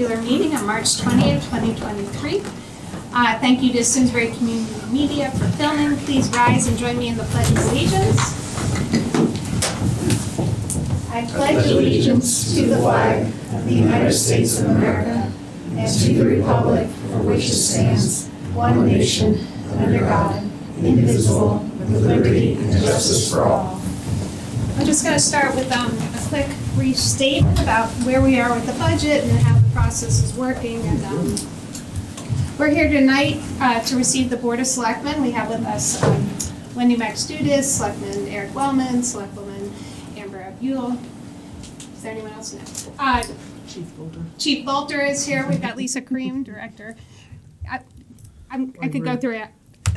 regular meeting on March 20th, 2023. Thank you to Simsbury Community Media for filming. Please rise and join me in the Pledge of Allegiance. I pledge allegiance to the flag of the United States of America and to the republic for which it stands, one nation, under God, indivisible, with liberty and justice for all. I'm just going to start with a quick brief statement about where we are with the budget and how the process is working. And we're here tonight to receive the Board of Selectmen. We have with us Wendy Maxdudis, Selectman Eric Wellman, Selectwoman Amber Abule. Is there anyone else now? Chief Bolter. Chief Bolter is here. We've got Lisa Cream, Director. I could go through it.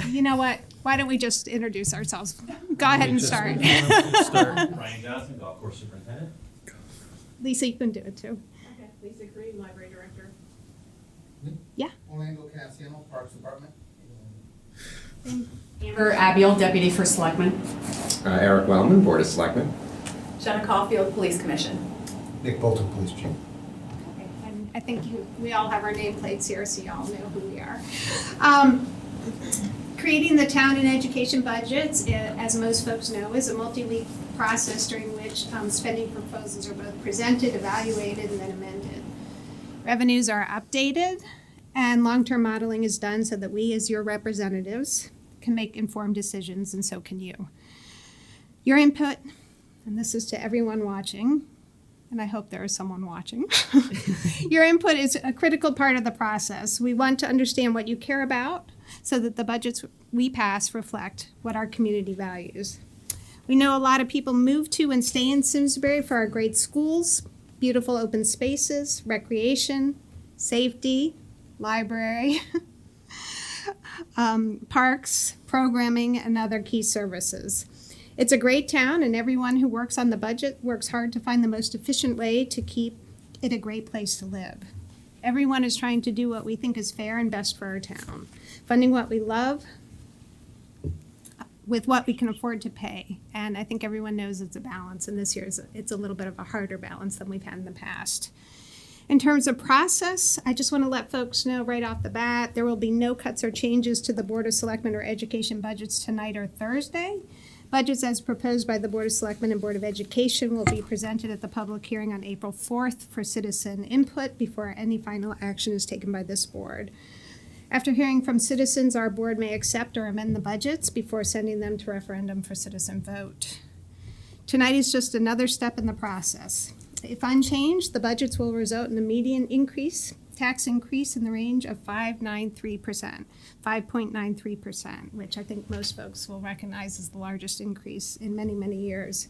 You know what? Why don't we just introduce ourselves? Go ahead and start. Brian Johnson, Golf Course Superintendent. Lisa, you can do it too. Okay, Lisa Cream, Library Director. Yeah. Orlando Cassiano, Parks Department. Amber Abiel, Deputy First Selectman. Eric Wellman, Board of Selectmen. Jenna Caulfield, Police Commission. Nick Bolton, Police Chief. Okay. And I think we all have our nameplates here, so you all know who we are. Creating the town and education budgets, as most folks know, is a multi-week process during which spending proposals are both presented, evaluated, and then amended. Revenues are updated, and long-term modeling is done so that we, as your representatives, can make informed decisions, and so can you. Your input, and this is to everyone watching, and I hope there is someone watching. Your input is a critical part of the process. We want to understand what you care about so that the budgets we pass reflect what our community values. We know a lot of people move to and stay in Simsbury for our great schools, beautiful open spaces, recreation, safety, library, parks, programming, and other key services. It's a great town, and everyone who works on the budget works hard to find the most efficient way to keep it a great place to live. Everyone is trying to do what we think is fair and best for our town, funding what we love with what we can afford to pay. And I think everyone knows it's a balance, and this year it's a little bit of a harder balance than we've had in the past. In terms of process, I just want to let folks know right off the bat, there will be no cuts or changes to the Board of Selectmen or education budgets tonight or Thursday. Budgets as proposed by the Board of Selectmen and Board of Education will be presented at the public hearing on April 4th for citizen input before any final action is taken by this board. After hearing from citizens, our board may accept or amend the budgets before sending them to referendum for citizen vote. Tonight is just another step in the process. If unchanged, the budgets will result in a median tax increase in the range of 5.93%, which I think most folks will recognize as the largest increase in many, many years.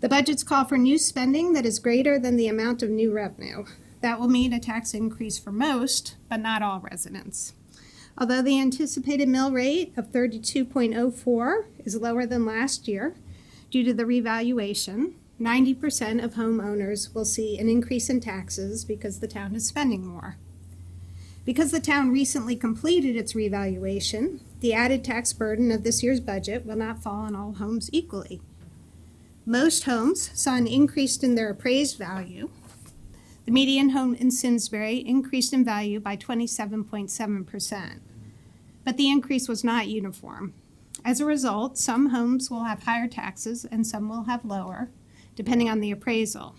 The budgets call for new spending that is greater than the amount of new revenue. That will mean a tax increase for most, but not all residents. Although the anticipated mill rate of 32.04 is lower than last year due to the revaluation, 90% of homeowners will see an increase in taxes because the town is spending more. Because the town recently completed its revaluation, the added tax burden of this year's budget will not fall on all homes equally. Most homes saw an increase in their appraised value. The median home in Simsbury increased in value by 27.7%, but the increase was not uniform. As a result, some homes will have higher taxes and some will have lower, depending on the appraisal.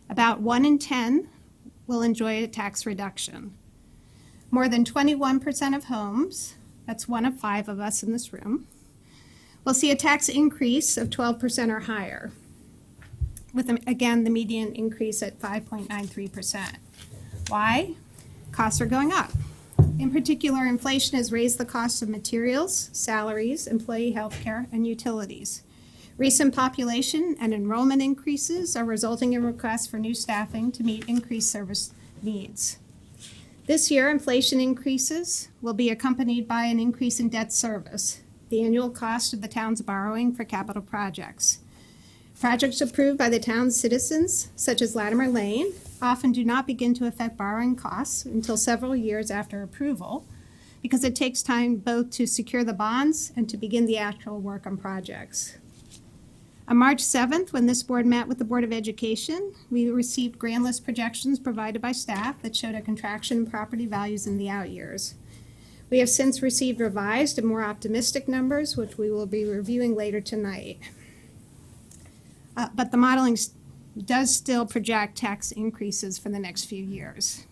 About 1 in 10 will enjoy a tax reduction. More than 21% of homes, that's 1 of 5 of us in this room, will see a tax increase of 12% or higher, with, again, the median increase at 5.93%. Why? Costs are going up. In particular, inflation has raised the cost of materials, salaries, employee health care, and utilities. Recent population and enrollment increases are resulting in requests for new staffing to meet increased service needs. This year, inflation increases will be accompanied by an increase in debt service, the annual cost of the town's borrowing for capital projects. Projects approved by the town's citizens, such as Latimer Lane, often do not begin to affect borrowing costs until several years after approval, because it takes time both to secure the bonds and to begin the actual work on projects. On March 7th, when this board met with the Board of Education, we received grand list projections provided by staff that showed a contraction in property values in the out years. We have since received revised and more optimistic numbers, which we will be reviewing later tonight. But the modeling does still project tax increases for the next few years.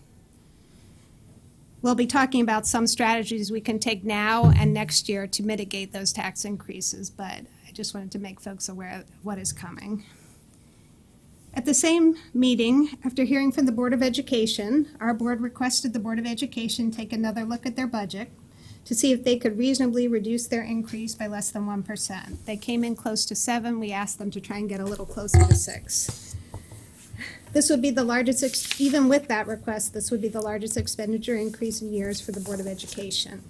We'll be talking about some strategies we can take now and next year to mitigate those tax increases, but I just wanted to make folks aware of what is coming. At the same meeting, after hearing from the Board of Education, our board requested the Board of Education take another look at their budget to see if they could reasonably reduce their increase by less than 1%. They came in close to 7. We asked them to try and get a little closer to 6. This would be the largest, even with that request, this would be the largest expenditure increase in years for the Board of Education.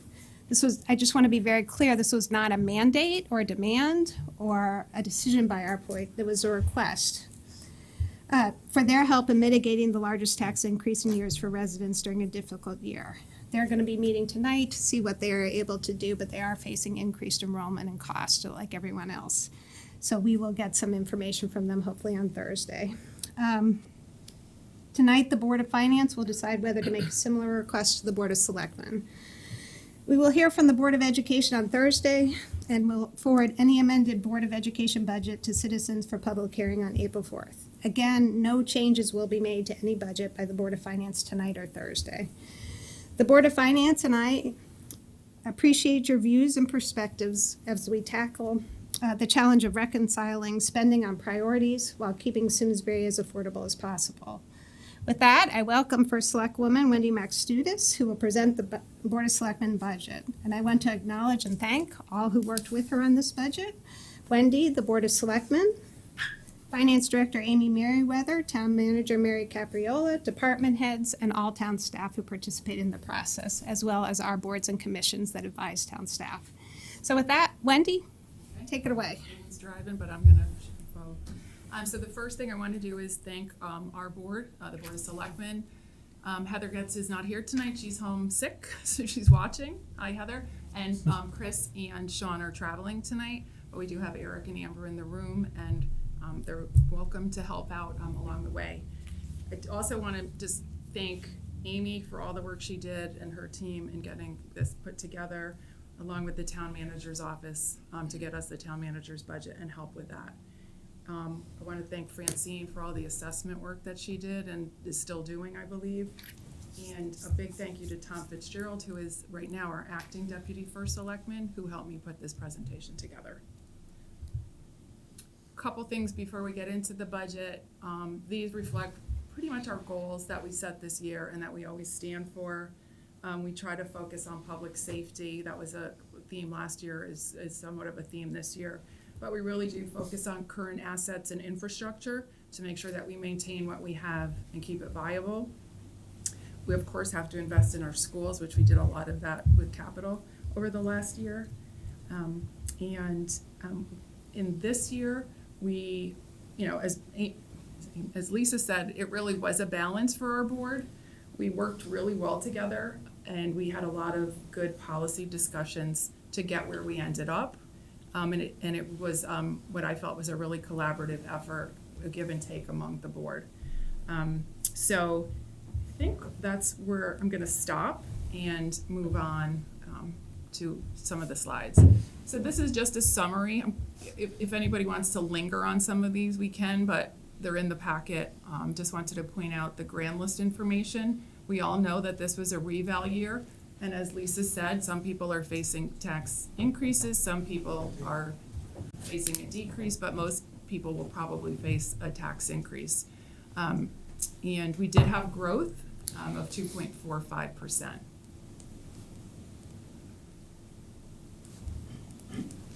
I just want to be very clear, this was not a mandate or a demand or a decision by our board. It was a request for their help in mitigating the largest tax increase in years for residents during a difficult year. They're going to be meeting tonight to see what they are able to do, but they are facing increased enrollment and cost like everyone else. So we will get some information from them hopefully on Thursday. Tonight, the Board of Finance will decide whether to make a similar request to the Board of Selectmen. We will hear from the Board of Education on Thursday, and will forward any amended Board of Education budget to citizens for public hearing on April 4th. Again, no changes will be made to any budget by the Board of Finance tonight or Thursday. The Board of Finance and I appreciate your views and perspectives as we tackle the challenge of reconciling spending on priorities while keeping Simsbury as affordable as possible. With that, I welcome First Selectwoman Wendy Maxtudis, who will present the Board of Selectmen budget. And I want to acknowledge and thank all who worked with her on this budget. Wendy, the Board of Selectmen, Finance Director Amy Merriweather, Town Manager Mary Capriola, department heads, and all town staff who participate in the process, as well as our boards and commissions that advise town staff. So with that, Wendy, take it away. Everyone's driving, but I'm gonna follow. So the first thing I want to do is thank our board, the Board of Selectmen. Heather Getz is not here tonight. She's home sick, so she's watching. Hi, Heather. And Chris and Sean are traveling tonight, but we do have Eric and Amber in the room, and they're welcome to help out along the way. I also want to just thank Amy for all the work she did and her team in getting this put together, along with the town manager's office to get us the town manager's budget and help with that. I want to thank Francine for all the assessment work that she did and is still doing, I believe. And a big thank you to Tom Fitzgerald, who is right now our acting deputy first selectman, who helped me put this presentation together. A couple things before we get into the budget. These reflect pretty much our goals that we set this year and that we always stand for. We try to focus on public safety. That was a theme last year, is somewhat of a theme this year. But we really do focus on current assets and infrastructure to make sure that we maintain what we have and keep it viable. We of course have to invest in our schools, which we did a lot of that with capital over the last year. In this year, we, as Lisa said, it really was a balance for our board. We worked really well together, and we had a lot of good policy discussions to get where we ended up. And it was what I felt was a really collaborative effort, a give and take among the board. So I think that's where I'm gonna stop and move on to some of the slides. So this is just a summary. If anybody wants to linger on some of these, we can, but they're in the packet. Just wanted to point out the grand list information. We all know that this was a reval year. And as Lisa said, some people are facing tax increases, some people are facing a decrease, but most people will probably face a tax increase. And we did have growth of 2.45%.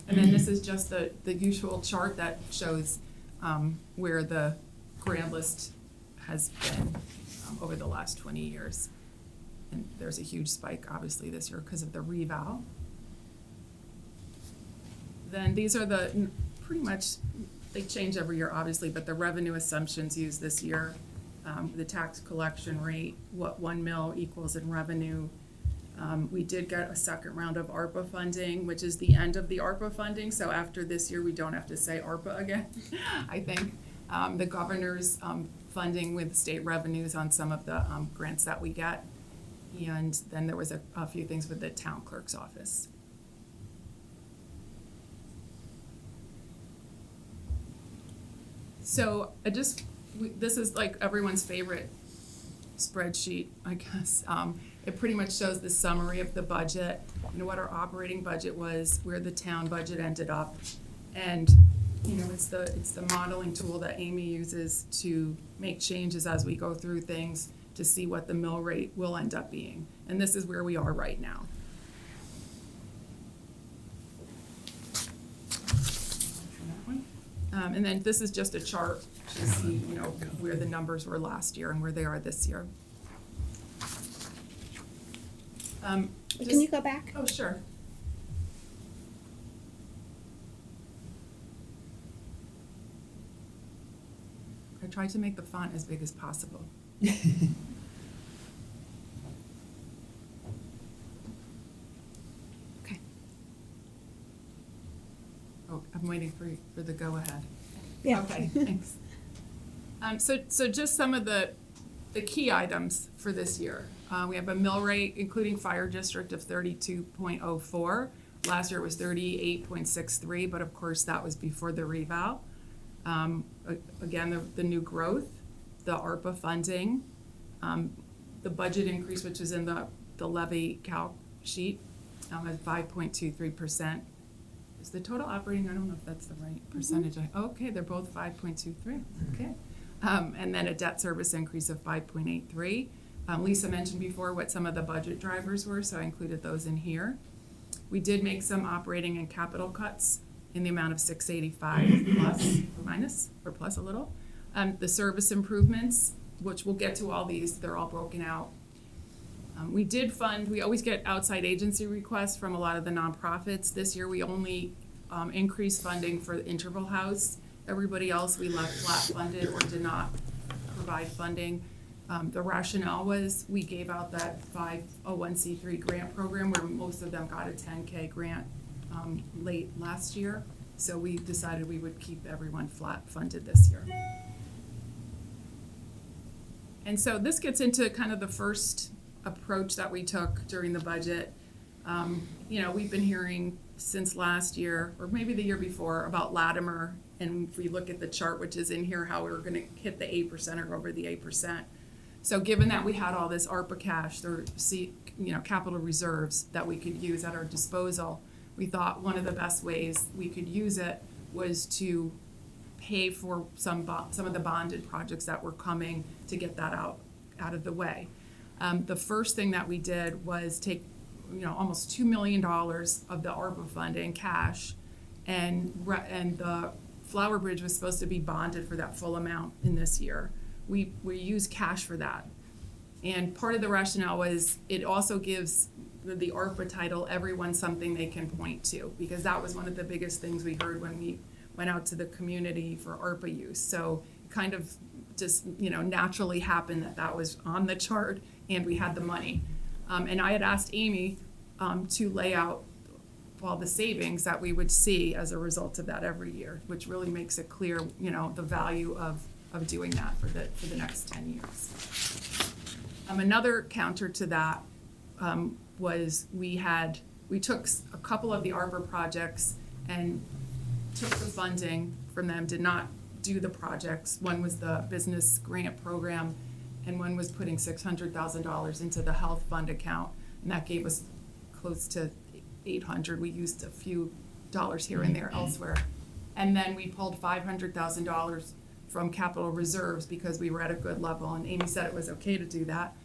And then this is just the usual chart that shows where the grand list has been over the last 20 years. And there's a huge spike, obviously, this year because of the reval. Then these are the, pretty much, they change every year, obviously, but the revenue assumptions used this year, the tax collection rate, what 1 mil equals in revenue, We did get a second round of ARPA funding, which is the end of the ARPA funding, so after this year, we don't have to say ARPA again, I think. The governor's funding with state revenues on some of the grants that we get. And then there was a few things with the town clerk's office. So this is like everyone's favorite spreadsheet, I guess. It pretty much shows the summary of the budget, what our operating budget was, where the town budget ended up. And, it's the modeling tool that Amy uses to make changes as we go through things to see what the mill rate will end up being. And this is where we are right now. And then this is just a chart to see, where the numbers were last year and where they are this year. Can you go back? Oh, sure. I tried to make the font as big as possible. Okay. Oh, I'm waiting for the go-ahead. Yeah. Okay, thanks. So just some of the key items for this year. We have a mill rate, including fire district, of 32.04. Last year it was 38.63, but of course that was before the reval. Again, the new growth, the ARPA funding, the budget increase, which is in the levy calc sheet, at 5.23%. Is the total operating, I don't know if that's the right percentage. Okay, they're both 5.23, okay. And then a debt service increase of 5.83. Lisa mentioned before what some of the budget drivers were, so I included those in here. We did make some operating and capital cuts in the amount of 685 plus or minus, or plus a little. The service improvements, which we'll get to all these, they're all broken out. We always get outside agency requests from a lot of the nonprofits. This year we only increased funding for the Interval House. Everybody else we left flat funded or did not provide funding. The rationale was we gave out that 501c3 grant program where most of them got a 10K grant late last year. So we decided we would keep everyone flat funded this year. And so this gets into kind of the first approach that we took during the budget. We've been hearing since last year, or maybe the year before, about Latimer. And if we look at the chart, which is in here, how we're gonna hit the 8% or go over the 8%. So given that we had all this ARPA cash or capital reserves that we could use at our disposal, we thought one of the best ways we could use it was to pay for some of the bonded projects that were coming to get that out of the way. The first thing that we did was take almost $2 million of the ARPA funding cash, and the Flower Bridge was supposed to be bonded for that full amount in this year. We used cash for that. And part of the rationale was it also gives the ARPA title everyone something they can point to, because that was one of the biggest things we heard when we went out to the community for ARPA use. So it kind of just naturally happened that was on the chart and we had the money. And I had asked Amy to lay out all the savings that we would see as a result of that every year, which really makes it clear, the value of doing that for the next 10 years. Another counter to that was we took a couple of the ARPA projects and took the funding from them, did not do the projects. One was the business grant program, and one was putting $600,000 into the health fund account, and that gave us close to $800. We used a few dollars here and there elsewhere. And then we pulled $500,000 from capital reserves because we were at a good level, and Amy said it was okay to do that.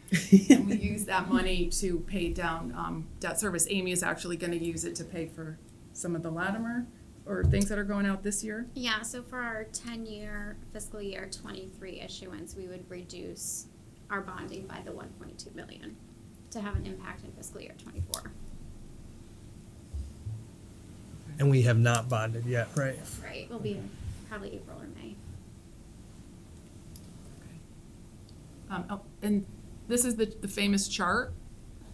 And we used that money to pay down debt service. Amy is actually going to use it to pay for some of the Latimer or things that are going out this year. Yeah, so for our 10-year fiscal year 23 issuance, we would reduce our bonding by the 1.2 million to have an impact in fiscal year 24. And we have not bonded yet, right? Right, will be probably April or May. And this is the famous chart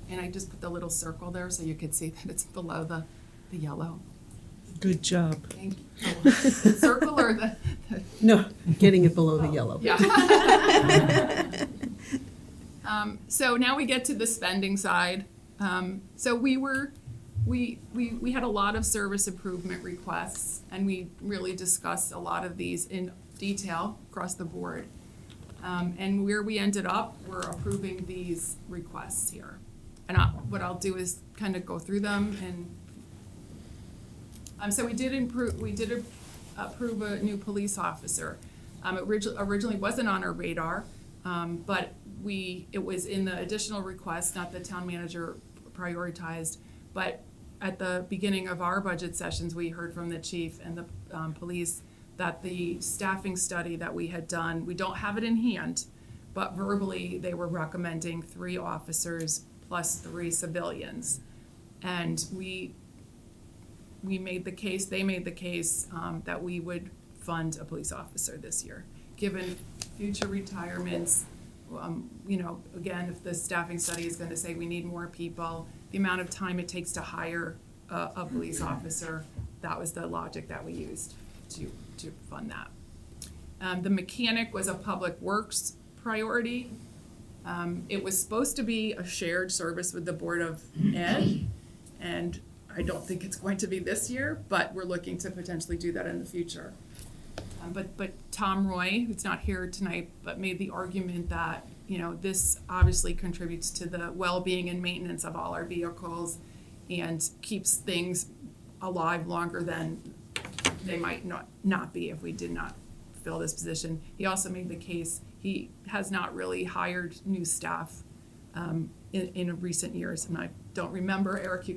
And I just put the little circle there so you could see that it's below the yellow. Good job. Thank you. Oh, circle or the No, getting it below the yellow. yeah. So now we get to the spending side. So we had a lot of service improvement requests, and we really discussed a lot of these in detail across the board. And where we ended up, we're approving these requests here. And what I'll do is kind of go through them and so we did approve a new police officer. It originally wasn't on our radar, but it was in the additional request, not the town manager prioritized. But at the beginning of our budget sessions, we heard from the chief and the police that the staffing study that we had done, we don't have it in hand, but verbally they were recommending 3 officers plus 3 civilians. And we made the case, they made the case that we would fund a police officer this year. Given future retirements, again, if the staffing study is going to say we need more people, the amount of time it takes to hire a police officer, that was the logic that we used to fund that. The mechanic was a public works priority. It was supposed to be a shared service with the Board of Ed, and I don't think it's going to be this year, but we're looking to potentially do that in the future. But Tom Roy, who's not here tonight, but made the argument that, this obviously contributes to the well-being and maintenance of all our vehicles and keeps things alive longer than they might not be if we did not fill this position. He also made the case he has not really hired new staff in recent years, and I don't remember, Eric, you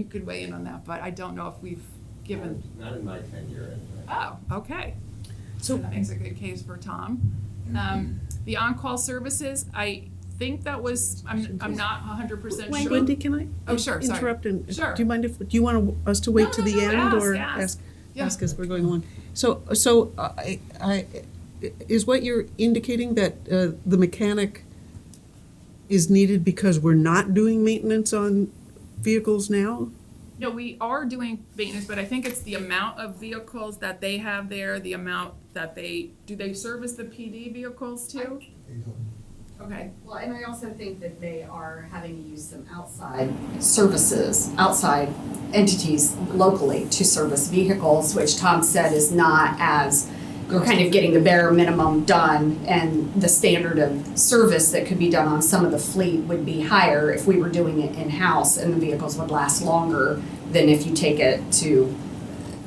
could weigh in on that, but I don't know if we've given. Not in my tenure anyway. Oh, okay. So that makes a good case for Tom. The on-call services, I think that was, I'm not 100% sure. Wendy, can I Oh, sure, sorry. interrupt? And Sure. Do you mind do you want us to wait to the end or ask. Yeah. ask as we're going along? So is what you're indicating that the mechanic is needed because we're not doing maintenance on vehicles now? No, we are doing maintenance, but I think it's the amount of vehicles that they have there, the amount that do they service the PD vehicles too? Okay. Well, and I also think that they are having to use some outside services, outside entities locally to service vehicles, which Tom said is not as, you're kind of getting the bare minimum done, and the standard of service that could be done on some of the fleet would be higher if we were doing it in-house, and the vehicles would last longer than if you take it to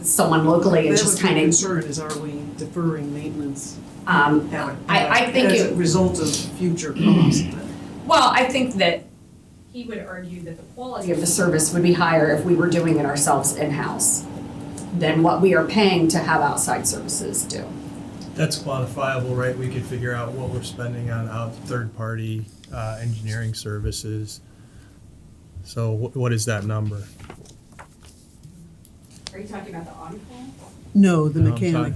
someone locally and just kind of. That was my concern, is are we deferring maintenance I think as a result of future costs? Well, I think that he would argue that the quality of the service would be higher if we were doing it ourselves in-house than what we are paying to have outside services do. That's quantifiable, right? We could figure out what we're spending on third-party engineering services. So what is that number? Are you talking about the on-call? No, the No, I'm mechanic.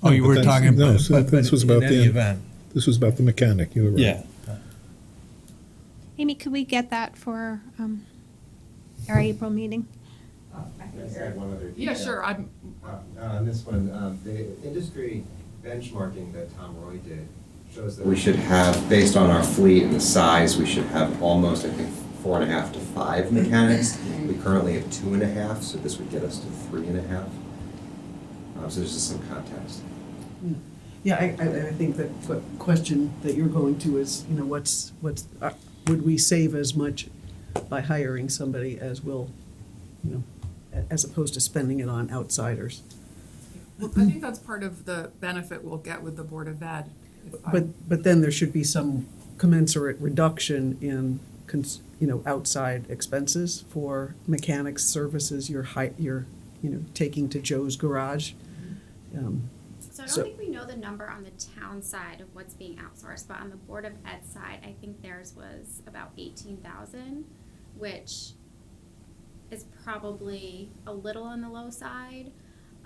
You were talking about, so this was in about any the event. This was about the mechanic, you were right. Yeah. Amy, could we get that for our April meeting? Can I just add one other Yeah, detail? sure. On this one, the industry benchmarking that Tom Roy did shows that we should have, based on our fleet and the size, we should have almost, I think, 4.5 to 5 mechanics. We currently have 2.5, so this would get us to 3.5. So there's just some context. Yeah, I think that what question that you're going to is, what's would we save as much by hiring somebody as will, as opposed to spending it on outsiders? I think that's part of the benefit we'll get with the Board of Ed. But then there should be some commensurate reduction in outside expenses for mechanics services you're taking to Joe's garage. So I don't think we know the number on the town side of what's being outsourced, but on the Board of Ed side, I think theirs was about 18,000, which is probably a little on the low side.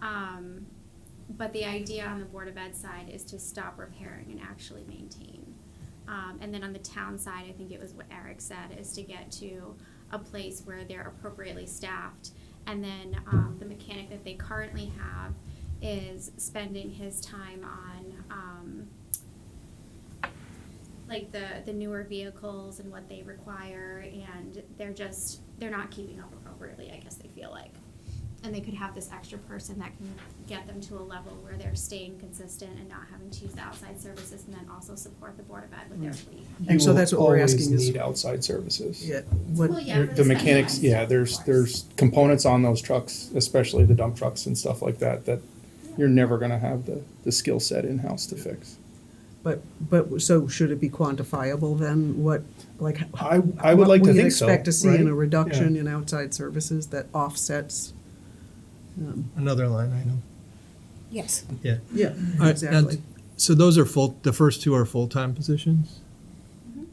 But the idea on the Board of Ed side is to stop repairing and actually maintain. And then on the town side, I think it was what Eric said, is to get to a place where they're appropriately staffed. And then the mechanic that they currently have is spending his time on like the newer vehicles and what they require, and they're not keeping up appropriately, I guess they feel like. And they could have this extra person that can get them to a level where they're staying consistent and not having to use the outside services, and then also support the Board of Ed with their fleet. And so that's what we're asking You will is- always need outside services. Yeah, what, Well, yeah, for The mechanics, specialized yeah, stuff, of course. there's components on those trucks, especially the dump trucks and stuff like that, that you're never gonna have the skill set in-house to fix. but, so should it be quantifiable then? What, like? I would like to what think we so, expect to see in right? a reduction in outside services that offsets? Another line item. Yes. Yeah. Yeah, Now, exactly. so those are the first two are full-time positions?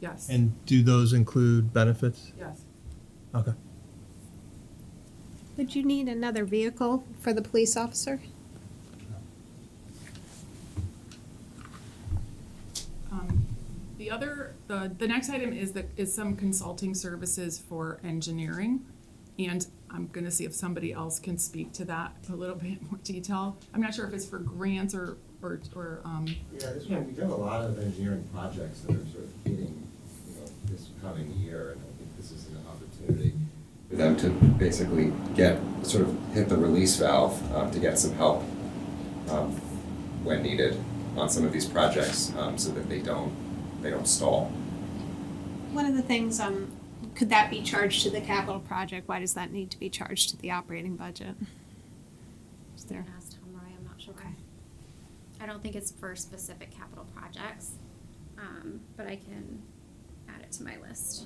Yes. And do those include benefits? Yes. Okay. Would you need another vehicle for the police officer? The next item is some consulting services for engineering. And I'm gonna see if somebody else can speak to that a little bit more detail. I'm not sure if it's for grants or. Yeah, this one, we have a lot of engineering projects that are sort of hitting, this coming year, and I think this is an opportunity for them to basically hit the release valve, to get some help, when needed on some of these projects, so that they don't stall. One of the things, could that be charged to the capital project? Why does that need to be charged to the operating budget? Is there? Ask Tom Roy, I'm not sure. Okay. I don't think it's for specific capital projects, but I can add it to my list.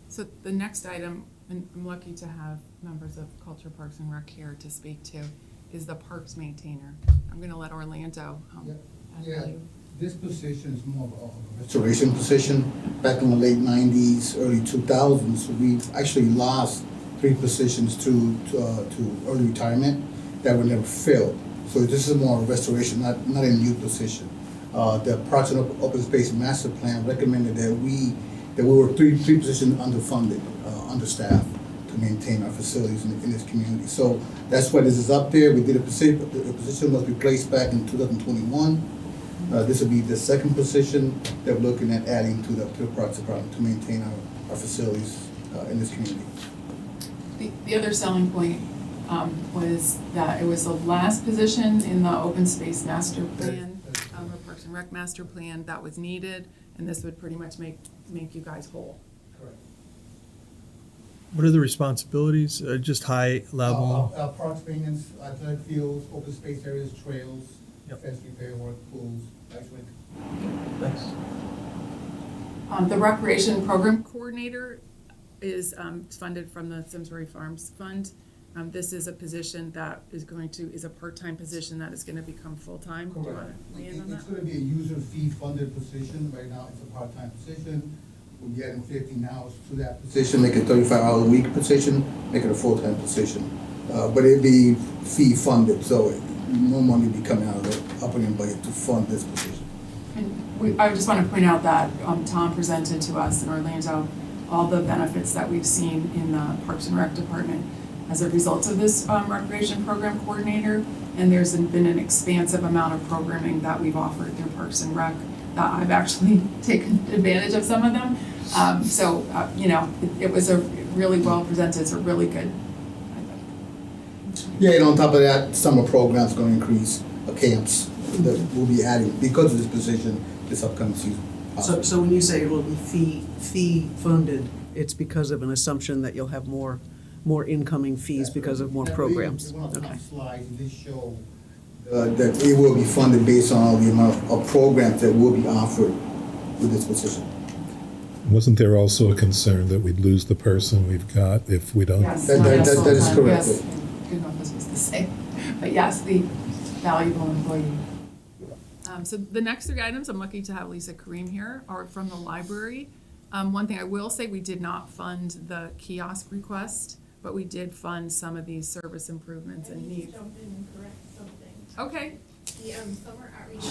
So the next item, and I'm lucky to have members of Culture, Parks, and Rec here to speak to, is the parks maintainer. I'm gonna let Orlando add Yeah, value. this position is more of a restoration position. Back in the late 90s, early 2000s, we actually lost 3 positions to early retirement that were never filled. So this is more a restoration, not a new position. The Parks and Open Space Master Plan recommended that we were three positions underfunded, understaffed to maintain our facilities in this community. So that's why this is up there. We did a position was replaced back in 2021. This will be the second position that we're looking at adding to the Parks Department to maintain our facilities in this community. The other selling point was that it was the last position in the open space master plan, or Parks and Rec master plan that was needed, and this would pretty much make you guys whole. Correct. What are the responsibilities? Just high level? Parks maintenance, athletic fields, open space areas, trails, Yep. fence repair work, pools, ice rink. Thanks. The recreation program coordinator is funded from the Simsbury Farms Fund. This is a position that is a part-time position that is gonna become full-time. Do you Correct. wanna weigh in on It's that? gonna be a user fee funded position. Right now, it's a part-time position. We're getting 15 hours to that position, make it 35-hour-a-week position, make it a full-time position. But it'd be fee funded, so no money be coming out of the operating budget to fund this position. And I just want to point out that Tom presented to us in Orlando all the benefits that we've seen in the Parks and Rec Department as a result of this recreation program coordinator. And there's been an expansive amount of programming that we've offered through Parks and Rec that I've actually taken advantage of some of them. It was a really well presented, it's a really good. Yeah, and on top of that, summer program's gonna increase, camps that we'll be adding because of this position this upcoming season. So when you say it will be fee funded, it's because of an assumption that you'll have more incoming fees because of more programs? One of the Okay. slides, they show that it will be funded based on the amount of programs that will be offered with this position. Wasn't there also a concern that we'd lose the person we've got if we don't? Yes. That is Yes, correct. Yes, didn't know if this was the same, but yes, the valuable employee. So the next 3 items, I'm lucky to have Lisa Kareem here, are from the library. One thing I will say, we did not fund the kiosk request but we did fund some of these service improvements and needs. Jump in and correct something. Okay, The summer outreach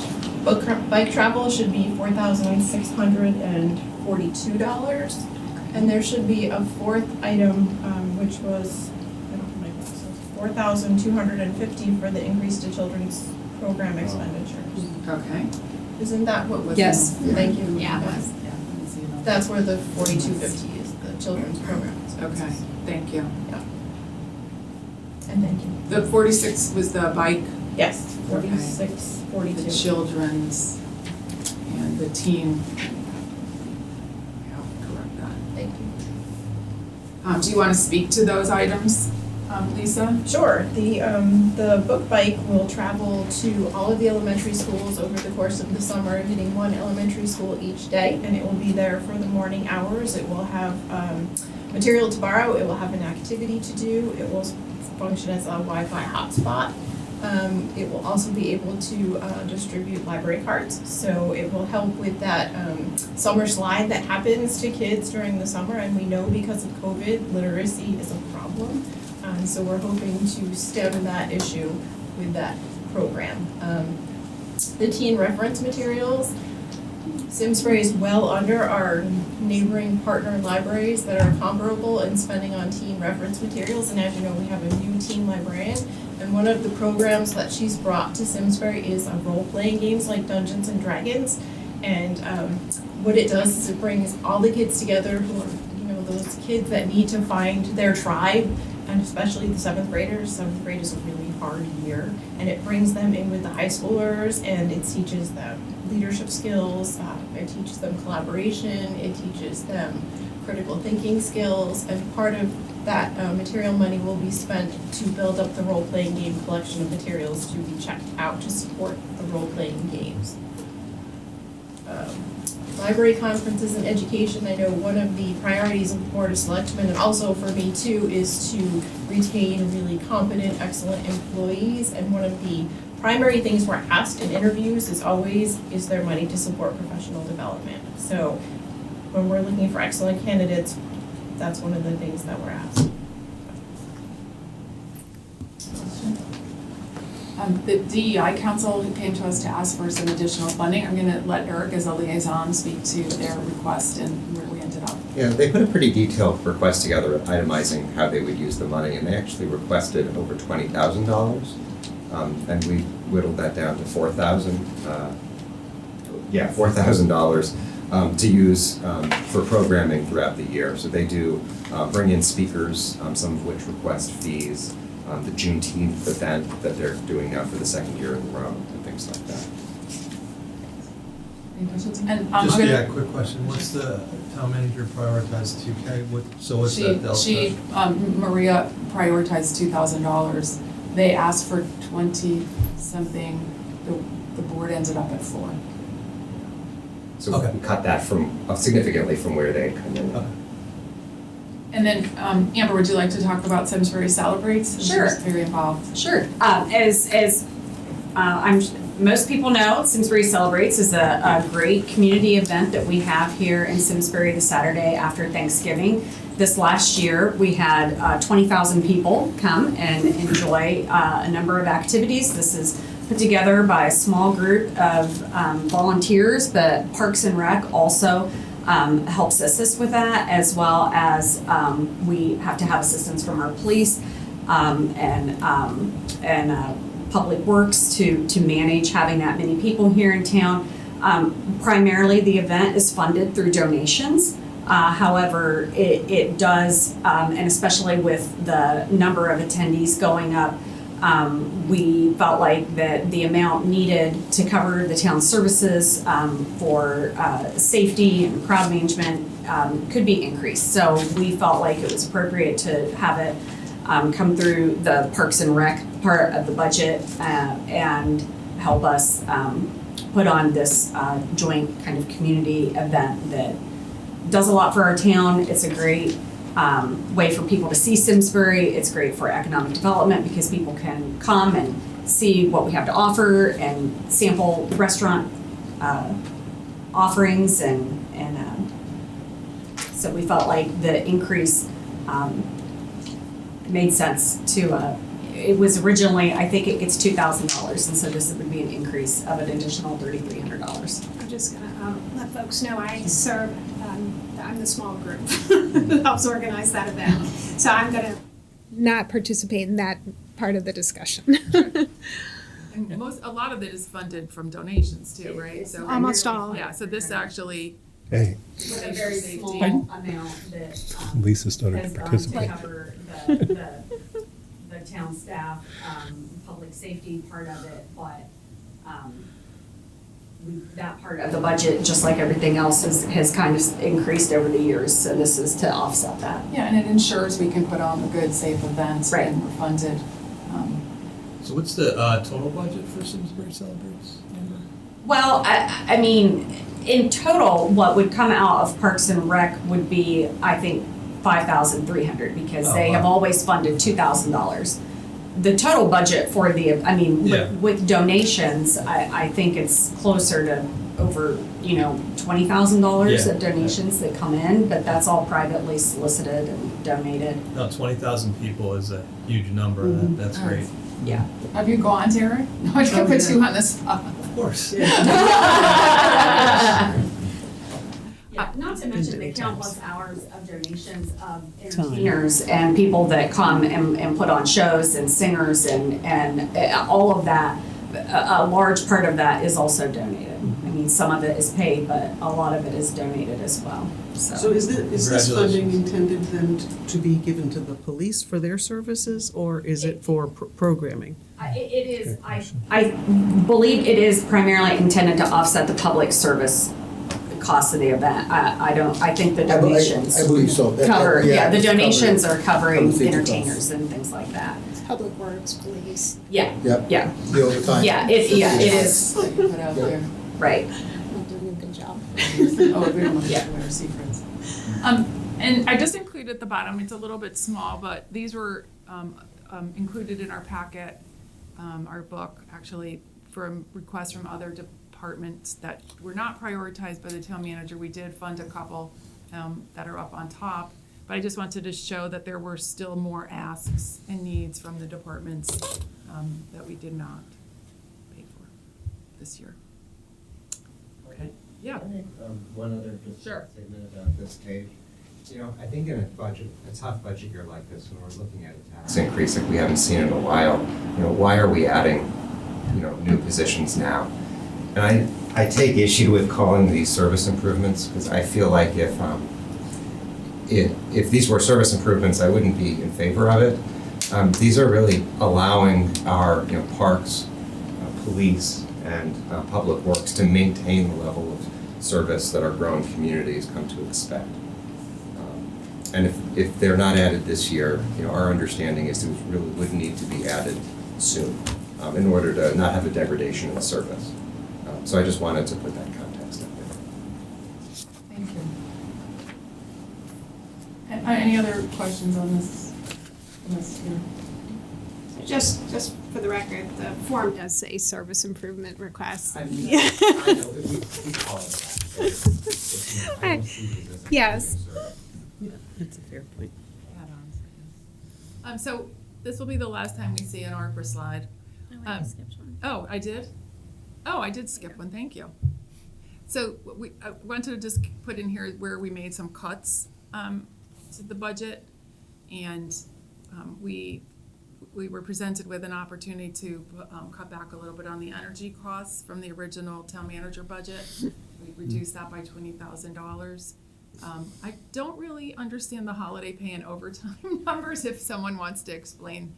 bike travel should be $4,642, and there should be a fourth item, which was, I don't have my glasses, $4,250 for the increase to children's program expenditures. okay. Isn't that what was? Yes. Thank you. Yeah, it was. That's where the 4250 is, the children's program expenses. Okay, thank you. And thank you. The 46 was the bike, Yes, 46, 42. the children's, and the teen. Yeah, correct that. Thank you. Do you want to speak to those items, Lisa? Sure. The book bike will travel to all of the elementary schools over the course of the summer, hitting one elementary school each day, and it will be there for the morning hours. It will have material to borrow. It will have an activity to do. It will function as a Wi-Fi hotspot. It will also be able to distribute library cards, so it will help with that summer slide that happens to kids during the summer, and we know because of COVID, literacy is a problem. So we're hoping to stem that issue with that program. The teen reference materials, Simsbury is well under our neighboring partner libraries that are comparable in spending on teen reference materials, and as you know, we have a new teen librarian. And one of the programs that she's brought to Simsbury is role-playing games like Dungeons and Dragons. And what it does is it brings all the kids together who are, those kids that need to find their tribe, and especially the seventh graders. Seventh grade is a really hard year, and it brings them in with the high schoolers, and it teaches them leadership skills, it teaches them collaboration, it teaches them critical thinking skills, and part of that material money will be spent to build up the role-playing game collection of materials to be checked out to support the role-playing games. Library conferences and education, I know one of the priorities of the Board of Selectmen, and also for me too, is to retain really competent, excellent employees, and one of the primary things we're asked in interviews is always, is there money to support professional development? So when we're looking for excellent candidates, that's one of the things that we're asked. The DEI Council came to us to ask for some additional funding. I'm going to let Eric as a liaison speak to their request and where we ended up. Yeah, they put a pretty detailed request together itemizing how they would use the money, and they actually requested over $20,000. And we whittled that down to $4,000 to use for programming throughout the year. So they do bring in speakers, some of which request fees, the Juneteenth event that they're doing now for the second year in a row, and things like that. Any questions? And Just, quick question. What's the town manager prioritized 2K? What's that delta? Maria prioritized $2,000. They asked for 20-something. The board ended up at 4. So we cut that significantly from where they come in. Okay. And then, Amber, would you like to talk about Simsbury Celebrates? Sure. She's very involved. Sure. Most people know, Simsbury Celebrates is a great community event that we have here in Simsbury the Saturday after Thanksgiving. This last year, we had 20,000 people come and enjoy a number of activities. This is put together by a small group of volunteers, but Parks and Rec also helps assist with that, as well as we have to have assistance from our police and Public Works to manage having that many people here in town. Primarily, the event is funded through donations. However, it does, and especially with the number of attendees going up, we felt like that the amount needed to cover the town's services for safety and crowd management could be increased. So we felt like it was appropriate to have it come through the Parks and Rec part of the budget and help us put on this joint kind of community event that does a lot for our town. It's a great way for people to see Simsbury. It's great for economic development because people can come and see what we have to offer and sample restaurant offerings and so we felt like the increase made sense to, it was originally, I think it gets $2,000, and so this would be an increase of an additional $3,300. I'm just gonna let folks know I serve, I'm the small group that helps organize that event. So I'm gonna not participate in that part of the discussion. And a lot of it is funded from donations too, right? So Almost all. Yeah, so this actually, Hey, With a very small amount that Lisa started has to gone to participate. cover the town staff, public safety part of it, but that part of the budget, just like everything else, has kind of increased over the years, so this is to offset that. yeah, and it ensures we can put on a good, safe event Right. and we're funded. So what's the total budget for Simsbury Celebrates, Amber? Well, I mean, in total, what would come out of Parks and Rec would be, I think, $5,300, because Oh, they have wow. always funded $2,000. The total budget for the, I mean, Yeah. with donations, I think it's closer to over, $20,000 Yeah. of donations that come in, but that's all privately solicited and donated. No, 20,000 people is a huge number. That's great. Yeah. Have you gone, Tara? No, I can put you on the spot. Of course. Yeah, not to mention the countless hours of donations of entertainers and people that come and put on shows and singers and all of that. A large part of that is also donated. I mean, some of it is paid, but a lot of it is donated as well, So is this funding Congratulations. intended then to be given to the police for their services, or is it for programming? It is, I believe it is primarily intended to offset the public service cost of the event. I think the donations I believe so. cover, yeah, the it's covered. donations are covering Safety entertainers and things like that. Public Works, police. Yeah, Yep. yeah, The overtime. yeah, it is, That you put out there. right. I'm doing a good job. Oh, we don't want to Yeah. wear secrets. And I just included at the bottom, it's a little bit small, but these were included in our packet, our book, actually, from requests from other departments that were not prioritized by the town manager. We did fund a couple that are up on top, but I just wanted to show that there were still more asks and needs from the departments that we did not pay for this year. Okay. Yeah. One other just Sure. statement about this page. I think in a tough budget year like this, when we're looking at a tax increase like we haven't seen in a while, why are we adding, new positions now? And I take issue with calling these service improvements, because I feel like if these were service improvements, I wouldn't be in favor of it. These are really allowing our, parks, police, and public works to maintain the level of service that our growing communities come to expect. And if they're not added this year, our understanding is these really would need to be added soon in order to not have a degradation in the service. So I just wanted to put that context out there. Thank you. Any other questions on this here? Just for the record, the form does say service improvement request. I know, we call it that. I don't see these as a Yes. service. Yeah, that's a fair point. Add-ons, I guess. So this will be the last time we see an ARPA slide. Oh, I just skipped one. Oh, I did? Oh, I did skip one, thank you. So I wanted to just put in here where we made some cuts to the budget. And we were presented with an opportunity to cut back a little bit on the energy costs from the original town manager budget. We reduced that by $20,000. I don't really understand the holiday pay and overtime numbers, if someone wants to explain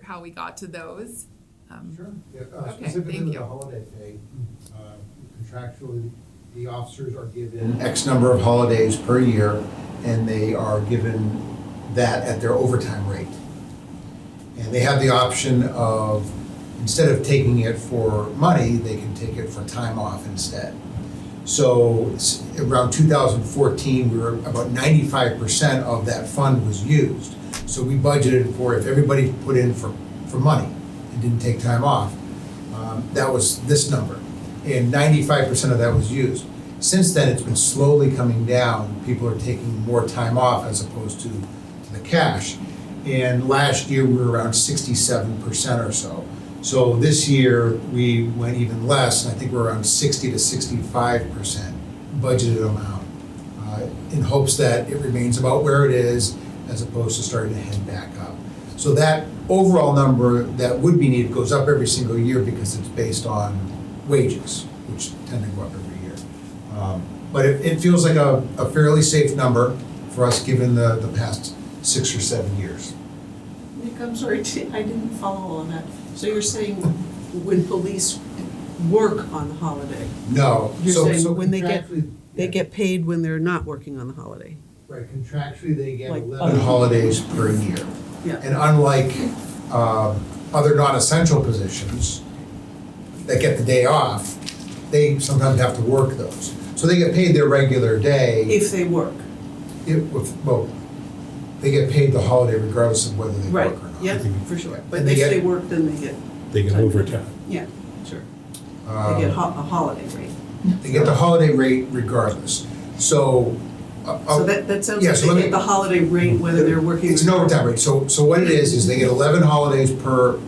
how we got to those. Sure. Yeah, Okay, specifically thank with you. the holiday pay, contractually, the officers are given X number of holidays per year, and they are given that at their overtime rate. And they have the option of, instead of taking it for money, they can take it for time off instead. So around 2014, we were about 95% of that fund was used. So we budgeted for, if everybody put in for money and didn't take time off, that was this number. And 95% of that was used. Since then, it's been slowly coming down. People are taking more time off as opposed to the cash. And last year, we were around 67% or so. So this year, we went even less, and I think we're around 60 to 65% budgeted amount, in hopes that it remains about where it is, as opposed to starting to head back up. So that overall number that would be needed goes up every single year because it's based on wages, which tend to go up every year. But it feels like a fairly safe number for us, given the past 6 or 7 years. Nick, I'm sorry, I didn't follow on that. So you're saying when police work on the holiday? No. You're So saying when they contractually- get paid when they're not working on the holiday? Right, contractually, they get Like 11 holidays per year. Yeah. And unlike other non-essential positions that get the day off, they sometimes have to work those. So they get paid their regular day. If they work? Well, they get paid the holiday regardless of whether they Right, work or not. yeah, for sure. But And they if get- they work, then they get. They get overtime. Yeah, sure. Um, They get a holiday rate. They get the holiday rate regardless. So. So that sounds yeah, like so they let get me- the holiday rate whether they're working. It's an overtime rate. So what it is they get 11 holidays per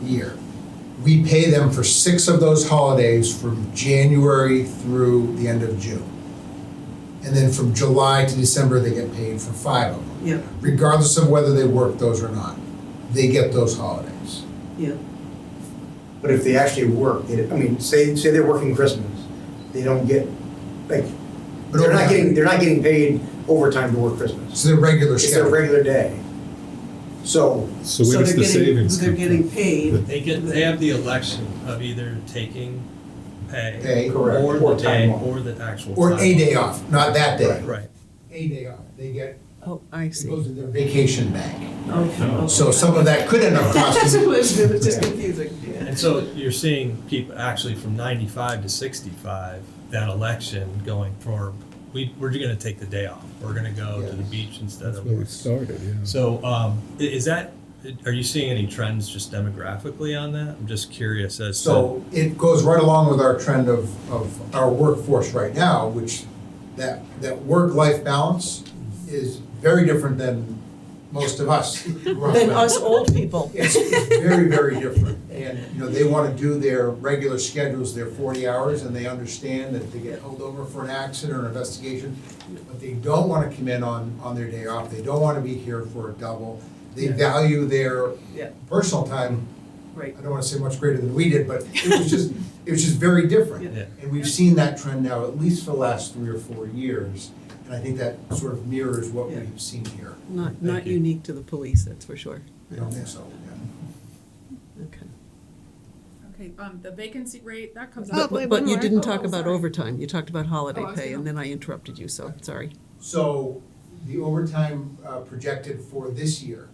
year. We pay them for 6 of those holidays from January through the end of June. And then from July to December, they get paid for 5 of them. Yeah, Regardless of whether they work those or not, they get those holidays. yeah. But if they actually work, say they're working Christmas, they don't get, like, But they're not getting paid overtime to work Christmas. It's their regular It's schedule. their regular day. So, So where does the savings They're come getting from? paid. They have the election of either taking Pay. pay Correct. or Or the time day off. or the actual Or time a day off. off, not that day. Right. A day off. They get, Oh, I it see. goes to their vacation bank. Okay. So some of that could end up That's costing. what it was just confusing. Yeah. And so you're seeing people actually from 95 to 65, that election going for, we're gonna take the day off. We're gonna go to the beach instead That's of where we work. started, yeah. So, is that, are you seeing any trends just demographically on that? I'm just curious as to. So it goes right along with our trend of our workforce right now, which that work-life balance is very different than most of us. Than us old people. It's very, very different. And, they want to do their regular schedules, their 40 hours, and they understand that if they get held over for an accident or an investigation, but they don't want to come in on their day off. They don't want to be here for a double. They value their Yeah. personal time. Right. I don't want to say much greater than we did, but it was just very different. Yeah. And we've seen that trend now at least for the last 3 or 4 years. And I think that sort of mirrors what Yeah. we've seen here. Not unique to the police, that's for sure. I don't think so, yeah. Okay. Okay, the vacancy rate, that comes Oh, up. wait, But one you more. didn't Oh, talk about sorry. overtime. You talked about holiday Oh, I was pay, gonna- and then I interrupted you, so, sorry. So the overtime projected for this year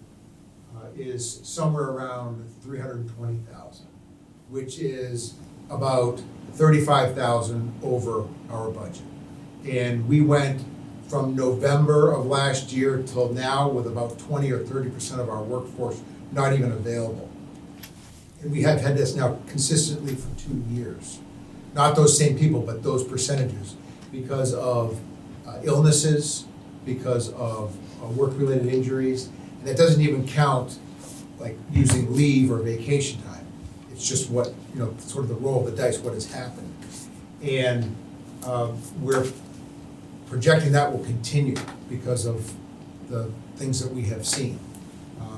is somewhere around 320,000, which is about 35,000 over our budget. And we went from November of last year till now with about 20 or 30% of our workforce not even available. And we have had this now consistently for 2 years. Not those same people, but those percentages, because of illnesses, because of work-related injuries. And that doesn't even count like using leave or vacation time. It's just what, sort of the roll of the dice, what has happened. And we're projecting that will continue because of the things that we have seen.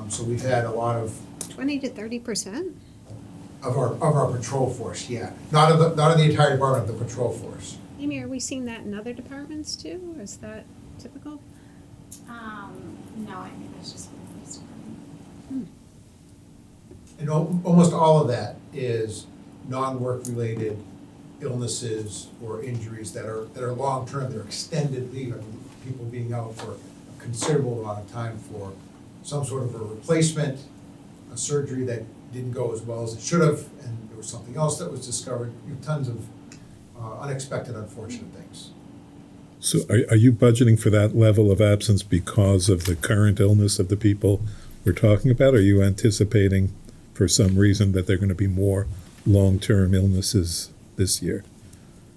So we've had a lot of 20 to 30%? our patrol force, yeah. Not of the entire department, the patrol force. Amy, are we seeing that in other departments too? Or is that typical? No, I think that's just for the police department. And almost all of that is non-work related illnesses or injuries that are long-term, they're extended leave, people being out for a considerable amount of time for some sort of a replacement, a surgery that didn't go as well as it should have, and there was something else that was discovered, tons of unexpected, unfortunate things. So are you budgeting for that level of absence because of the current illness of the people we're talking about? Or are you anticipating for some reason that there are going to be more long-term illnesses this year?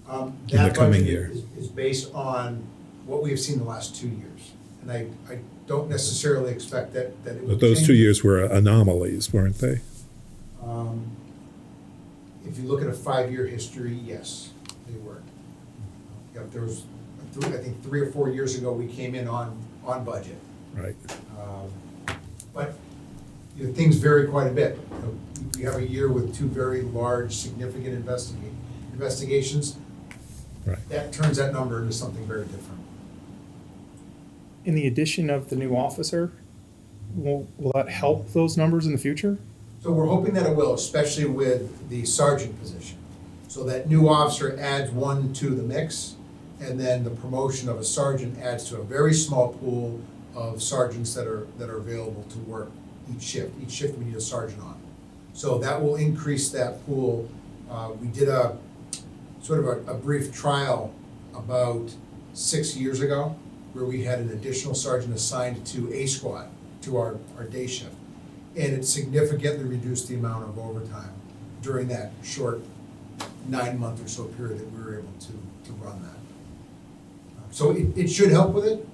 In the That coming budget year. is based on what we have seen the last 2 years. And I don't necessarily expect that it will But those 2 change. years were anomalies, weren't they? If you look at a 5-year history, yes, they were. Yep, there was, I think 3 or 4 years ago, we came in on budget. Right. But things vary quite a bit. We have a year with 2 very large, significant investigations. Right. That turns that number into something very different. In the addition of the new officer, will that help those numbers in the future? So we're hoping that it will, especially with the sergeant position. So that new officer adds 1 to the mix, and then the promotion of a sergeant adds to a very small pool of sergeants that are available to work each shift. Each shift we need a sergeant on. So that will increase that pool. We did a sort of a brief trial about 6 years ago, where we had an additional sergeant assigned to A squad, to our day shift. And it significantly reduced the amount of overtime during that short 9-month or so period that we were able to run that. So it should help with it.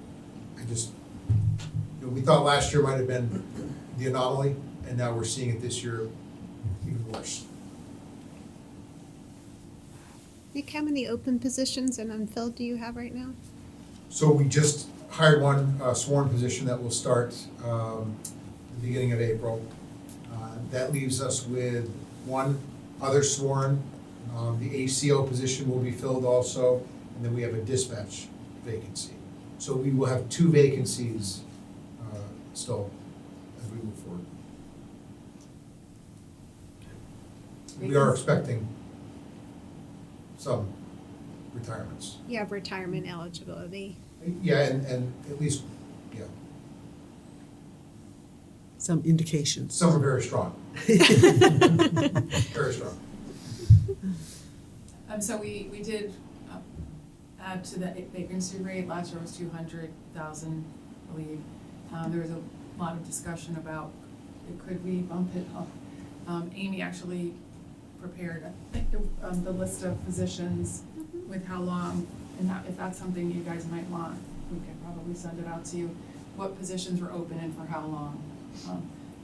We thought last year might have been the anomaly, and now we're seeing it this year even worse. Nick, how many open positions and unfilled do you have right now? So we just hired one sworn position that will start the beginning of April. That leaves us with 1 other sworn. The ACO position will be filled also, and then we have a dispatch vacancy. So we will have 2 vacancies still as we move forward. We are expecting some retirements. You have retirement eligibility. Yeah, and at least, yeah, Some indications. some are very strong. Very strong. So we did add to the vacancy rate. Last year was 200,000, I believe. There was a lot of discussion about, could we bump it up? Amy actually prepared, I think, the list of positions with how long, and if that's something you guys might want, we can probably send it out to you, what positions were open and for how long.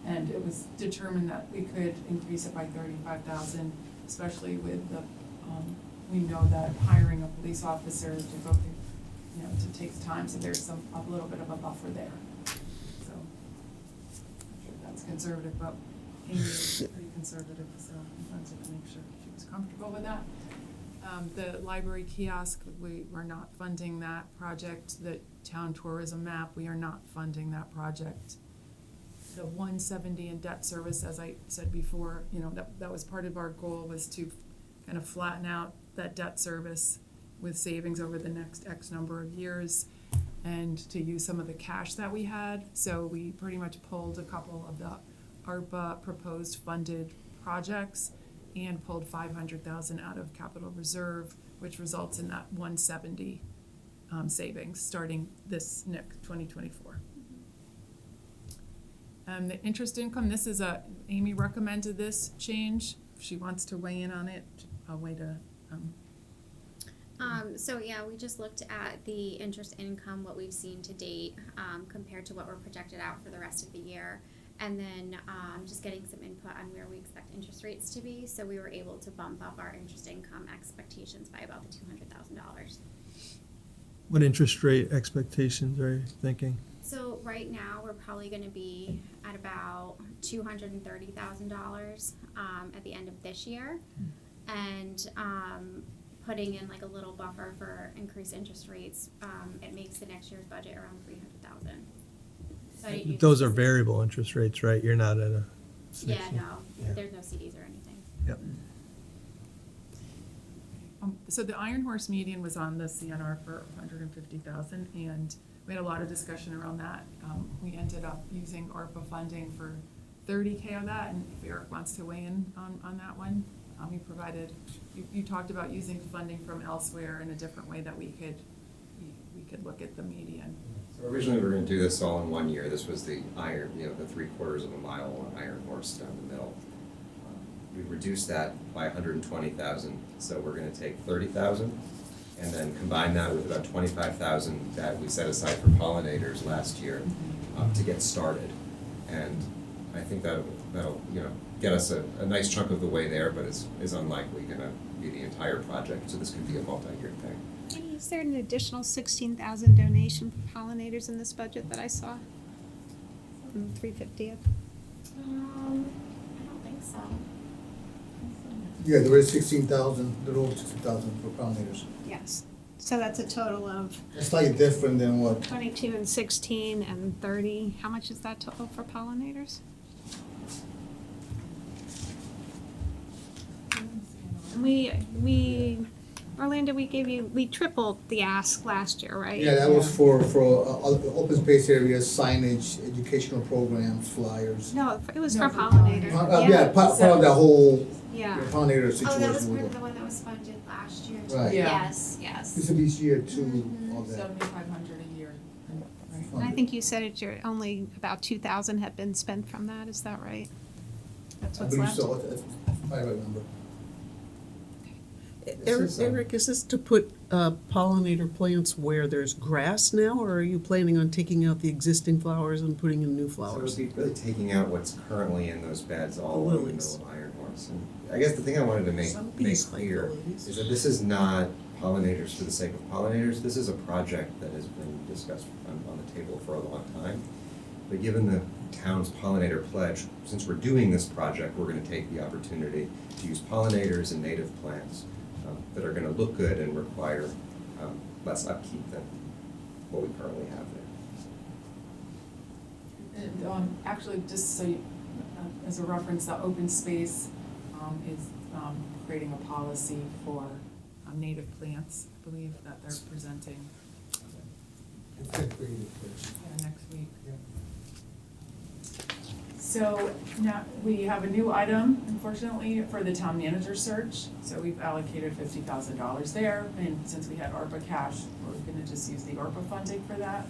And it was determined that we could increase it by 35,000, especially with the, we know that hiring a police officer to go through, to take time, so there's a little bit of a buffer there. So, I'm sure that's conservative, but Amy is pretty conservative, so I wanted to make sure she was comfortable with that. The library kiosk, we're not funding that project. The town tourism map, we are not funding that project. The 170 in debt service, as I said before, that was part of our goal, was to kind of flatten out that debt service with savings over the next X number of years, and to use some of the cash that we had. So we pretty much pulled a couple of the ARPA proposed funded projects and pulled 500,000 out of capital reserve, which results in that 170 savings starting this next 2024. The interest income, this is Amy recommended this change. If she wants to weigh in on it, I'll wait a. So yeah, we just looked at the interest income, what we've seen to date, compared to what we're projected out for the rest of the year. And then just getting some input on where we expect interest rates to be. So we were able to bump up our interest income expectations by about the $200,000. What interest rate expectations are you thinking? So right now, we're probably going to be at about $230,000 at the end of this year. And putting in like a little buffer for increased interest rates, it makes the next year's budget around $300,000. Those are variable interest rates, right? You're not at a. Yeah, no, there's no CDs or anything. Yep. So the Iron Horse median was on the CNR for 150,000, and we had a lot of discussion around that. We ended up using ARPA funding for 30K of that, and if Eric wants to weigh in on that one, we provided. You talked about using funding from elsewhere in a different way that we could look at the median. So originally we were going to do this all in 1 year. This was the iron, the 3/4 of a mile on Iron Horse down the middle. We reduced that by 120,000, so we're going to take 30,000 and then combine that with about 25,000 that we set aside for pollinators last year. to get started. And I think that'll get us a nice chunk of the way there, but is unlikely gonna be the entire project, so this could be a multi-year thing. Amy, is there an additional 16,000 donation for pollinators in this budget that I saw? From 350th? I don't think so. Yeah, there is 16,000, there over 16,000 for pollinators. Yes. So that's a total of It's slightly different than what, 22 and 16 and 30. How much is that total for pollinators? And Orlando, we tripled the ask last year, right? yeah, that was for open space areas, signage, educational programs, flyers. No, it was for pollinators. Yeah, part of that whole Yeah. pollinator Oh, situation. that was part of the one that was funded last year. too. Right. Yeah. Yes, yes. This will be year two of that. 7,500 a year. And I think you said only about 2,000 had been spent from that, is that right? That's I what's believe left? so, if I remember. Eric, is this to put pollinator plants where there's grass now, or are you planning on taking out the existing flowers and putting in new So flowers? it'll be really taking out what's currently in those beds all along the Lilies. middle of Iron Horse. And I guess the thing I wanted to make Some bees like clear lilies. is that this is not pollinators for the sake of pollinators. This is a project that has been discussed on the table for a long time. But given the town's pollinator pledge, since we're doing this project, we're gonna take the opportunity to use pollinators and native plants that are gonna look good and require less upkeep than what we currently have there. And actually, just so you, as a reference, the open space is creating a policy for native plants, I believe, that they're presenting next week. So now we have a new item, unfortunately, for the town manager search. So we've allocated $50,000 there, and since we had ARPA cash, we're gonna just use the ARPA funding for that.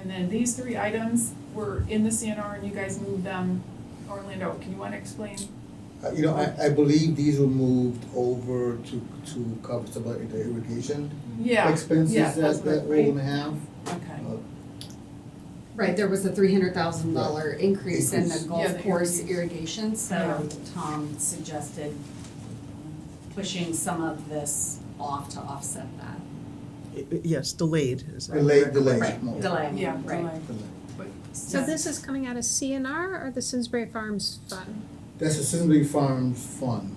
And then these three items were in the CNR and you guys moved them. Orlando, can you wanna explain? I believe these were moved over to cover some of the irrigation Yeah, expenses yeah, that's that what- we're gonna have. Okay. Right, there was a $300,000 increase in the Increase. Yeah, golf the course irrigation. irrigation, so Yeah. Tom suggested pushing some of this off to offset that. Yes, delayed. is that Delayed, correct? delayed. Right, more. delay, Yeah, right. delay. But- So this is coming out of CNR or the Simsbury Farms Fund? That's the Simsbury Farms Fund.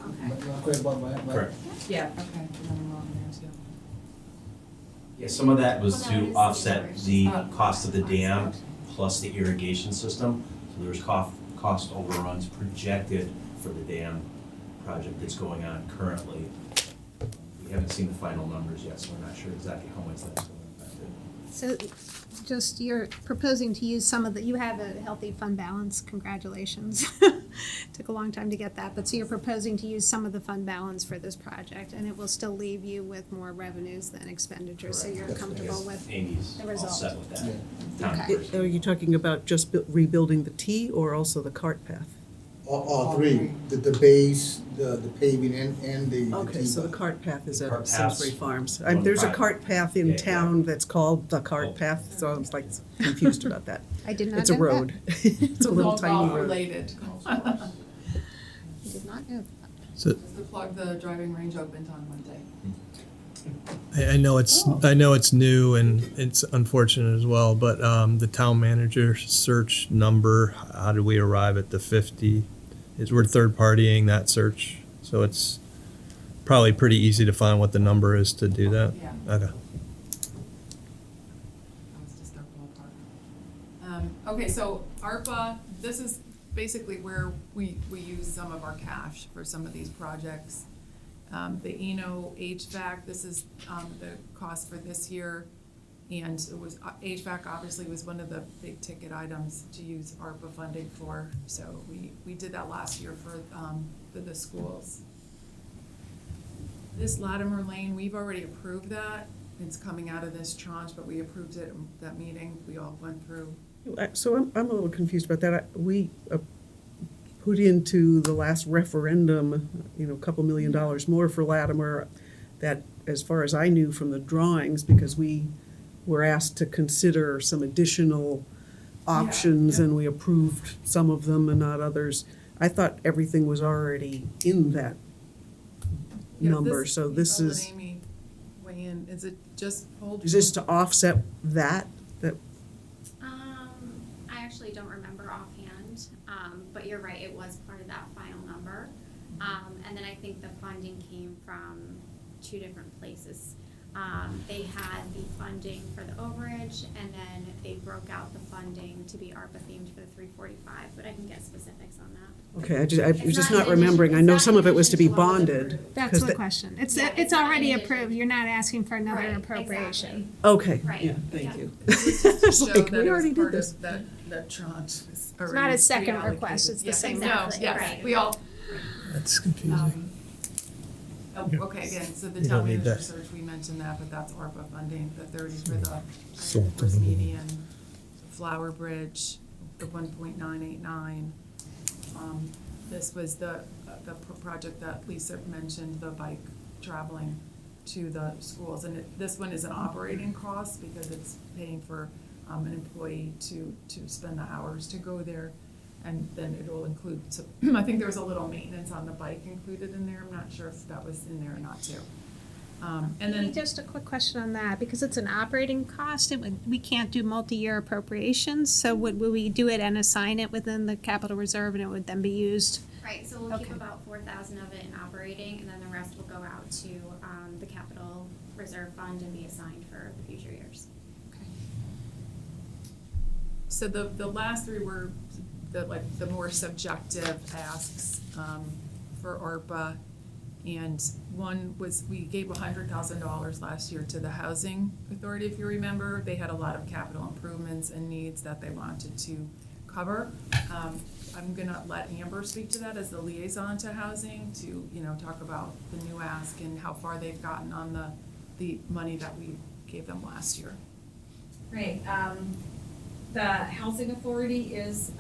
Okay, Am I correct about that? Correct. yeah. Okay, and then we're on there too. Yeah, some of that was Well, that to is offset the yours. cost of the dam plus the irrigation system. So there was cost overruns projected for the dam project that's going on currently. We haven't seen the final numbers yet, so we're not sure exactly how much that's going to impact it. So just you're proposing to use some of the, you have a healthy fund balance, congratulations. Took a long time to get that, but so you're proposing to use some of the fund balance for this project and it will still leave you with more revenues than expenditures, so you're Correct. comfortable I guess with Amy's the all result. set with that. Yeah. Town Okay. person. Are you talking about just rebuilding the T or also the cart path? All three, the base, the paving and the Okay, so the T-bar. cart path is at Cart paths, Simsbury Farms. one There's a private. cart path Yeah, in yeah. town that's called the cart Oh. path, so I was like confused about that. I did not It's a know that. road. It's a little all tiny golf road. related. I did not know that. So Just to plug, the driving range opened on Monday. I know it's new and it's unfortunate as well, but the town manager search number, how did we arrive at the 50? We're third partying that search, so it's probably pretty easy to find what the number is to do that. Yeah. Okay. That was just our ballpark. Okay, so ARPA, this is basically where we use some of our cash for some of these projects. The Eno HVAC, this is the cost for this year. And it was, HVAC obviously was one of the big ticket items to use ARPA funding for. So we did that last year for the schools. This Latimer Lane, we've already approved that. It's coming out of this tranche, but we approved it at that meeting. We all went through. So I'm a little confused about that. We put into the last referendum, a couple $1 million more for Latimer. That, as far as I knew from the drawings, because we were asked to consider some additional options, and we approved some of them and not others. I thought everything was already in that number, so this I'll is, let Amy weigh in. Is it just hold? is this to offset that? I actually don't remember offhand, but you're right, it was part of that final number. And then I think the funding came from two different places. They had the funding for the overage, and then they broke out the funding to be ARPA themed for the 345, but I can get specifics on that. Okay, I was It's just not not in remembering. I addition- know it's some not of it was to be in addition to what was bonded. approved. That's 'cause the the- question. It's Yeah, it's it's not already in addition. approved. You're not asking for another Right, appropriation. Okay, Right, yeah, thank yeah. you. Just to It's show like, that we it was already did part this. of that tranche. It's not a second reallocated. request, it's the Yeah, same no, Exactly, yes, right. we all, That's confusing. okay, again, so the You town don't need manager that. search, we mentioned that, but that's ARPA funding, the 30 for the Salt First and Median, Flower Bridge, the 1.989. This was the project that Lisa mentioned, the bike traveling to the schools. And this one is an operating cost because it's paying for an employee to spend the hours to go there. And then it will include, so I think there was a little maintenance on the bike included in there. I'm not sure if that was in there or not too. And then Just a quick question on that, because it's an operating cost, we can't do multi-year appropriations, so would we do it and assign it within the capital reserve and it would then be used? Right, so we'll keep Okay. about 4,000 of it in operating, and then the rest will go out to the capital reserve fund and be assigned for the future years. so the last three were the more subjective asks for ARPA. And one was, we gave $100,000 last year to the Housing Authority, if you remember. They had a lot of capital improvements and needs that they wanted to cover. I'm gonna let Amber speak to that as the liaison to housing to, talk about the new ask and how far they've gotten on the money that we gave them last year. Great. The Housing Authority is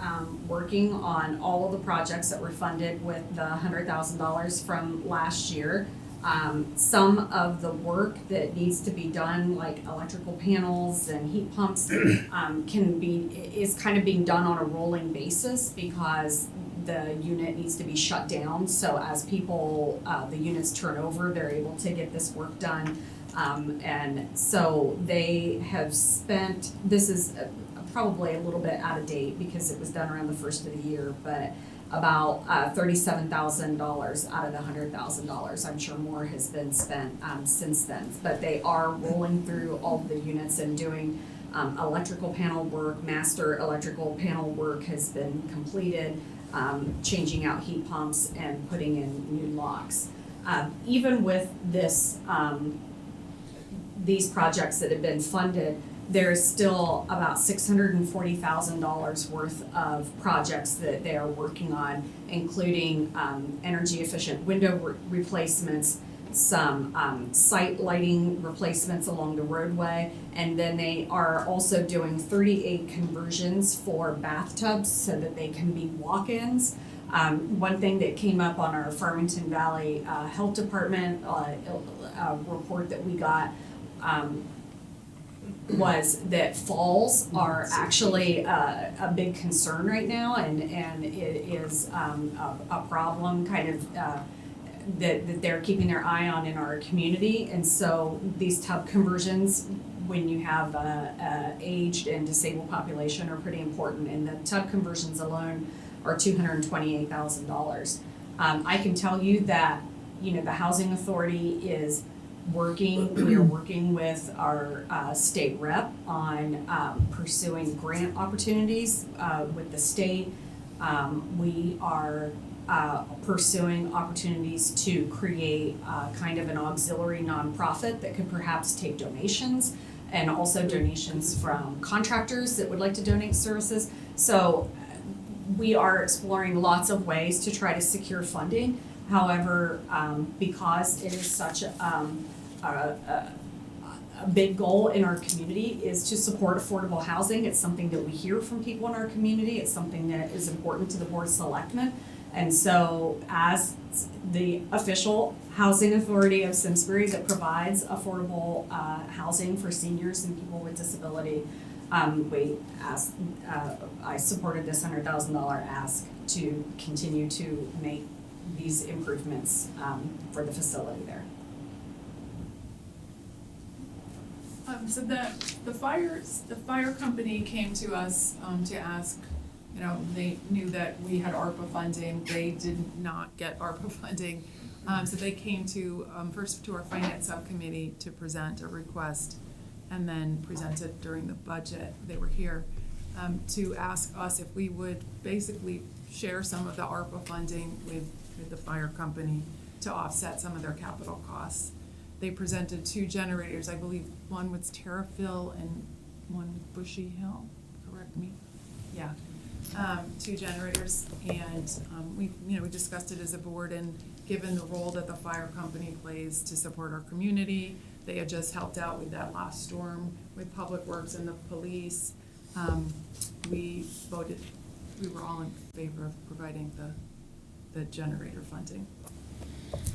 working on all of the projects that were funded with the $100,000 from last year. Some of the work that needs to be done, like electrical panels and heat pumps, is kind of being done on a rolling basis because the unit needs to be shut down. So as people, the units turn over, they're able to get this work done. And so they have spent, this is probably a little bit out of date because it was done around the first of the year, but about $37,000 out of the $100,000. I'm sure more has been spent since then. But they are rolling through all of the units and doing electrical panel work. Master electrical panel work has been completed, changing out heat pumps and putting in new locks. Even with this, these projects that have been funded, there's still about $640,000 worth of projects that they are working on, including energy efficient window replacements, some site lighting replacements along the roadway, and then they are also doing 38 conversions for bathtubs so that they can be walk-ins. One thing that came up on our Farmington Valley Health Department report that we got was that falls are actually a big concern right now, and it is a problem kind of that they're keeping their eye on in our community. And so these tub conversions, when you have a aged and disabled population, are pretty important, and the tub conversions alone are $228,000. I can tell you that the Housing Authority is working. We are working with our state rep on pursuing grant opportunities with the state. We are pursuing opportunities to create kind of an auxiliary nonprofit that could perhaps take donations, and also donations from contractors that would like to donate services. So we are exploring lots of ways to try to secure funding. However, because it is such a big goal in our community is to support affordable housing. It's something that we hear from people in our community. It's something that is important to the Board of Selectmen. And so as the official housing authority of Simsbury that provides affordable housing for seniors and people with disability, I supported this $100,000 ask to continue to make these improvements for the facility there. So the fire company came to us to ask, you know, they knew that we had ARPA funding. They did not get ARPA funding. So they came to, first to our finance subcommittee to present a request, and then presented during the budget. They were here to ask us if we would basically share some of the ARPA funding with the fire company to offset some of their capital costs. They presented 2 generators. I believe one was Terrafil and one was Bushy Hill. Correct me? Yeah. 2 generators, and we discussed it as a board, and given the role that the fire company plays to support our community, they had just helped out with that last storm with Public Works and the police. We were all in favor of providing the generator funding.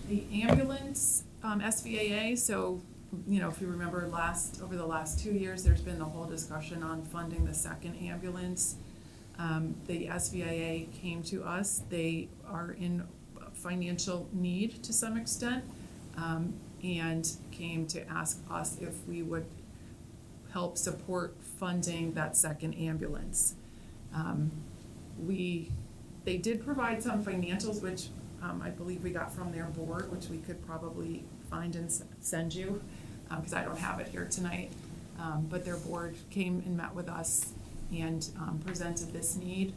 The ambulance, SVAA, so, if you remember over the last 2 years, there's been the whole discussion on funding the second ambulance. The SVAA came to us. They are in financial need to some extent, and came to ask us if we would help support funding that second ambulance. They did provide some financials, which I believe we got from their board, which we could probably find and send you, because I don't have it here tonight. But their board came and met with us and presented this need.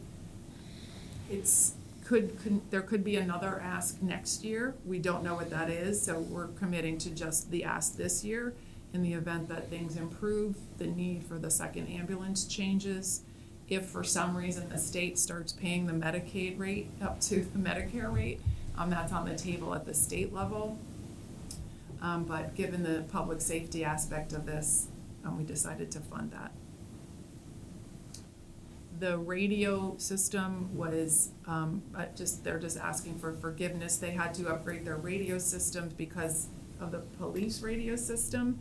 There could be another ask next year. We don't know what that is, so we're committing to just the ask this year. In the event that things improve, the need for the second ambulance changes. If for some reason the state starts paying the Medicaid rate up to the Medicare rate, that's on the table at the state level. But given the public safety aspect of this, we decided to fund that. The radio system was they're just asking for forgiveness. They had to upgrade their radio systems because of the police radio system.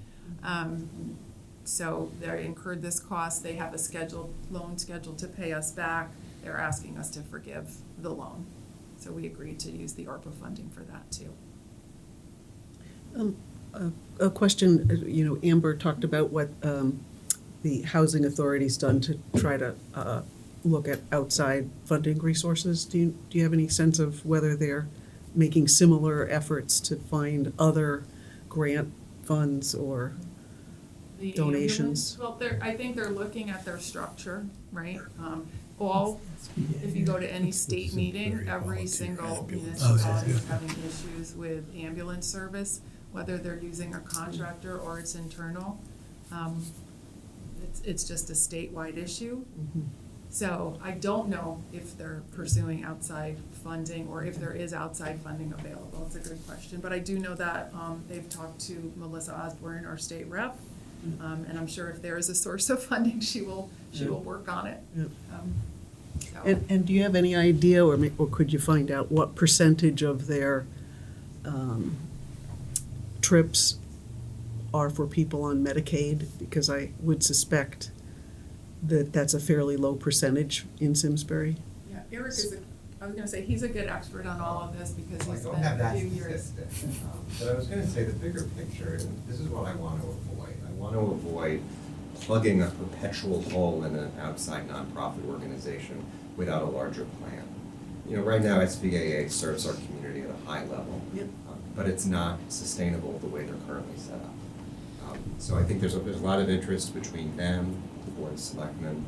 So they incurred this cost. They have a loan scheduled to pay us back. They're asking us to forgive the loan. So we agreed to use the ARPA funding for that too. A question, Amber talked about what the housing authority's done to try to look at outside funding resources. Do you have any sense of whether they're making similar efforts to find other grant funds or The donations? ambulance, I think they're looking at their structure, right? If you go to any state meeting, every single municipality is having issues with ambulance service, whether they're using a contractor or it's internal. It's just a statewide issue. Mm-hmm. So I don't know if they're pursuing outside funding or if there is outside funding available. It's a good question. But I do know that they've talked to Melissa Osborne, our state rep, and I'm sure if there is a source of funding, she will work on it. Yep. So. And do you have any idea, or could you find out what percentage of their trips are for people on Medicaid? Because I would suspect that that's a fairly low percentage in Simsbury. Yeah, Eric I was gonna say, he's a good expert on all of this because he's I don't been have a that few years. statistic, but I was gonna say the bigger picture, and this is what I want to avoid. I want to avoid plugging a perpetual hole in an outside nonprofit organization without a larger plan. Right now SVAA serves our community at a high level, but it's not sustainable the way they're currently set up. So I think there's a lot of interest between them, the Board of Selectmen,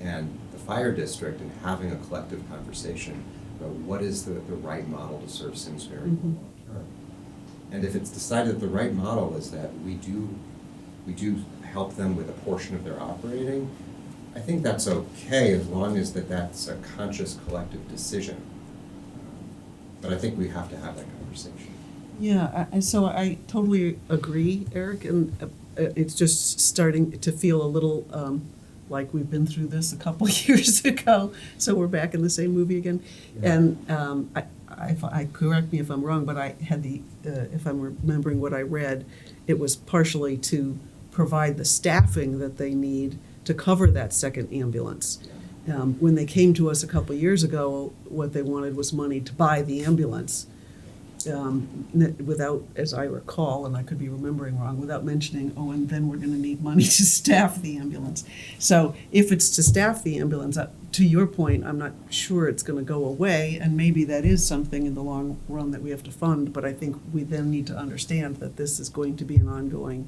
and the fire district in having a collective conversation about what is the right model to serve Simsbury in the long term. And if it's decided that the right model is that we do help them with a portion of their operating, I think that's okay as long as that's a conscious collective decision. But I think we have to have that conversation. Yeah, so I totally agree, Eric, and it's just starting to feel a little like we've been through this a couple years ago, so we're back in the same movie again. And I correct me if I'm wrong, but I had if I'm remembering what I read, it was partially to provide the staffing that they need to cover that second ambulance. When they came to us a couple years ago, what they wanted was money to buy the ambulance. Without, as I recall, and I could be remembering wrong, without mentioning, oh, and then we're gonna need money to staff the ambulance. So if it's to staff the ambulance, to your point, I'm not sure it's gonna go away, and maybe that is something in the long run that we have to fund, but I think we then need to understand that this is going to be an ongoing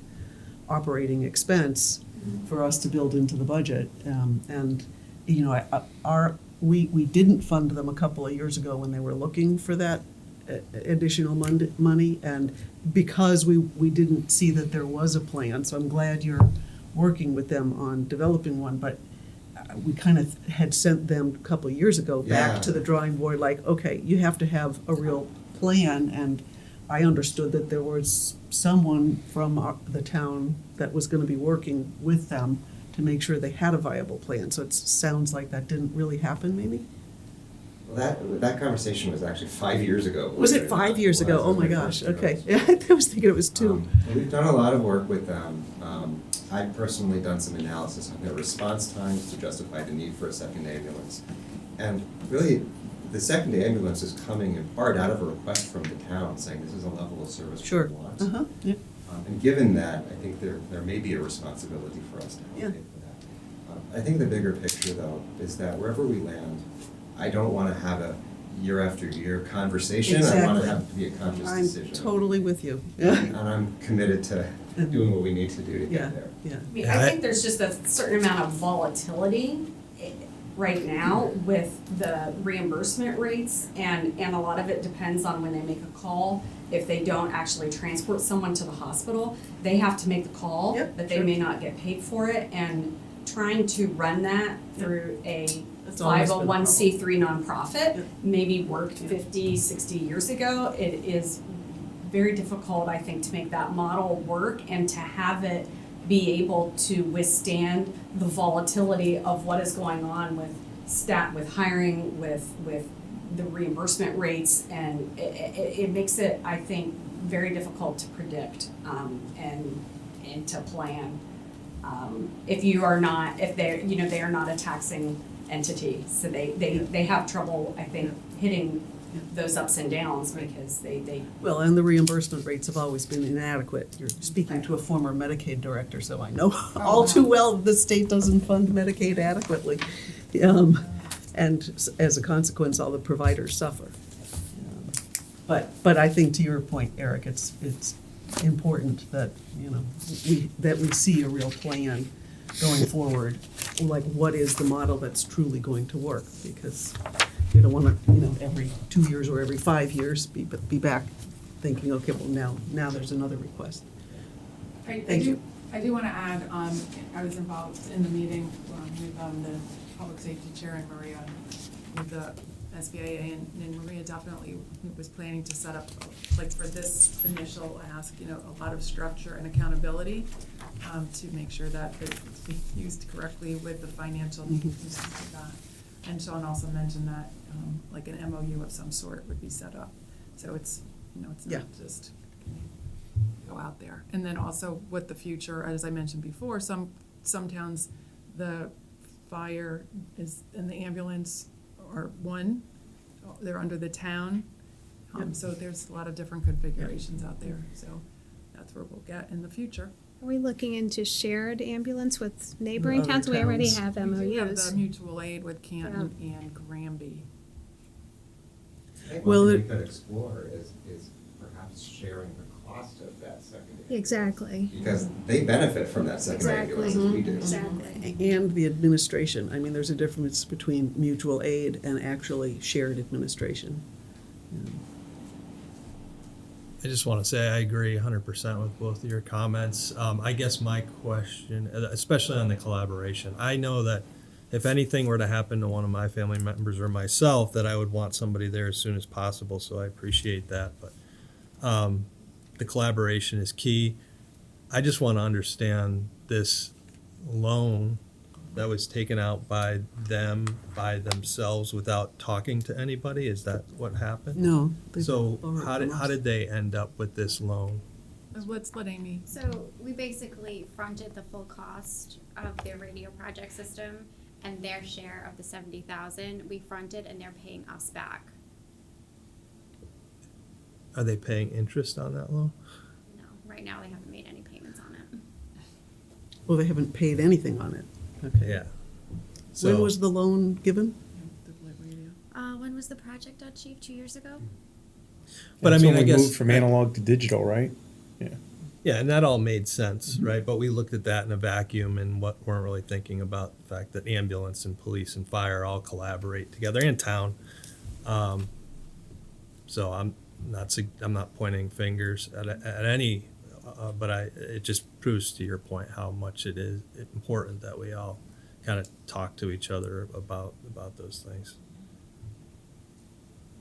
operating expense for us to build into the budget. And, you know, we didn't fund them a couple of years ago when they were looking for that additional money, and because we didn't see that there was a plan, so I'm glad you're working with them on developing one, but we kind of had sent them a couple of years ago back to the drawing board, like, okay, you have to have a real plan, and I understood that there was someone from the town that was going to be working with them to make sure they had a viable plan, so it sounds like that didn't really happen, maybe? Well, that conversation was actually 5 years ago. Was it 5 years ago? Oh my gosh, okay. Yeah, I was thinking it was 2. We've done a lot of work with them. I've personally done some analysis on their response times to justify the need for a second ambulance. And really, the second ambulance is coming in part out of a request from the town saying this is a level of service we want. Yeah. And given that, I think there may be a responsibility for us to help pay for that. I think the bigger picture, though, is that wherever we land, I don't want to have a year after year conversation. Exactly. I want to have it to be a conscious decision. I'm totally with you. And I'm committed to doing what we need to do to get there. Yeah. I mean, I think there's just a certain amount of volatility right now with the reimbursement rates, and a lot of it depends on when they make a call. If they don't actually transport someone to the hospital, they have to make the call, but they may not get paid for it, and trying to run that through a 501c3 nonprofit maybe worked 50, 60 years ago. It is very difficult, I think, to make that model work and to have it be able to withstand the volatility of what is going on with with hiring, with the reimbursement rates, and it makes it, I think, very difficult to predict and to plan. If they are not a taxing entity, so they have trouble, I think, hitting those ups and downs because they Well, and the reimbursement rates have always been inadequate. You're speaking to a former Medicaid director, so I know all too well the state doesn't fund Medicaid adequately. And as a consequence, all the providers suffer. But I think, to your point, Eric, it's important that, we see a real plan going forward, like what is the model that's truly going to work, because we don't want to, every 2 years or every 5 years be back thinking, okay, well now there's another request. Thank you. I do want to add, I was involved in the meeting with the public safety chair and Maria with the SBIA, and Maria definitely was planning to set up, like for this initial ask, a lot of structure and accountability to make sure that it's being used correctly with the financial needs of that. And Sean also mentioned that like an MOU of some sort would be set up. So it's, it's not just go out there. And then also with the future, as I mentioned before, some towns, the fire is and the ambulance are one. They're under the town. So there's a lot of different configurations out there. So that's where we'll get in the future. Are we looking into shared ambulance with neighboring Other towns? We already towns. have We do have MOUs. the mutual aid with Canton and Granby. Well, we could explore is perhaps sharing the cost of that second ambulance. Exactly. Because they benefit from that second ambulance as we do. Exactly. And the administration. I mean, there's a difference between mutual aid and actually shared administration. I just want to say I agree 100% with both of your comments. I guess my question, especially on the collaboration, I know that if anything were to happen to one of my family members or myself, that I would want somebody there as soon as possible, so I appreciate that. But the collaboration is key. I just want to understand this loan that was taken out by them, by themselves, without talking to anybody? Is that what happened? No. they So borrowed how did, from how us. did they end up with this loan? Let's let Amy. So we basically fronted the full cost of their radio project system, and their share of the 70,000 we fronted, and they're paying us back. Are they paying interest on that loan? No, right now they haven't made any payments on it. Well, they haven't paid anything on it. Okay. Yeah. When So- was the loan given? When was the project done, Chief? 2 years ago? But I That's mean, when I we guess. moved from analog to digital, right? Yeah. Yeah, and that all made sense, right? But we looked at that in a vacuum and weren't really thinking about the fact that ambulance and police and fire all collaborate together, and town. So I'm not pointing fingers at any, but it just proves to your point how much it is important that we all kind of talk to each other about those things.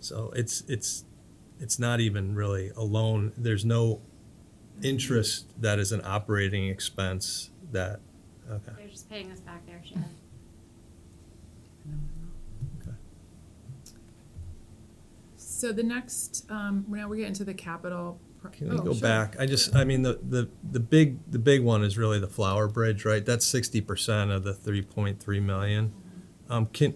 So it's not even really a loan. There's no interest that is an operating expense that, okay. They're just paying us back their share. So the next, now we're getting to the capital. Can we Oh, go sure. back? I mean, the big one is really the Flower Bridge, right? That's 60% of the 3.3 million. Can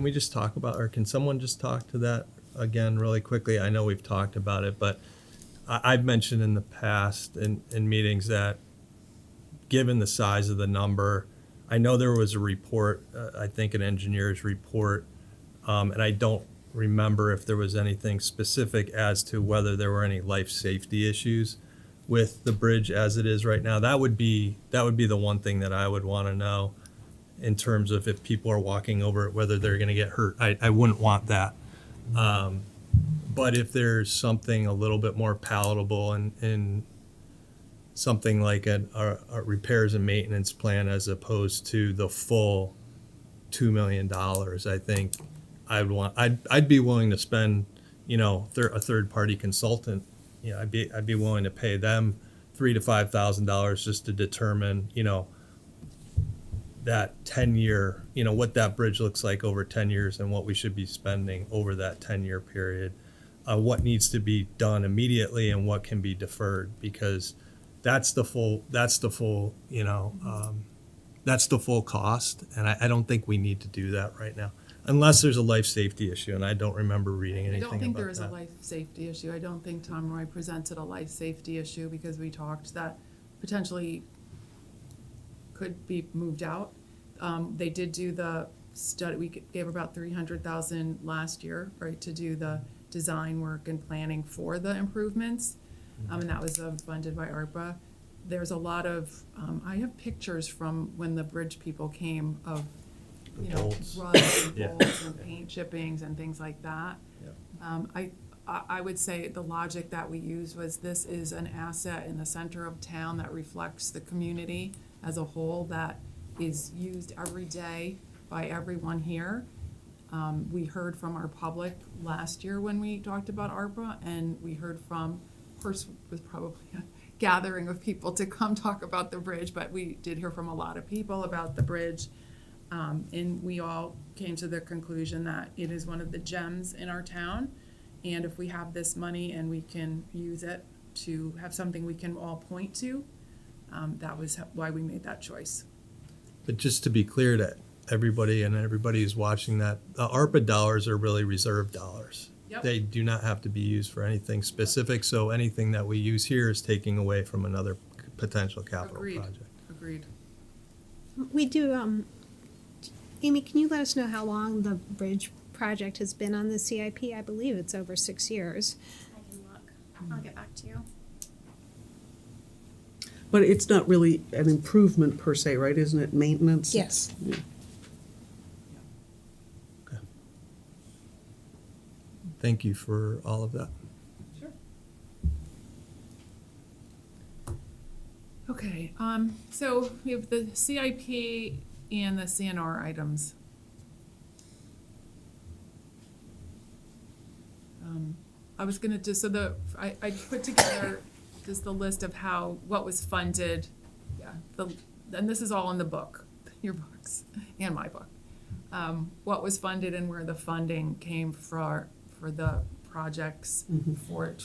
we just talk about, or can someone just talk to that again really quickly? I know we've talked about it, but I've mentioned in the past in meetings that given the size of the number, I know there was a report, I think an engineer's report, and I don't remember if there was anything specific as to whether there were any life safety issues with the bridge as it is right now. That would be the one thing that I would want to know in terms of if people are walking over it, whether they're going to get hurt. I wouldn't want that. But if there's something a little bit more palatable and something like a repairs and maintenance plan as opposed to the full $2 million, I think I'd be willing to spend, a third party consultant. I'd be willing to pay them $3,000 to $5,000 just to determine, that 10-year, what that bridge looks like over 10 years and what we should be spending over that 10-year period. What needs to be done immediately and what can be deferred, because that's the full cost, and I don't think we need to do that right now, unless there's a life safety issue, and I don't remember reading anything I about don't think that. there is a life safety issue. I don't think Tom Roy presented a life safety issue because we talked that potentially could be moved out. They did do the study, we gave about $300,000 last year, right, to do the design work and planning for the improvements. And that was funded by ARPA. There's a lot of, I have pictures from when the bridge people came of, bolts. runs and Yeah. bolts and paint chippings and things like that. Yeah. I would say the logic that we used was this is an asset in the center of town that reflects the community as a whole, that is used every day by everyone here. We heard from our public last year when we talked about ARPA, and we heard from, of course, it was probably a gathering of people to come talk about the bridge, but we did hear from a lot of people about the bridge. And we all came to the conclusion that it is one of the gems in our town. And if we have this money and we can use it to have something we can all point to, that was why we made that choice. But just to be clear to everybody who's watching, that the ARPA dollars are really reserve dollars. Yep. They do not have to be used for anything specific, so anything that we use here is taking away from another potential capital Agreed. project. Agreed. We do, Amy, can you let us know how long the bridge project has been on the CIP? I believe it's over 6 years. I can look. I'll get back to you. But it's not really an improvement per se, right? Isn't it maintenance? Yes. Yeah. Thank you for all of that. Sure. Okay, so we have the CIP and the CNR items. I was gonna just, I put together just the list of what was funded. Yeah, and this is all in the book. your books and my book. What was funded and where the funding came for the projects for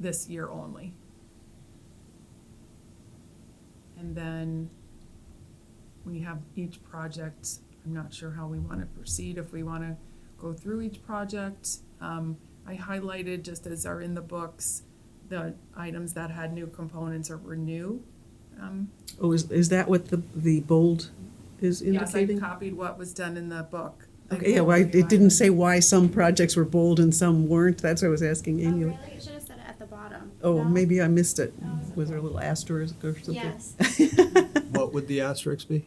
this year only. And then we have each project. I'm not sure how we want to proceed, if we want to go through each project. I highlighted, just as are in the books, the items that had new components or were new. Oh, is that what the bold is indicating? Yes, I copied what was done in the book. Okay, yeah, well, it didn't say why some projects were bold and some weren't. That's what I was asking Oh, Amy. really? It should have said it at the bottom. Oh, No? maybe I missed it. Oh, is it Was there a little asterisk or something? Yes. What would the asterisk be?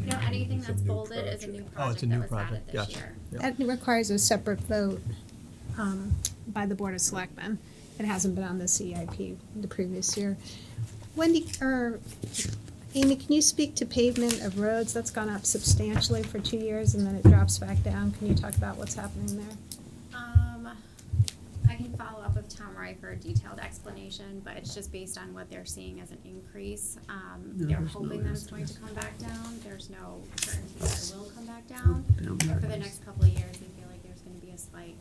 No, anything that's bolded is a new Oh, it's project a new that was added project. this Gotcha. year. Yep. That requires a separate vote by the Board of Selectmen. It hasn't been on the CIP the previous year. Wendy, or Amy, can you speak to pavement of roads? That's gone up substantially for 2 years and then it drops back down. Can you talk about what's happening there? I can follow up with Tom Roy for a detailed explanation, but it's just based on what they're seeing as an increase. They're there's no hoping that it's going to estimates. come back down. There's no certainty that it will come back down. Down But for the there. next couple of years, they feel like there's gonna be a spike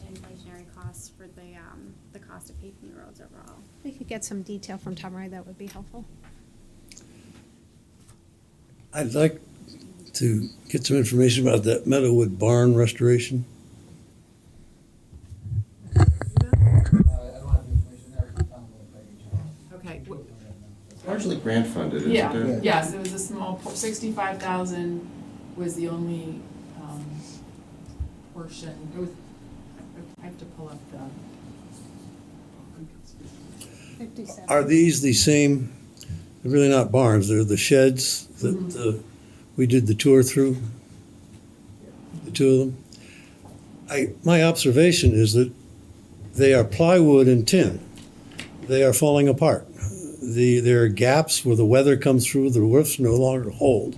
in inflationary costs for the cost of paving the roads overall. We could get some detail from Tom Ray, that would be helpful. I'd like to get some information about that Meadowwood barn restoration. Okay. It's largely grant funded, isn't Yeah, it? yes, it was a small, 65,000 was the only portion. It was, I have to pull up the. 57. Are these the same, they're really not barns, they're the sheds that we did the tour through? The two of them? My observation is that they are plywood and tin. They are falling apart. There are gaps where the weather comes through, the roofs no longer hold.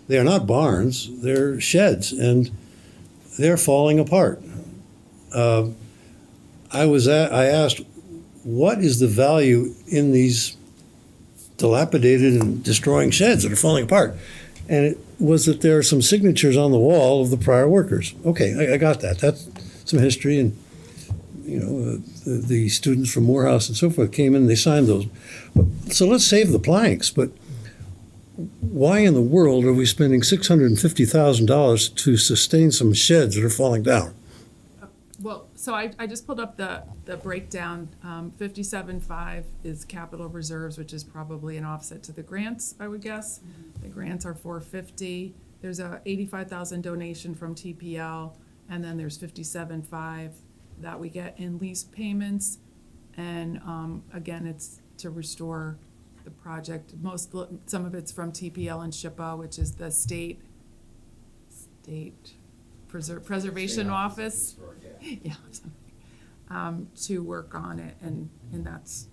They are not barns, they're sheds, and they're falling apart. I asked, what is the value in these dilapidated and destroying sheds that are falling apart? And it was that there are some signatures on the wall of the prior workers. Okay, I got that. That's some history, and the students from Morehouse and so forth came in and they signed those. So let's save the planks, but why in the world are we spending $650,000 to sustain some sheds that are falling down? Well, so I just pulled up the breakdown. 57.5 is capital reserves, which is probably an offset to the grants, I would guess. The grants are 450. There's a 85,000 donation from TPL, and then there's 57.5 that we get in lease payments. And again, it's to restore the project. Some of it's from TPL and SHPA, which is the state preservation office. Yeah. To work on it, and that's.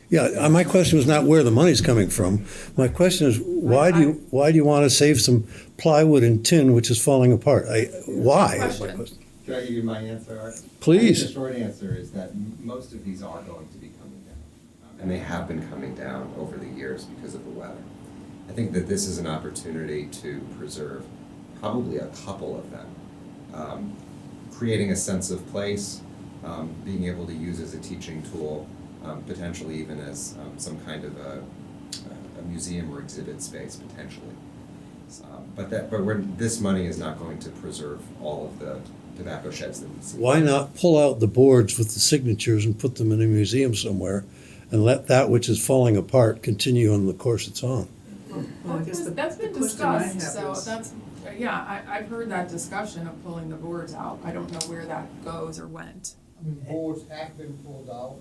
Yeah, my question was not where the money's coming from. My question is, why do you want to save some plywood and tin, which is falling apart? Why? is my question. Can I give you my answer, Art? Please. I think the short answer is that most of these are going to be coming down. And they have been coming down over the years because of the weather. I think that this is an opportunity to preserve probably a couple of them. Creating a sense of place, being able to use as a teaching tool, potentially even as some kind of a museum or exhibit space, potentially. But this money is not going to preserve all of the tobacco sheds that we see. Why not pull out the boards with the signatures and put them in a museum somewhere and let that which is falling apart continue on the course it's on? Well, I guess That's been the question I discussed, have so is- I've heard that discussion of pulling the boards out. I don't know where that goes or went. I mean, boards have been pulled out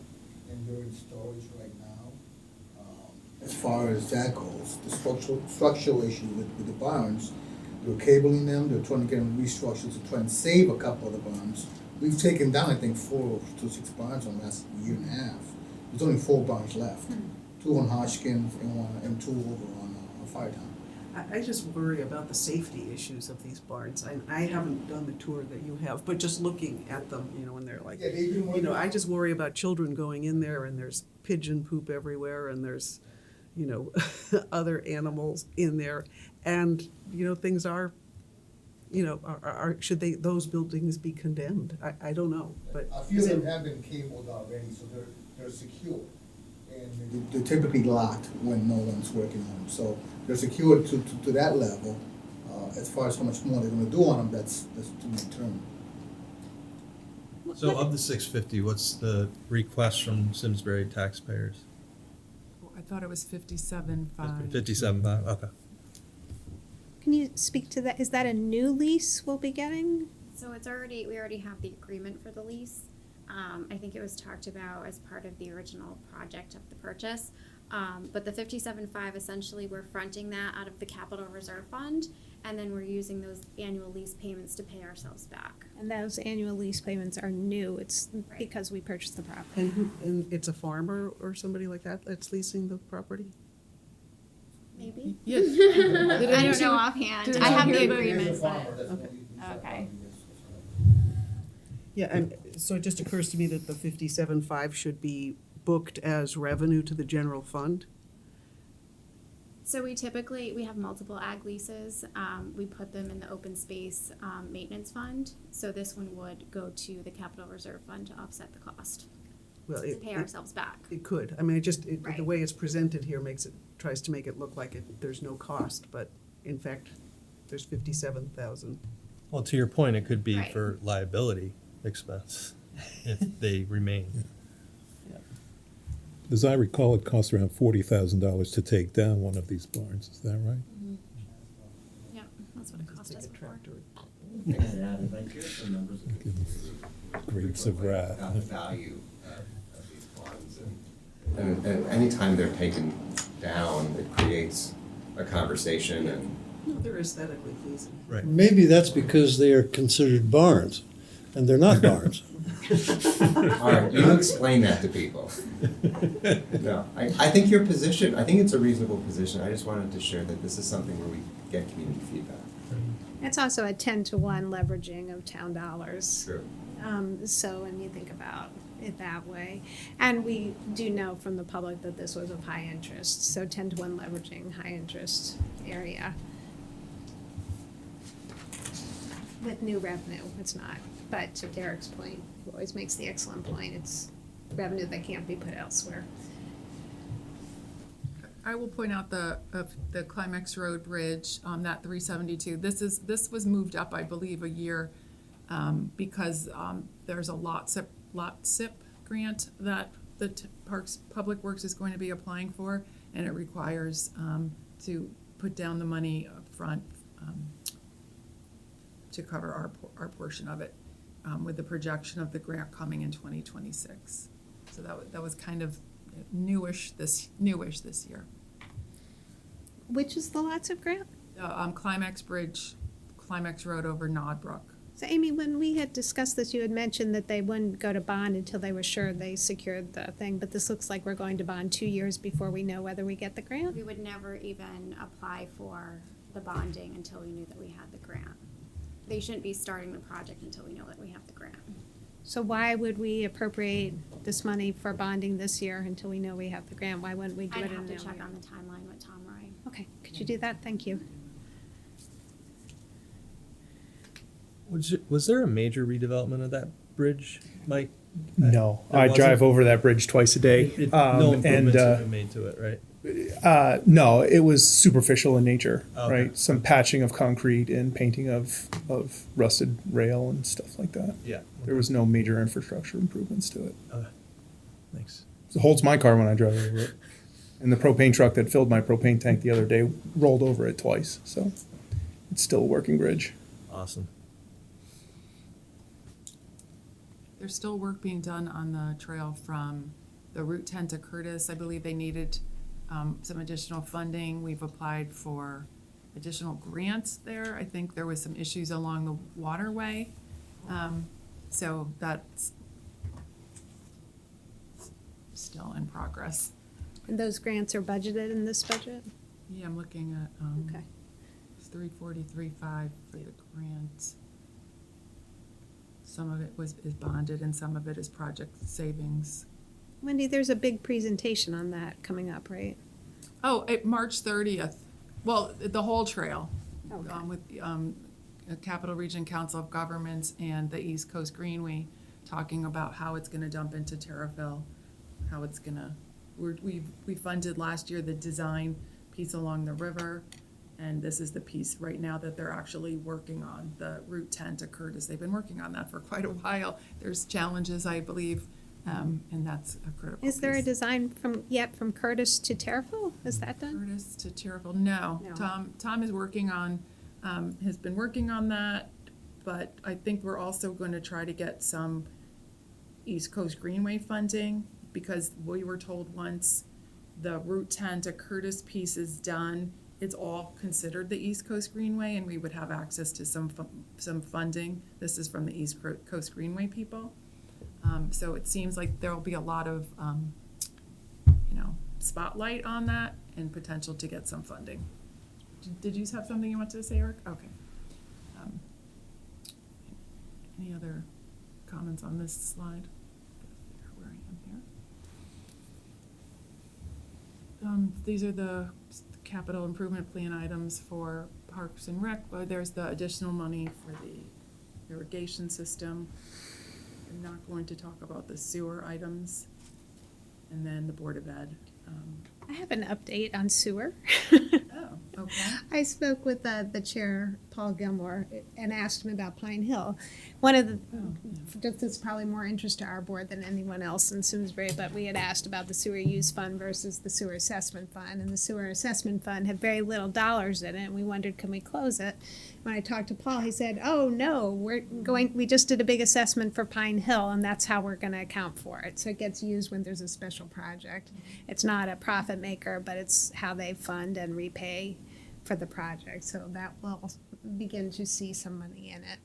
and they're in storage right now. As far as that goes, the structural issue with the barns, they're cabling them, they're trying to get them restructured to try and save a couple of the barns. We've taken down, I think, 4 to 6 barns in the last year and a half. There's only 4 barns left, 2 on Hodgkins and 2 over on Firetown. I just worry about the safety issues of these barns. I haven't done the tour that you have, but just looking at them, and they're like, Yeah, they've been I just worry about children going in there and there's pigeon poop everywhere and there's, other animals in there. and, things are, should those buildings be condemned? I don't know, but. A few of them have been cabled already, so they're secure. And they're typically locked when no one's working on them, so they're secured to that level. As far as how much more they're gonna do on them, that's to be determined. So of the 650, what's the request from Simsbury taxpayers? I thought it was 57.5. 57.5, okay. Can you speak to that? Is that a new lease we'll be getting? So we already have the agreement for the lease. I think it was talked about as part of the original project of the purchase. But the 57.5, essentially, we're fronting that out of the capital reserve fund, and then we're using those annual lease payments to pay ourselves back. And those annual lease payments are new. It's Right. because we purchased the property. And it's a farmer or somebody like that that's leasing the property? Maybe? Yeah. I don't know offhand. did I have the you hear- agreement, Farmer, but, that's what we- okay. Yeah, and so it just occurs to me that the 57.5 should be booked as revenue to the general fund? So we have multiple ag leases. We put them in the open space maintenance fund. So this one would go to the capital reserve fund to offset the cost, Well, to pay ourselves back. It could. I mean, the Right. way it's presented here tries to make it look like there's no cost, but in fact, there's 57,000. Well, to your point, it could be Right. for liability expense if they remain. As I recall, it costs around $40,000 to take down one of these barns, is that right? Yep, that's what it cost us Take a before. tractor. Grapes of wrath. About the value of these bonds, and anytime they're taken down, it creates a conversation and. No, they're aesthetically pleasing. Right. Maybe that's because they are considered barns, and they're not barns. All right, you explain that to people. No, I think your position, I think it's a reasonable position. I just wanted to share that this is something where we get community feedback. It's also a 10-to-1 leveraging of town dollars. True. So when you think about it that way, and we do know from the public that this was of high interest, so 10-to-1 leveraging, high interest area. With new revenue, it's not, but to Derek's point, he always makes the excellent point, it's revenue that can't be put elsewhere. I will point out the Climax Road Bridge, that 372. This was moved up, I believe, a year because there's a lot SIP grant that the Public Works is going to be applying for, and it requires to put down the money up front to cover our portion of it, with the projection of the grant coming in 2026. So that was kind of newish this year. Which is the lots of grant? Climax Bridge, Climax Road over Nodbrook. So Amy, when we had discussed this, you had mentioned that they wouldn't go to bond until they were sure they secured the thing, but this looks like we're going to bond 2 years before we know whether we get the grant? We would never even apply for the bonding until we knew that we had the grant. They shouldn't be starting the project until we know that we have the grant. So why would we appropriate this money for bonding this year until we know we have the grant? Why wouldn't we do I'd it in have to a check year? on the timeline with Tom Roy. Okay, could you do that? Thank you. Was there a major redevelopment of that bridge, Mike? No, There I wasn't? drive over that bridge twice a day. No And improvements have been made to it, right? no, it was superficial in nature, Okay. right? Some patching of concrete and painting of rusted rail and stuff like that. Yeah. There was no major infrastructure improvements to it. Thanks. It holds my car when I drive over it. And the propane truck that filled my propane tank the other day rolled over it twice, so it's still a working bridge. Awesome. There's still work being done on the trail from the Route 10 to Curtis. I believe they needed some additional funding. We've applied for additional grants there. I think there was some issues along the waterway. So that's still in progress. And those grants are budgeted in this budget? Yeah, I'm looking at Okay. 343.5 for the grant. Some of it is bonded and some of it is project savings. Wendy, there's a big presentation on that coming up, right? Oh, March 30th. Well, the whole trail, Okay. with Capital Region Council of Governments and the East Coast Greenway, talking about how it's gonna dump into Terrafil, how it's gonna, we funded last year the design piece along the river, and this is the piece right now that they're actually working on, the Route 10 to Curtis. They've been working on that for quite a while. There's challenges, I believe, and that's a critical Is there a piece. design from Curtis to Terrifil? Is that done? Curtis to Terrafil, no. No. Tom is working on, has been working on that, but I think we're also going to try to get some East Coast Greenway funding, because we were told once the Route 10 to Curtis piece is done, it's all considered the East Coast Greenway, and we would have access to some funding. This is from the East Coast Greenway people. So it seems like there'll be a lot of, spotlight on that and potential to get some funding. Did you have something you wanted to say, Eric? Okay. Any other comments on this slide? Where I am here. These are the capital improvement plan items for Parks and Rec. There's the additional money for the irrigation system. I'm not going to talk about the sewer items. And then the Board of Ed. I have an update on sewer. Oh, okay. I spoke with the chair, Paul Gilmore, and asked him about Pine Hill. One of the, this is probably more interest to our board than anyone else in Simsbury, but we had asked about the sewer use fund versus the sewer assessment fund, and the sewer assessment fund had very little dollars in it, and we wondered, can we close it? When I talked to Paul, he said, oh, no, we just did a big assessment for Pine Hill, and that's how we're gonna account for it. So it gets used when there's a special project. It's not a profit maker, but it's how they fund and repay for the project. So that will begin to see some money in it.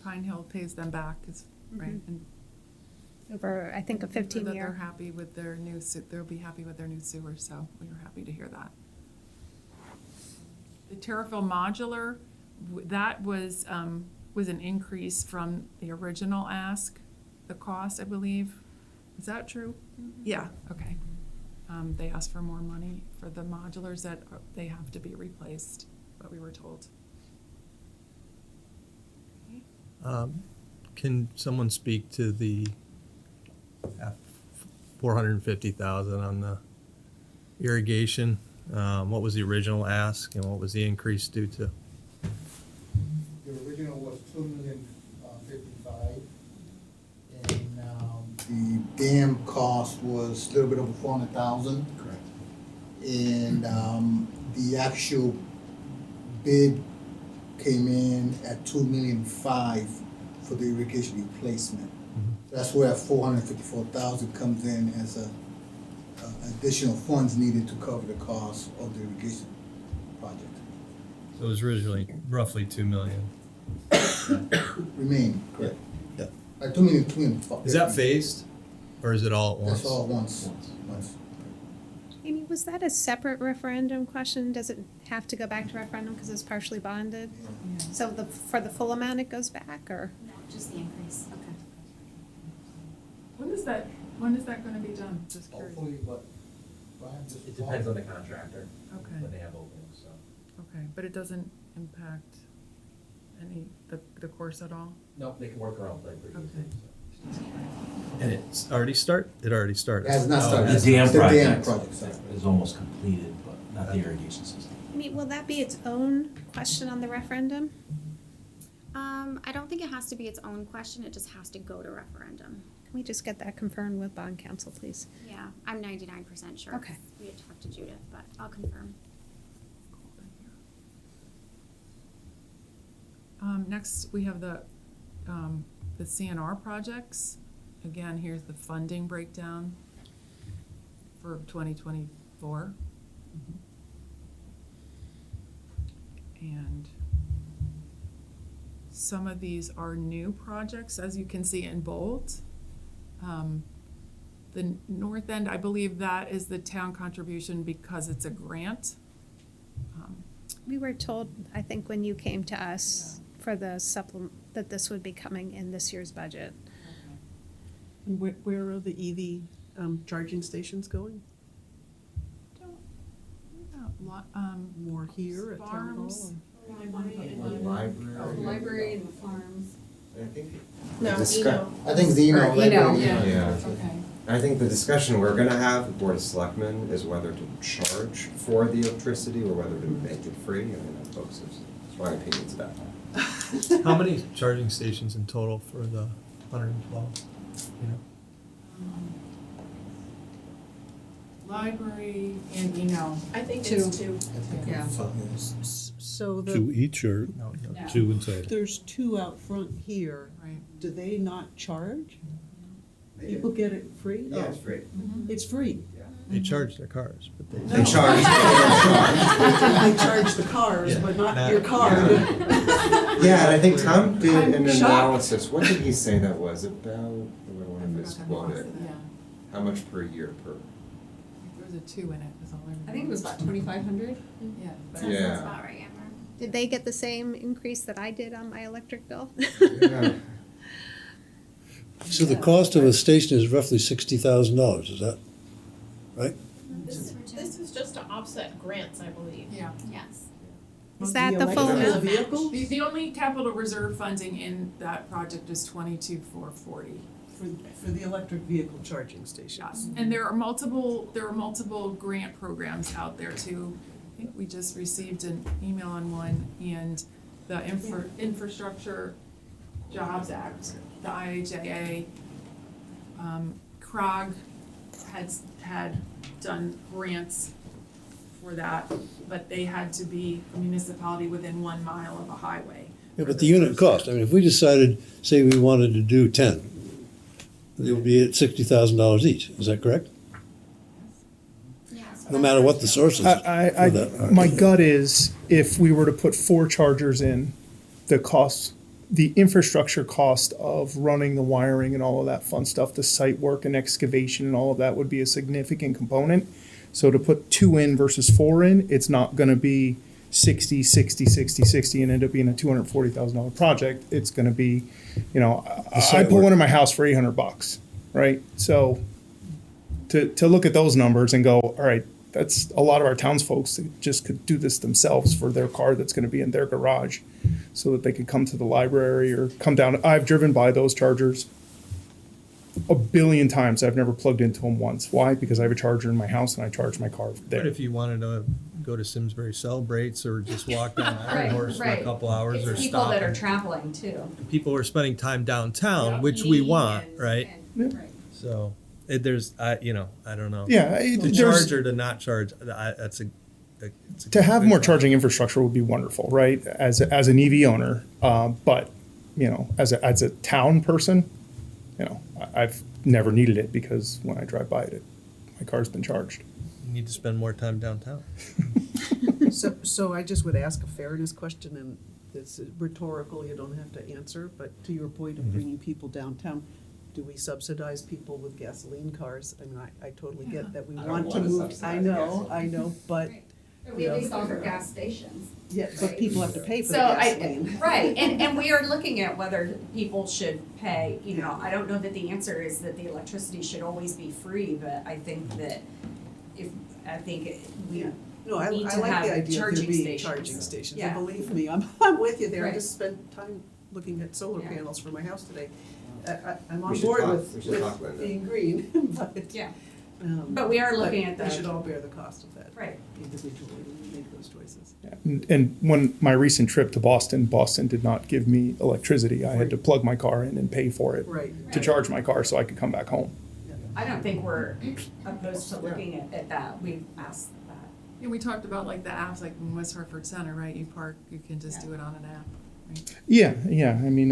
Pine Hill pays them back, right? And Over, I think, a that they're 15-year. happy with their new, they'll be happy with their new sewer, so we were happy to hear that. The Terrafil modular, that was an increase from the original ask, the cost, I believe. Is that true? Yeah, okay. They asked for more money for the modulars that they have to be replaced, what we were told. Can someone speak to the 450,000 on the irrigation? What was the original ask and what was the increase due to? The original was $2,055,000, and the dam cost was a little bit over $400,000. Correct. And the actual bid came in at $2,005,000 for the irrigation replacement. That's where $454,000 comes in as additional funds needed to cover the cost of the irrigation project. So it was originally roughly 2 million. Remain, correct. Yeah. Like $2,005,000. Is that phased or is it all at once? That's all at once. Amy, was that a separate referendum question? Does it have to go back to referendum because it's partially bonded? Yeah. So for the full amount it goes back, or? No, just the increase. Okay. When is that gonna be done? Just curious. Hopefully, but Brian just. It depends on the contractor, Okay. when they have openings, so. Okay, but it doesn't impact the course at all? No, they can work around play pretty easily, Okay. so. And it already started? It already started. It has not started. The dam The dam project project, sorry. is almost completed, but not the irrigation system. I mean, will that be its own question on the referendum? I don't think it has to be its own question, it just has to go to referendum. Can we just get that confirmed with bond council, please? Yeah, I'm 99% sure. Okay. We had talked to Judith, but I'll confirm. Next, we have the CNR projects. Again, here's the funding breakdown for 2024. And some of these are new projects, as you can see in bold. The north end, I believe that is the town contribution because it's a grant. We were told, I think, when you came to us for the supplement, that this would be coming in this year's budget. And where are the EV charging stations going? More here at town Farms. hall? Library and the farms. I think No, Discuss- I think Zeno. Or Eno, library, yeah. Yeah. Okay. I think the discussion we're gonna have, the Board of Selectmen, is whether to charge for the electricity or whether to make it free. I mean, folks have strong opinions about that. How many charging stations in total for the 112? You know? Library and Eno. I think Two. it's two. Yeah. So Two each or No, no. No. two in total? there's two out front here. Right. Do they not charge? People get it free? Yeah, it's free. It's free. They charge their cars, but they. They charge, They charge the cars, Yeah. but not Not- your car. Yeah, and I think Tom did an I'm shocked. analysis. What did he say that was about? One of his quoted. Yeah. How much per year per? There was a 2 in it, is all I remember. I think it was about 2,500. Yeah. but- Sounds Yeah. about right, Amber. Did they get the same increase that I did on my electric bill? Yeah. So the cost of a station is roughly $60,000, is that right? This is just to offset grants, I believe. Yeah. Yes. Is that the full electric amount? vehicle? The only capital reserve funding in that project is 22,440. For the electric vehicle charging stations? Yes, and there are multiple grant programs out there too. I think we just received an email on one, and the Infrastructure Jobs Act, the IIJA, CROG had done grants for that, but they had to be a municipality within 1 mile of a highway. Yeah, but the unit cost, I mean, if we decided, say we wanted to do 10, it would be at $60,000 each, is that correct? Yeah. so No that's matter what the two. source is. I, for that. my gut is if we were to put 4 chargers in, the infrastructure cost of running the wiring and all of that fun stuff, the site work and excavation and all of that would be a significant component. So to put 2 in versus 4 in, it's not gonna be 60, 60, 60, 60 and end up being a $240,000 project. It's gonna be, you know, I site put work. one in my house for $800, right? So to look at those numbers and go, all right, that's a lot of our townsfolk that just could do this themselves for their car that's gonna be in their garage so that they could come to the library or come down. I've driven by those chargers a billion times. I've never plugged into them once. Why? Because I have a charger in my house and I charge my car But there. if you wanted to go to Simsbury Celebrates or just walk down Iron Right, Horse for a right. couple hours or It's people stop. that are and- traveling too. People are spending time downtown, Yeah. which we Me want, and- right? Right. So there's, I don't know. Yeah, To there's, charge or to not charge, it's a to have good more call. charging infrastructure would be wonderful, right? As an EV owner, but you know, as a town person, you know, I've never needed it because when I drive by it, my car's been charged. You need to spend more time downtown. So I just would ask a fairness question, and it's rhetorical, you don't have to answer, but to your point of bringing people downtown, do we subsidize people with gasoline cars? I mean, I totally get that we I don't want to wanna move, subsidize I know, but, Right. We at least offer gas stations. yeah, but Right. people have to pay for the So gasoline. right, and we are looking at whether people should pay, you know, I don't know that the answer is that the electricity should always be free, but I think that we Yeah. No, I need like to the have idea of there charging being stations. charging stations, Yeah. and believe me, I'm with you there, I Right. just spent time looking at solar Yeah. panels for my house today. I'm We on should board talk- with we should talk, Linda. being green, but. Yeah, um, but we are looking at We should the, all bear the cost of that right. individually when we make those choices. And when my recent trip to Boston did not give me electricity. I had to plug my car in and pay for it Right. to charge my car so I could come back home. I don't think we're opposed to looking at that, we've asked that. Yeah, we talked about like the apps, like in West Hartford Center, right? You park, you can just do it on an app, right? Yeah, I mean,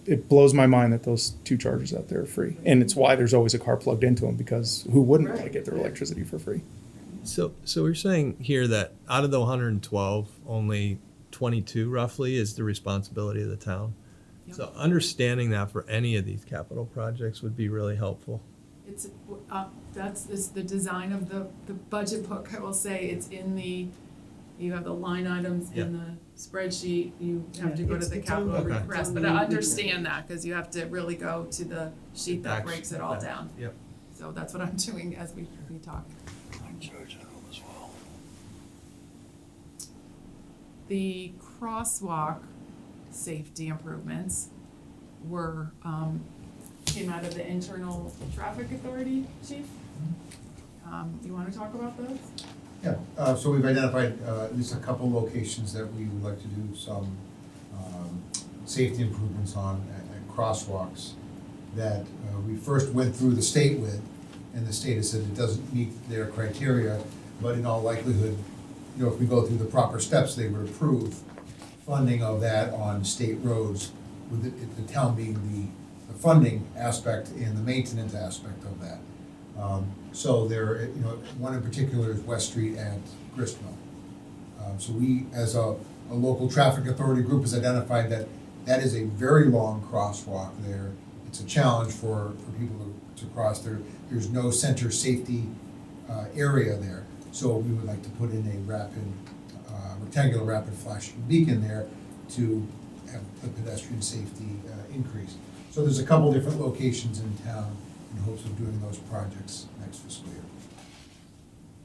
it blows my mind that those 2 chargers out there are free. And it's why there's always a car plugged into them, because who wouldn't want to get their electricity for free? So we're saying here that out of the 112, only 22 roughly is the responsibility of the town. Yep. So understanding that for any of these capital projects would be really helpful. It's, is the design of the budget book, I will say, it's in you have the line items in the spreadsheet, you have to go to the It's on capital the- request, it's on but the I individual. understand that, cause you have to really go to the sheet that breaks it all down. Yep. So that's what I'm doing as we talk. The crosswalk safety improvements were, came out of the internal traffic authority, chief? You wanna talk about those? Yeah, so we've identified at least a couple locations that we would like to do some safety improvements on at crosswalks that we first went through the state with, and the state has said it doesn't meet their criteria, but in all likelihood, you know, if we go through the proper steps, they would approve funding of that on state roads, with the town being the funding aspect and the maintenance aspect of that. So there, you know, one in particular is West Street at Gristmill. So we, as a local traffic authority group, has identified that that is a very long crosswalk there. It's a challenge for people to cross there. There's no center safety area there. So we would like to put in a rectangular rapid flashing beacon there to have the pedestrian safety increase. So there's a couple different locations in town in hopes of doing those projects next fiscal year.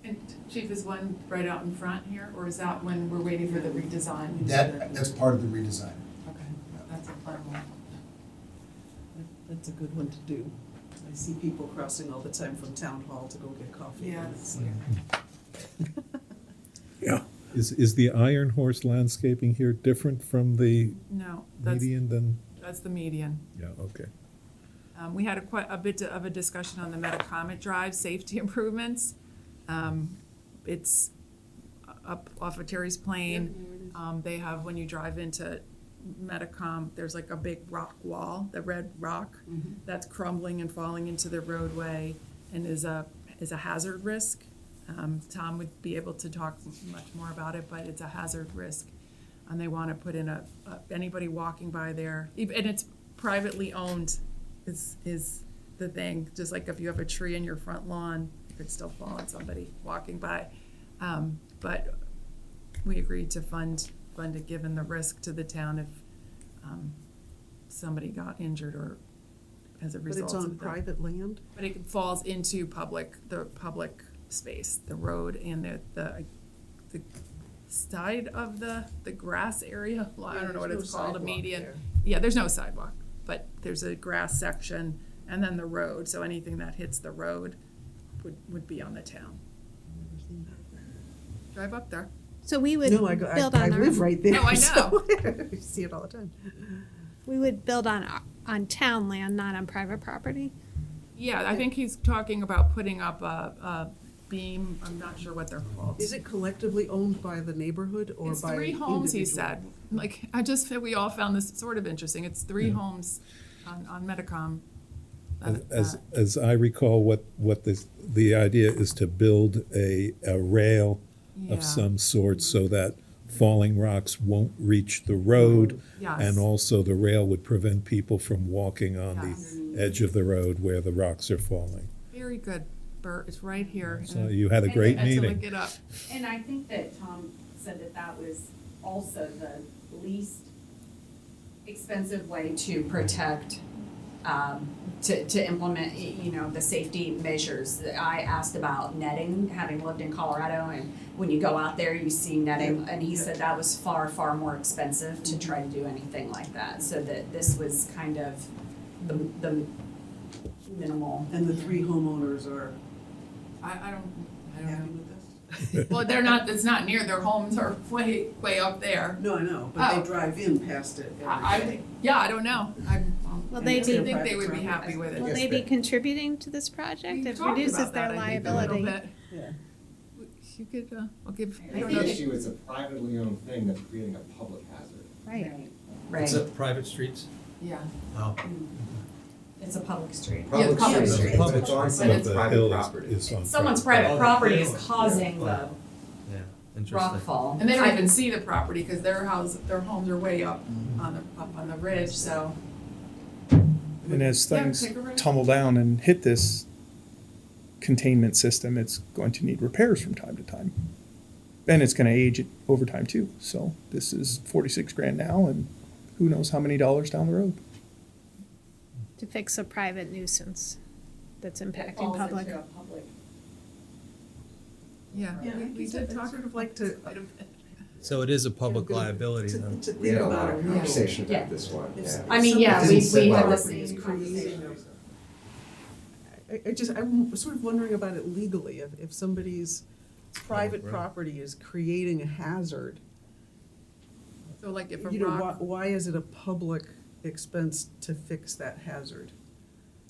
And chief, is one right out in front here, or is that when we're waiting for the redesign? That's part of the redesign. Okay, that's a fun one. That's a good one to do. I see people crossing all the time from town hall to go get coffee. Yeah. Yeah. Is the Iron Horse landscaping here different from the No, median than? that's the median. Yeah, okay. We had quite a bit of a discussion on the Metacomet Drive safety improvements. It's up off of Terry's Plain. They have, when you drive into Metacom, there's like a big rock wall, the red rock, that's crumbling and falling into the roadway and is a hazard risk. Tom would be able to talk much more about it, but it's a hazard risk. And they want to put in anybody walking by there, and it's privately owned is the thing. Just like if you have a tree in your front lawn, it could still fall on somebody walking by. But we agreed to fund it given the risk to the town if somebody got injured or as a result of But it's on private land? But it falls into the public space, the road and the side of the grass area. Well, I don't know what it's called, a median. There. Yeah, there's no sidewalk, but there's a grass section and then the road. So anything that hits the road would be on the town. Drive up there. So we would No, I build on our. live right there. No, I know. so I see it all the time. We would build on town land, not on private property. Yeah, I think he's talking about putting up a beam. I'm not sure what they're called. Is it collectively owned by the neighborhood or It's by 3 homes, he individual? said. Like, we all found this sort of interesting. It's 3 homes on Metacom. As I recall, what the idea is to build a rail Yeah. of some sort so that falling rocks won't reach the road. Yes. And also the rail would prevent people from walking on Yes. the edge of the road where the rocks are falling. Very good, Bert. It's right here. So you had a great I had to meeting. look it up. And I think that Tom said that was also the least expensive way to protect, to implement, the safety measures. I asked about netting, having lived in Colorado, and when you go out there, you see netting, and he said that was far, far more expensive to try to do anything like that. So that this was kind of the minimal. And the 3 homeowners are I don't happy know. with this? Well, they're not, it's not near, their homes are way up there. No, I know, but Oh. they drive in past it every I day. think, yeah, I don't know. Will And they it's be- their I think they private would be property. happy with it. Will Yes, they be ma'am. contributing to this project? We It talked reduces about their that, I think, a little liability. bit. Yeah. You could, I'll give, I I don't think know. the issue is a privately owned thing that's creating a public hazard. Right. Right. private streets? Yeah. Oh. It's a public street. Public public street. street. It's on But some it's of hill private is- property. is on Someone's private. private property is causing the Yeah, interesting. rockfall. And they don't even see the property because their homes are way up on the ridge, so. And as Yeah, things take a ride. tumble down and hit this containment system, it's going to need repairs from time to time. And it's gonna age it over time too. So this is 46 grand now and who knows how many dollars down the road. To fix a private nuisance that's It impacting falls public. into a public. Yeah, Yeah, we did I'd talk sort of like to quite a bit. So it is a public liability then. To We think had a about lot it of legally. conversation Yeah. about this one, If- yeah. I mean, yeah, somebody's we had the property is same creating conversation. I'm sort of wondering about it legally, if somebody's private road. property is creating a hazard, So like if a you know, rock, why is it a public expense to fix that hazard?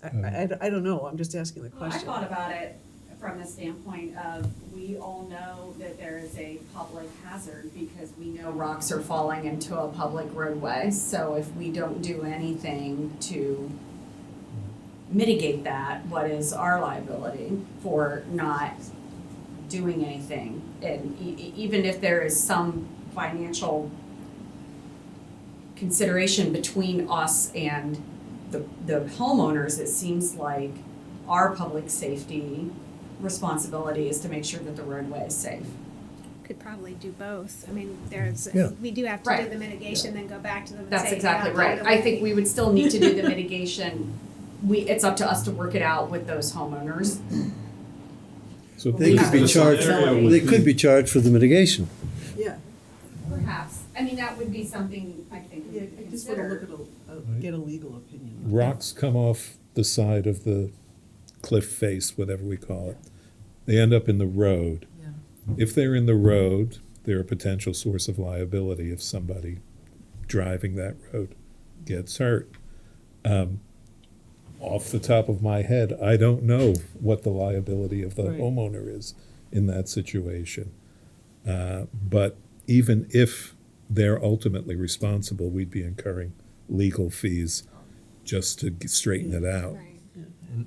Hmm. I don't know, I'm just asking the Well, I question. thought about it from the standpoint of, we all know that there is a public hazard because we know rocks are falling into a public roadway. So if we don't do anything to mitigate that, what is our liability for not doing anything? And even if there is some financial consideration between us and the homeowners, it seems like our public safety responsibility is to make sure that the roadway is safe. Could probably do both. I mean, there's, Yeah. we do have to do Right. the mitigation, then go back to them and say. That's "You exactly have to right. do I the think we would still need to do the mitigation. It's up to us to work it out with those homeowners. So They this- could be this charged, area would they be- could be charged for the mitigation. Yeah, Perhaps. I mean, that would be something I think we yeah, could I just wanna look consider. at get a legal opinion. Rocks come off the side of the cliff face, whatever we call it. They end up in the road. yeah. If they're in the road, they're a potential source of liability if somebody driving that road gets hurt. Off the top of my head, I don't know what the liability of the Right. homeowner is in that situation. But even if they're ultimately responsible, we'd be incurring legal fees just to straighten it out. Right.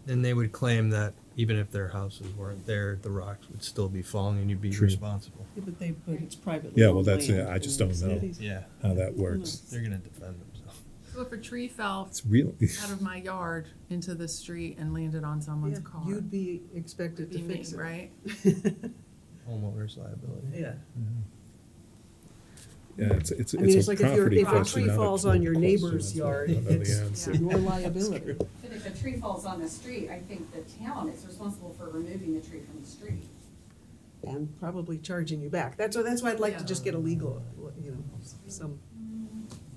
And they would claim that even if their houses weren't there, the rocks would still be falling and you'd be True. responsible. Yeah, but it's privately Yeah, owned well, that's it. land I just in don't know. cities. Yeah, How that works. they're gonna defend themselves. So if a tree fell It's really, out of my yard into the street and landed on someone's Yeah, car, you'd be expected to be me, fix it. right? Homeowner's liability. Yeah. yeah, it's I mean, it's a like if property a question, tree not a falls on your political neighbor's question. yard, I don't know the it's answer. your liability. But if a tree falls on the street, I think the town is responsible for removing the tree from the street. And probably charging you back. That's why I'd like to Yeah. just get a legal, you know, some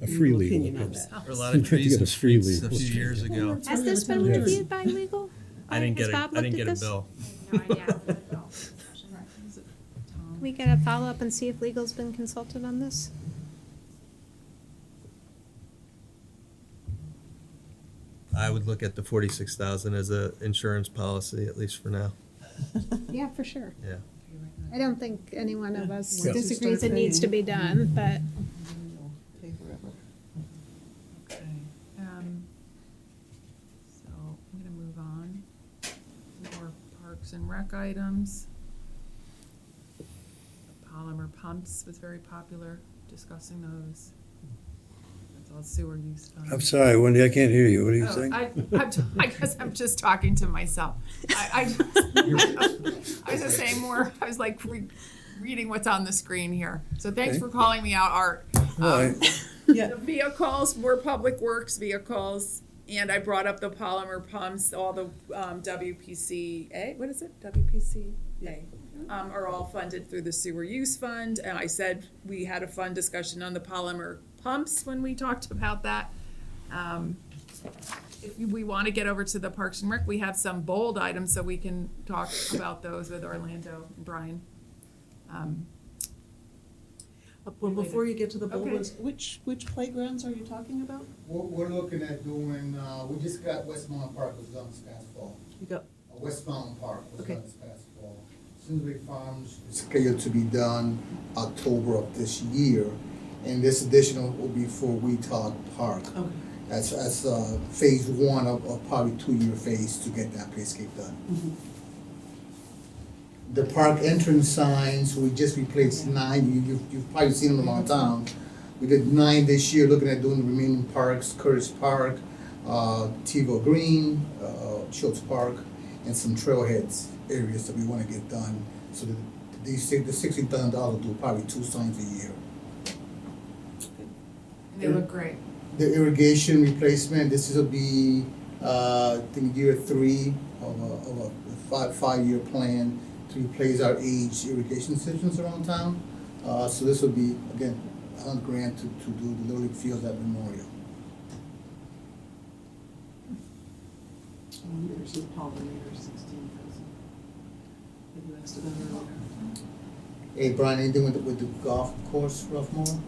A free legal opinion on opinion. that. There were a lot You of have to trees get in a free streets a legal few years ago. Has this been Yes. reviewed by legal? I didn't Has get Bob a, I didn't looked get at a this? bill. No idea. Can we get a follow-up and see if legal's been consulted on this? I would look at the 46,000 as a insurance policy, at least for now. Yeah, for sure. Yeah. I don't think any one of us Once you disagrees start it needs to be done, but Pay forever. Okay, so I'm gonna move on. More Parks and Rec items. Polymer pumps was very popular, discussing those. That's all sewer use. I'm sorry, Wendy, I can't hear you. What are you Oh, saying? I guess I'm just talking to myself. I was just saying more, I was like reading what's on the screen here. So thanks Okay. for calling me out, Art. Why? Yeah. The vehicles, more public works vehicles, and I brought up the polymer pumps, all the WPCA, what is it? WPCA. Are all funded through the sewer use fund, and I said we had a fun discussion on the polymer pumps when we talked about that. If we want to get over to the Parks and Rec, we have some bold items, so we can talk about those with Orlando and Brian. Well, before you get to the bold Okay. ones, which playgrounds are you talking about? We're looking at doing, we just got West Mountain Park was done this past fall. You got, West Mountain Park was Okay. done this past fall. Simsbury Farms is scheduled to be done October of this year. And this additional will be for Weetag Park. okay. That's phase one of probably 2-year phase to get that playscape done. Mhm. The park entrance signs, we just replaced 9, you've probably seen them around town. We did 9 this year, looking at doing the remaining parks, Curtis Park, Tivo Green, Schultz Park, and some trailheads areas that we wanna get done. So that the $60,000 will do probably 2 signs a year. They look great. The irrigation replacement, this will be, I think year 3 of a 5-year plan to replace our aged irrigation systems around town. So this would be, again, $100,000 to do the Little League Fields at Memorial. There's the pollinator, 16,000. You asked about earlier. Hey, Brian, anything with the golf course, Roughmore?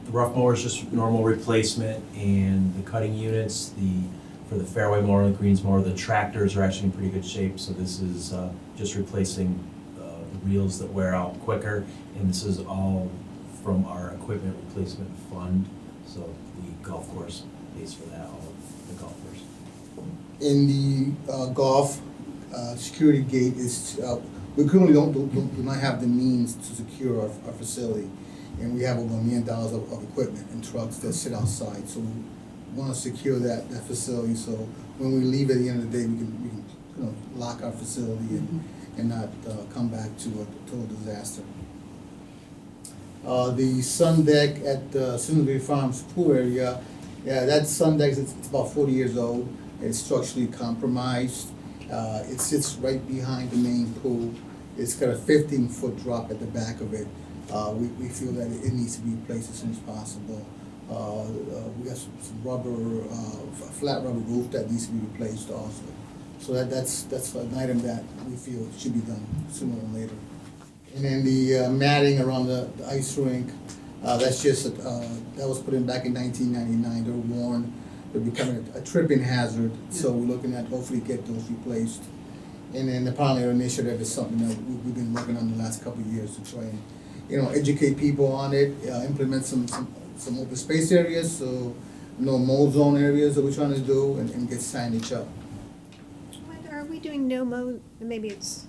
The rough mower is just normal replacement, and the cutting units, for the fairway mower and the greens mower, the tractors are actually in pretty good shape, so this is just replacing the reels that wear out quicker, and this is all from our equipment replacement fund, so the golf course pays for that, all of the golf course. In the golf, security gate is, we currently do not have the means to secure our facility. And we have over $1 million of equipment and trucks that sit outside. So we want to secure that facility, so when we leave at the end of the day, we can lock our facility and not come back to a total disaster. The sun deck at Simsbury Farms pool area, yeah, that sun deck, it's about 40 years old. It's structurally compromised. It sits right behind the main pool. It's got a 15-foot drop at the back of it. We feel that it needs to be replaced as soon as possible. We got some rubber, flat rubber roof that needs to be replaced also. So that's an item that we feel should be done sooner than later. And then the matting around the ice rink, that's just, that was put in back in 1999. They're worn, they're becoming a tripping hazard. So we're looking at hopefully get those replaced. And then the pollinator initiative is something that we've been working on the last couple of years to try and, educate people on it, implement some open space areas, so no mold zone areas that we're trying to do, and get signage up. Are we doing no mow, maybe it's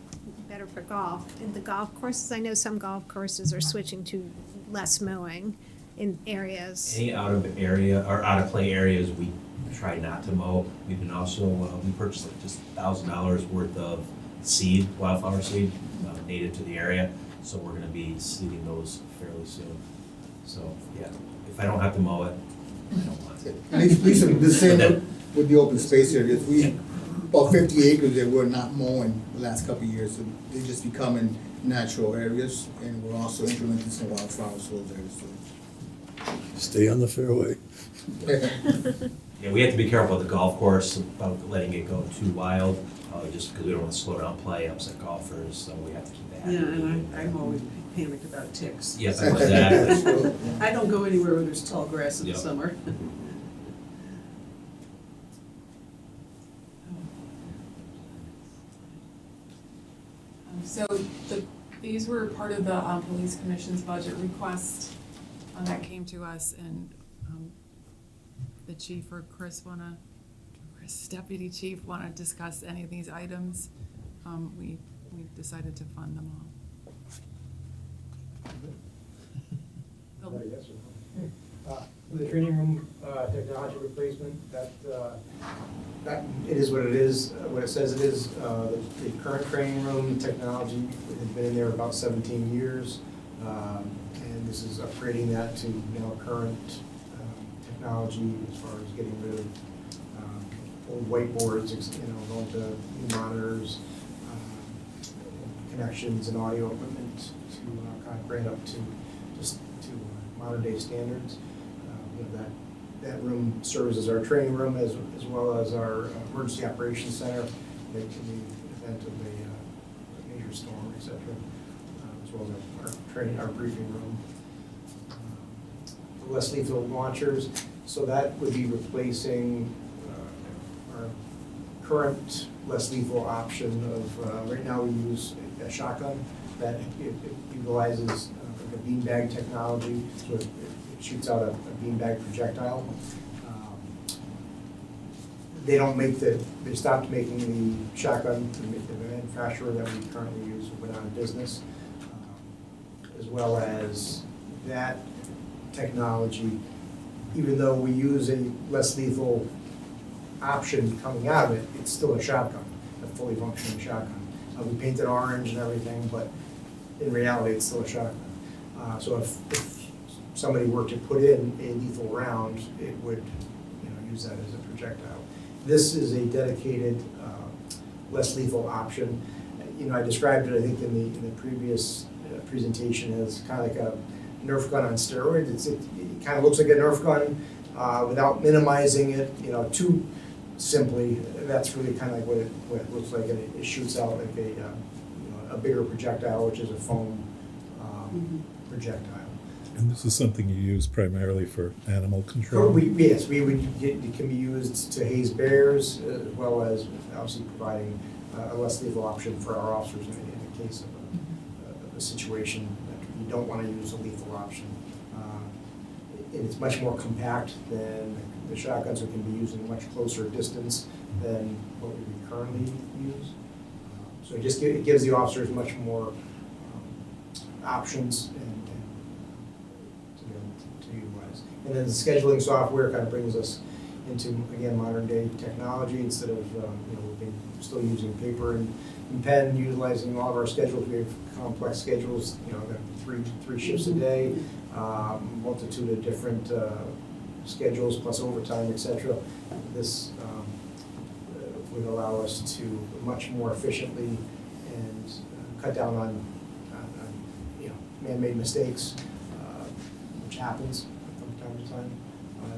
better for golf, in the golf courses? I know some golf courses are switching to less mowing in areas. Any out of play areas, we try not to mow. We've been also, we purchased like just $1,000 worth of seed, wildflower seed, native to the area. So we're gonna be seeding those fairly soon. So, yeah, if I don't have to mow it, I don't want to. At least the same with the open space areas. We, about 50 acres that we're not mowing the last couple of years. So they're just becoming natural areas, and we're also implementing some wildflowers in those areas too. Stay on the fairway. Yeah, we have to be careful with the golf course about letting it go too wild, just because we don't want to slow down play, upset golfers, so we have to keep that. Yeah, and I'm always panicked about ticks. Yes, exactly. I don't go anywhere where there's tall grass in the Yep. summer. So these were part of the police commission's budget request that came to us, and the chief or Chris deputy chief wanna discuss any of these items. We decided to fund them all. The training room technology replacement, that it is what it is, what it says it is. The current training room technology has been in there about 17 years, and this is upgrading that to now current technology as far as getting rid of old whiteboards, going to new monitors, connections and audio equipment to kind of bring it up to modern day standards. That room serves as our training room as well as our emergency operations center in the event of a major storm, et cetera, as well as our briefing room. The less lethal launchers, so that would be replacing our current less lethal option of, right now we use a shotgun that it utilizes like a beanbag technology, so it shoots out a beanbag projectile. They stopped making the shotgun, the manufacturer that we currently use went out of business. As well as that technology, even though we use a less lethal option coming out of it, it's still a shotgun, a fully functioning shotgun. We paint it orange and everything, but in reality, it's still a shotgun. So if somebody were to put in a lethal round, it would use that as a projectile. This is a dedicated, less lethal option. I described it, I think, in the previous presentation as kind of like a Nerf gun on steroids. It kind of looks like a Nerf gun without minimizing it, too simply. That's really kind of like what it looks like, and it shoots out like a bigger projectile, which is a foam projectile. And this is something you use primarily for animal control? Yes, it can be used to haze bears, as well as obviously providing a less lethal option for our officers in the case of a situation that you don't want to use a lethal option. And it's much more compact than the shotguns, so it can be used in a much closer distance than what we currently use. So it gives the officers much more options and to be able to utilize. And then the scheduling software kind of brings us into, again, modern day technology instead of, we've been still using paper and pen, utilizing all of our schedules. We have complex schedules, three shifts a day, multitude of different schedules plus overtime, etc. This would allow us to much more efficiently and cut down on man-made mistakes, which happens from time to time,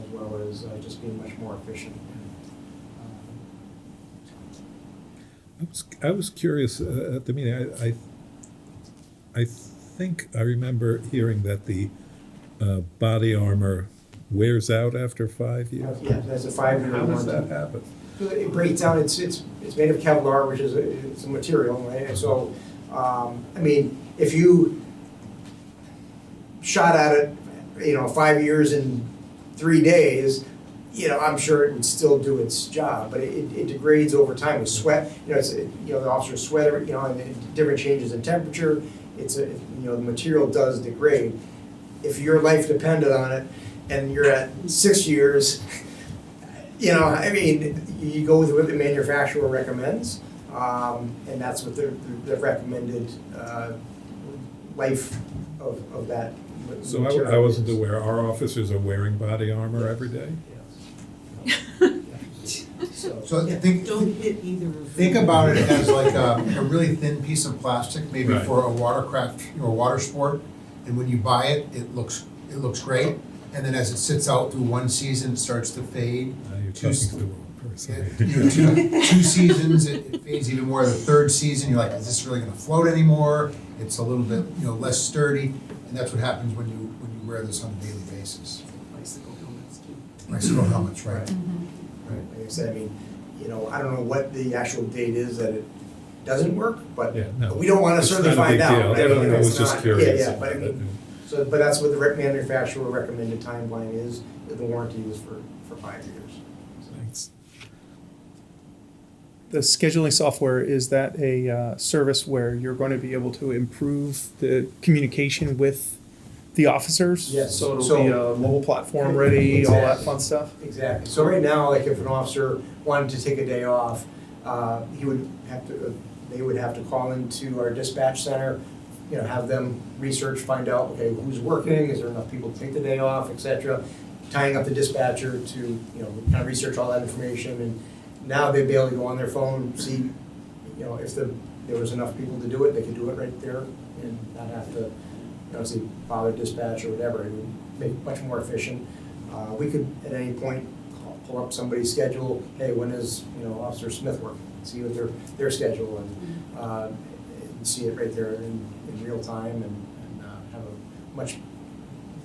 as well as just being much more efficient. I was curious at the meeting. I think I remember hearing that the body armor wears out after 5 years. Yeah, that's a 5-year How does warranty. that happen? It breaks down. It's made of Kevlar, which is it's a material, right? And so, if you shot at it, 5 years and 3 days, I'm sure it would still do its job, but it degrades over time with sweat. The officers sweat, and different changes in temperature. The material does degrade. If your life depended on it, and you're at 6 years, you go with what the manufacturer recommends, and that's what the recommended life of that. So material I wasn't is. aware. Our officers are wearing body armor every day? So Don't hit either of them. think about it as like a really thin piece of plastic, maybe Right. for a watercraft or water sport. And when you buy it, it looks great. And then as it sits out through one season, it starts to fade. You're Two talking to the wrong person. two seasons, it fades even more. The third season, you're like, is this really going to float anymore? It's a little bit, less sturdy, and that's what happens when you wear this on a daily basis. Bicycle helmets too. Bicycle helmets, right? Right. Like I said, I don't know what the actual date is that it doesn't work, but Yeah, no. we don't want to It's certainly not a find big out. deal. Right? I was It's just not- curious Yeah, about that. but that's what the manufacturer recommended timeline is. That the warranty is for 5 years. Thanks. The scheduling software, is that a service where you're going to be able to improve the communication with the officers? Yes. So it'll So- be a mobile platform ready, all that fun stuff? Exactly. So right now, like if an officer wanted to take a day off, they would have to call into our dispatch center, have them research, find out, okay, who's working, is there enough people to take the day off, et cetera. Tying up the dispatcher to, kind of research all that information. And now they'd be able to go on their phone, see, if there was enough people to do it, they could do it right there and not have to, say, bother dispatch or whatever. It would make it much more efficient. We could, at any point, pull up somebody's schedule. Hey, when is Officer Smith working? See what their schedule and see it right there in real time and have a much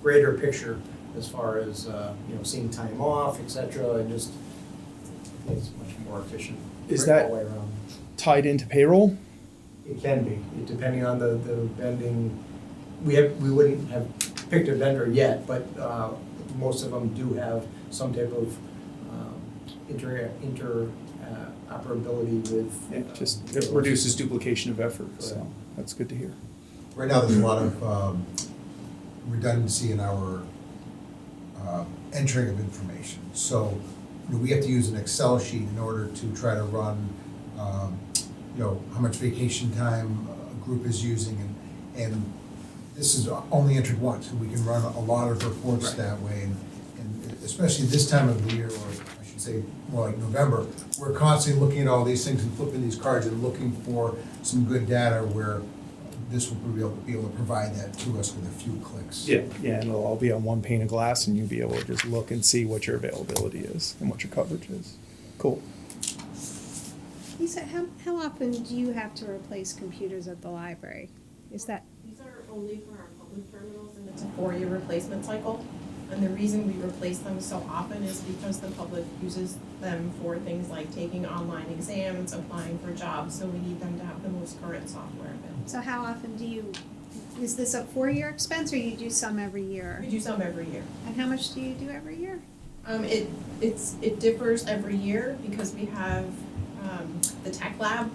greater picture as far as seeing time off, etc. And just it's much more efficient. Is right that- all the way around? Tied into payroll? It can be, depending on the vending. We wouldn't have picked a vendor yet, but most of them do have some type of interoperability with. It reduces duplication of effort, so Correct. that's good to hear. Right now, there's a lot of redundancy in our entering of information. So, we have to use an Excel sheet in order to try to run, how much vacation time a group is using, and this is only entered once, and we can run a lot of reports that way. And especially this time of the year, or I should say more like November, we're constantly looking at all these things and flipping these cards and looking for some good data where this will be able to provide that to us with a few clicks. Yeah, and it'll all be on one pane of glass, and you'll be able to just look and see what your availability is and what your coverage is. Cool. Lisa, how often do you have to replace computers at the library? Is that, These are only for our public terminals, and it's a 4-year replacement cycle. And the reason we replace them so often is because the public uses them for things like taking online exams, applying for jobs, so we need them to have the most current software available. so how often do you, is this a 4-year expense, or you do some every year? We do some every year. And how much do you do every year? It differs every year because we have the tech lab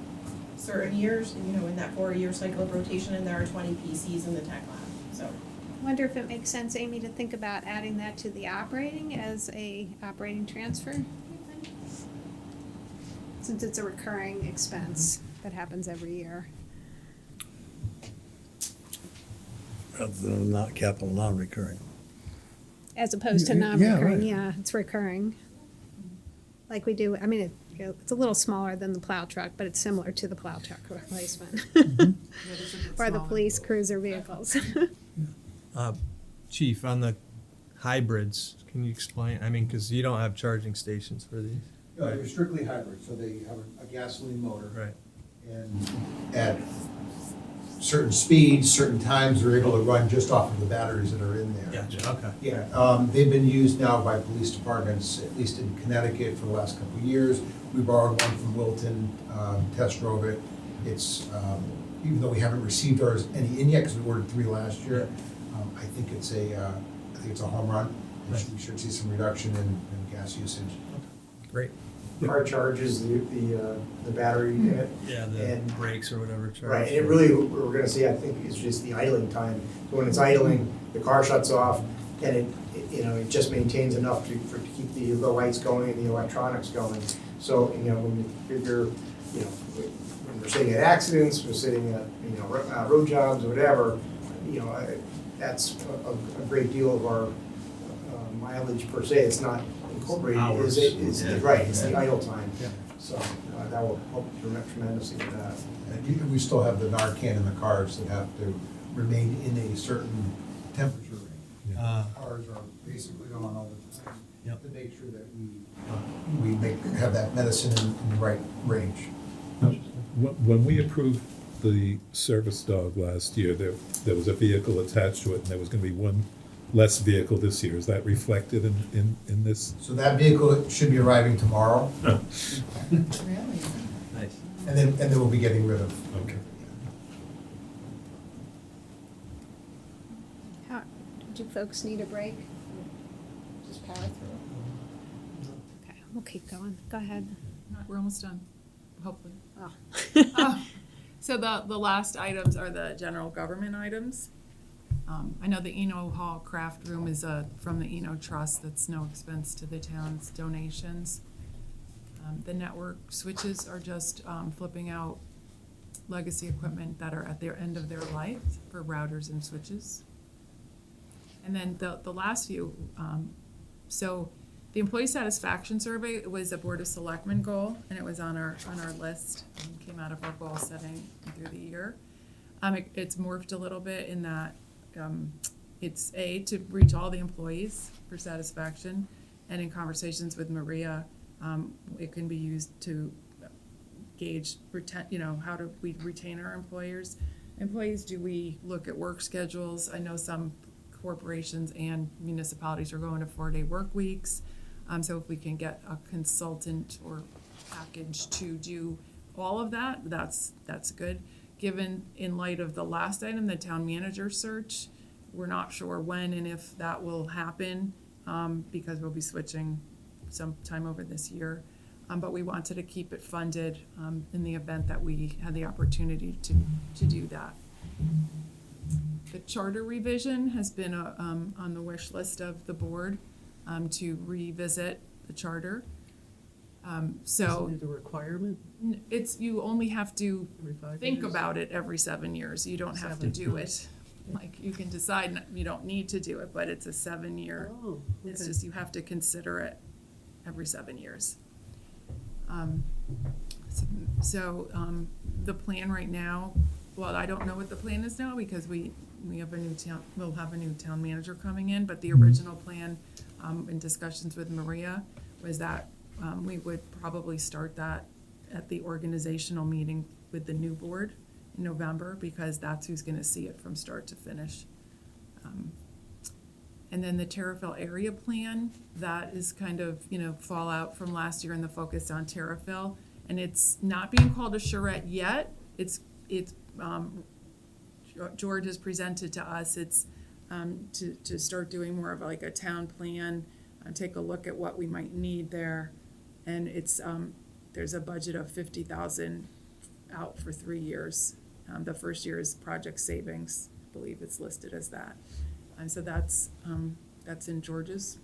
certain years, in that 4-year cycle of rotation, and there are 20 PCs in the tech lab, so. I wonder if it makes sense, Amy, to think about adding that to the operating as a operating transfer? Since it's a recurring expense that happens every year. Rather than not capital, non-recurring. As opposed to Yeah, non-recurring, right. yeah, it's recurring. Like we do, I mean, it's a little smaller than the plow truck, but it's similar to the plow truck replacement. Or the police cruiser vehicles. Chief, on the hybrids, can you explain? I mean, because you don't have charging stations for these. They're strictly hybrid, so they have a gasoline motor. Right. And at certain speeds, certain times, they're able to run just off of the batteries that are in there. Gotcha, okay. Yeah, they've been used now by police departments, at least in Connecticut, for the last couple of years. We borrowed one from Wilton, test drove it. It's, even though we haven't received any in yet, because we ordered 3 last year, I think it's a home run. Right. We should see some reduction in gas usage. Great. Car charges the battery in it. Yeah, the And- brakes or whatever charge. Right, and it really, what we're gonna see, I think, is just the idling time. So when it's idling, the car shuts off, and it just maintains enough to keep the lights going and the electronics going. So, when you figure, when we're sitting at accidents, we're sitting at, road jobs, or whatever, that's a great deal of our mileage per se. It's not incorporated, Hours. Right, it's the idle time. Yeah. So that will help tremendously with that. And we still have the Narcan in the cars that have to remain in a certain temperature range. Cars are basically on all the time. Yep. To make sure that we have that medicine in the right range. When we approved the service dog last year, there was a vehicle attached to it, and there was gonna be one less vehicle this year. Is that reflected in this? So that vehicle should be arriving tomorrow, Nice. and then we'll be getting rid of. Okay. Do folks need a break? Just power through? Okay, we'll keep going. Go ahead. We're almost done, hopefully. Oh. So the last items are the general government items. I know the Eno Hall Craft Room is from the Eno Trust. That's no expense to the town's donations. The network switches are just flipping out legacy equipment that are at their end of their life for routers and switches. And then the last few, so the employee satisfaction survey was a Board of Selectmen goal, and it was on our list, came out of our goal setting through the year. It's morphed a little bit in that it's to reach all the employees for satisfaction, and in conversations with Maria, it can be used to gauge how do we retain our employees? Do we look at work schedules? I know some corporations and municipalities are going to 4-day work weeks. So if we can get a consultant or package to do all of that, that's good. Given in light of the last item, the town manager search, we're not sure when and if that will happen because we'll be switching sometime over this year. But we wanted to keep it funded in the event that we had the opportunity to do that. The charter revision has been on the wish list of the board to revisit the charter. So Isn't it a requirement? you only have to Every 5 think years? about it every 7 years. You don't have to do it. Like, you can decide you don't need to do it, but it's a 7-year. Oh, It's okay. just you have to consider it every 7 years. The plan right now well, I don't know what the plan is now because we have a new town, we'll have a new town manager coming in, but the original plan, in discussions with Maria, was that, we would probably start that at the organizational meeting with the new board in November, because that's who's gonna see it from start to finish. And then the Terrafil area plan, that is kind of, fallout from last year and the focus on Terrafil. And it's not being called a charrette yet. George has presented to us, it's to start doing more of like a town plan, take a look at what we might need there. And it's, there's a budget of $50,000 out for 3 years. The first year is project savings, I believe it's listed as that. And so that's in George's.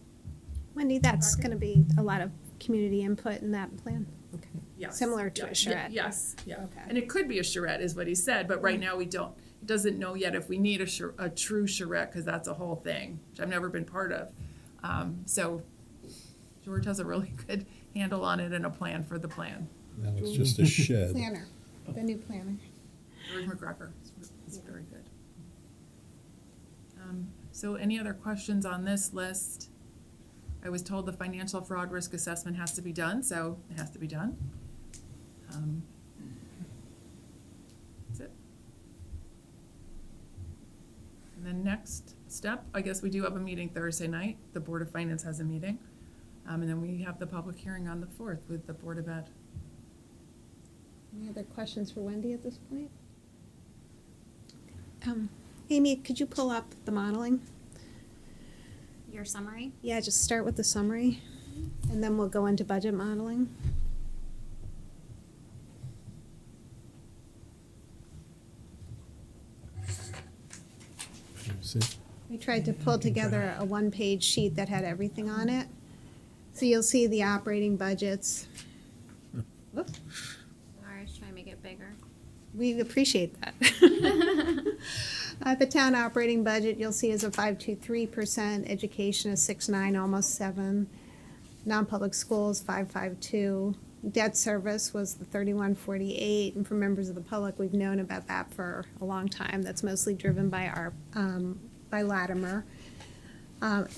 Wendy, that's going to be a lot of community input in that plan. Okay. Yes. Similar to a charrette. Yes, yeah. Okay. And it could be a charrette is what he said, but right now we don't, he doesn't know yet if we need a true charrette, because that's a whole thing, which I've never been part of. So George has a really good handle on it and a plan for the plan. Now it's just a shed. Planner, the new planner. George McGregor is very good. So any other questions on this list? I was told the financial fraud risk assessment has to be done, so it has to be done. That's it. And then next step, I guess we do have a meeting Thursday night. The Board of Finance has a meeting. And then we have the public hearing on the 4th with the Board of Ed. Any other questions for Wendy at this point? Amy, could you pull up the modeling? Your summary? Yeah, just start with the summary, and then we'll go into budget modeling. We tried to pull together a one-page sheet that had everything on it. So you'll see the operating budgets. Whoop. Sorry, I was trying to make it bigger. We appreciate that. The town operating budget, you'll see, is a 5.23%, education is 6.9, almost 7, non-public schools 5.52, debt service was the 31.48, and for members of the public, we've known about that for a long time. That's mostly driven by our by Latimer.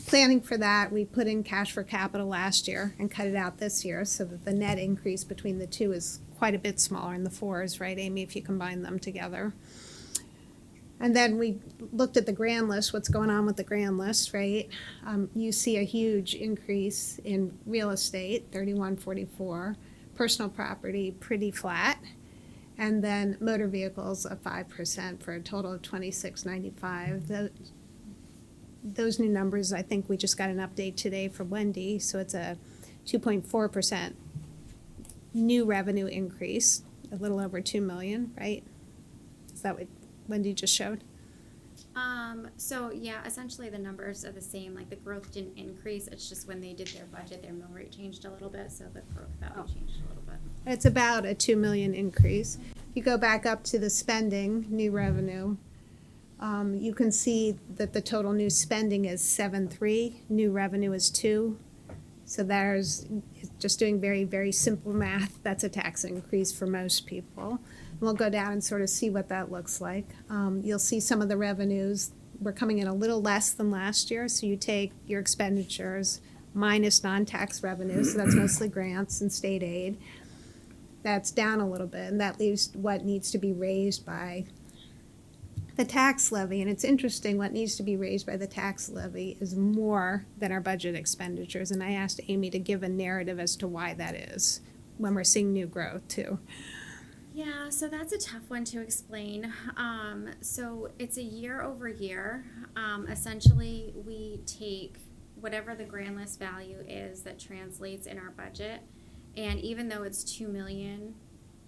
Planning for that, we put in cash for capital last year and cut it out this year, so that the net increase between the two is quite a bit smaller, in the 4s, right, Amy, if you combine them together. And then we looked at the grand list, what's going on with the grand list, right? You see a huge increase in real estate, 31.44, personal property, pretty flat, and then motor vehicles of 5% for a total of 26.95. Those new numbers, I think we just got an update today from Wendy, so it's a 2.4% new revenue increase, a little over 2 million, right? Is that what Wendy just showed? So yeah, essentially the numbers are the same, like the growth didn't increase, it's just when they did their budget, their mill rate changed a little bit, so the growth value changed a little bit. It's about a 2 million increase. If you go back up to the spending, new revenue, you can see that the total new spending is 7.3, new revenue is 2. So there's, just doing very, very simple math, that's a tax increase for most people. We'll go down and sort of see what that looks like. You'll see some of the revenues, we're coming in a little less than last year, so you take your expenditures minus non-tax revenues, so that's mostly grants and state aid. That's down a little bit, and that leaves what needs to be raised by the tax levy. And it's interesting, what needs to be raised by the tax levy is more than our budget expenditures. And I asked Amy to give a narrative as to why that is when we're seeing new growth too. Yeah, so that's a tough one to explain. So it's a year over year. Essentially, we take whatever the grand list value is that translates in our budget. And even though it's 2 million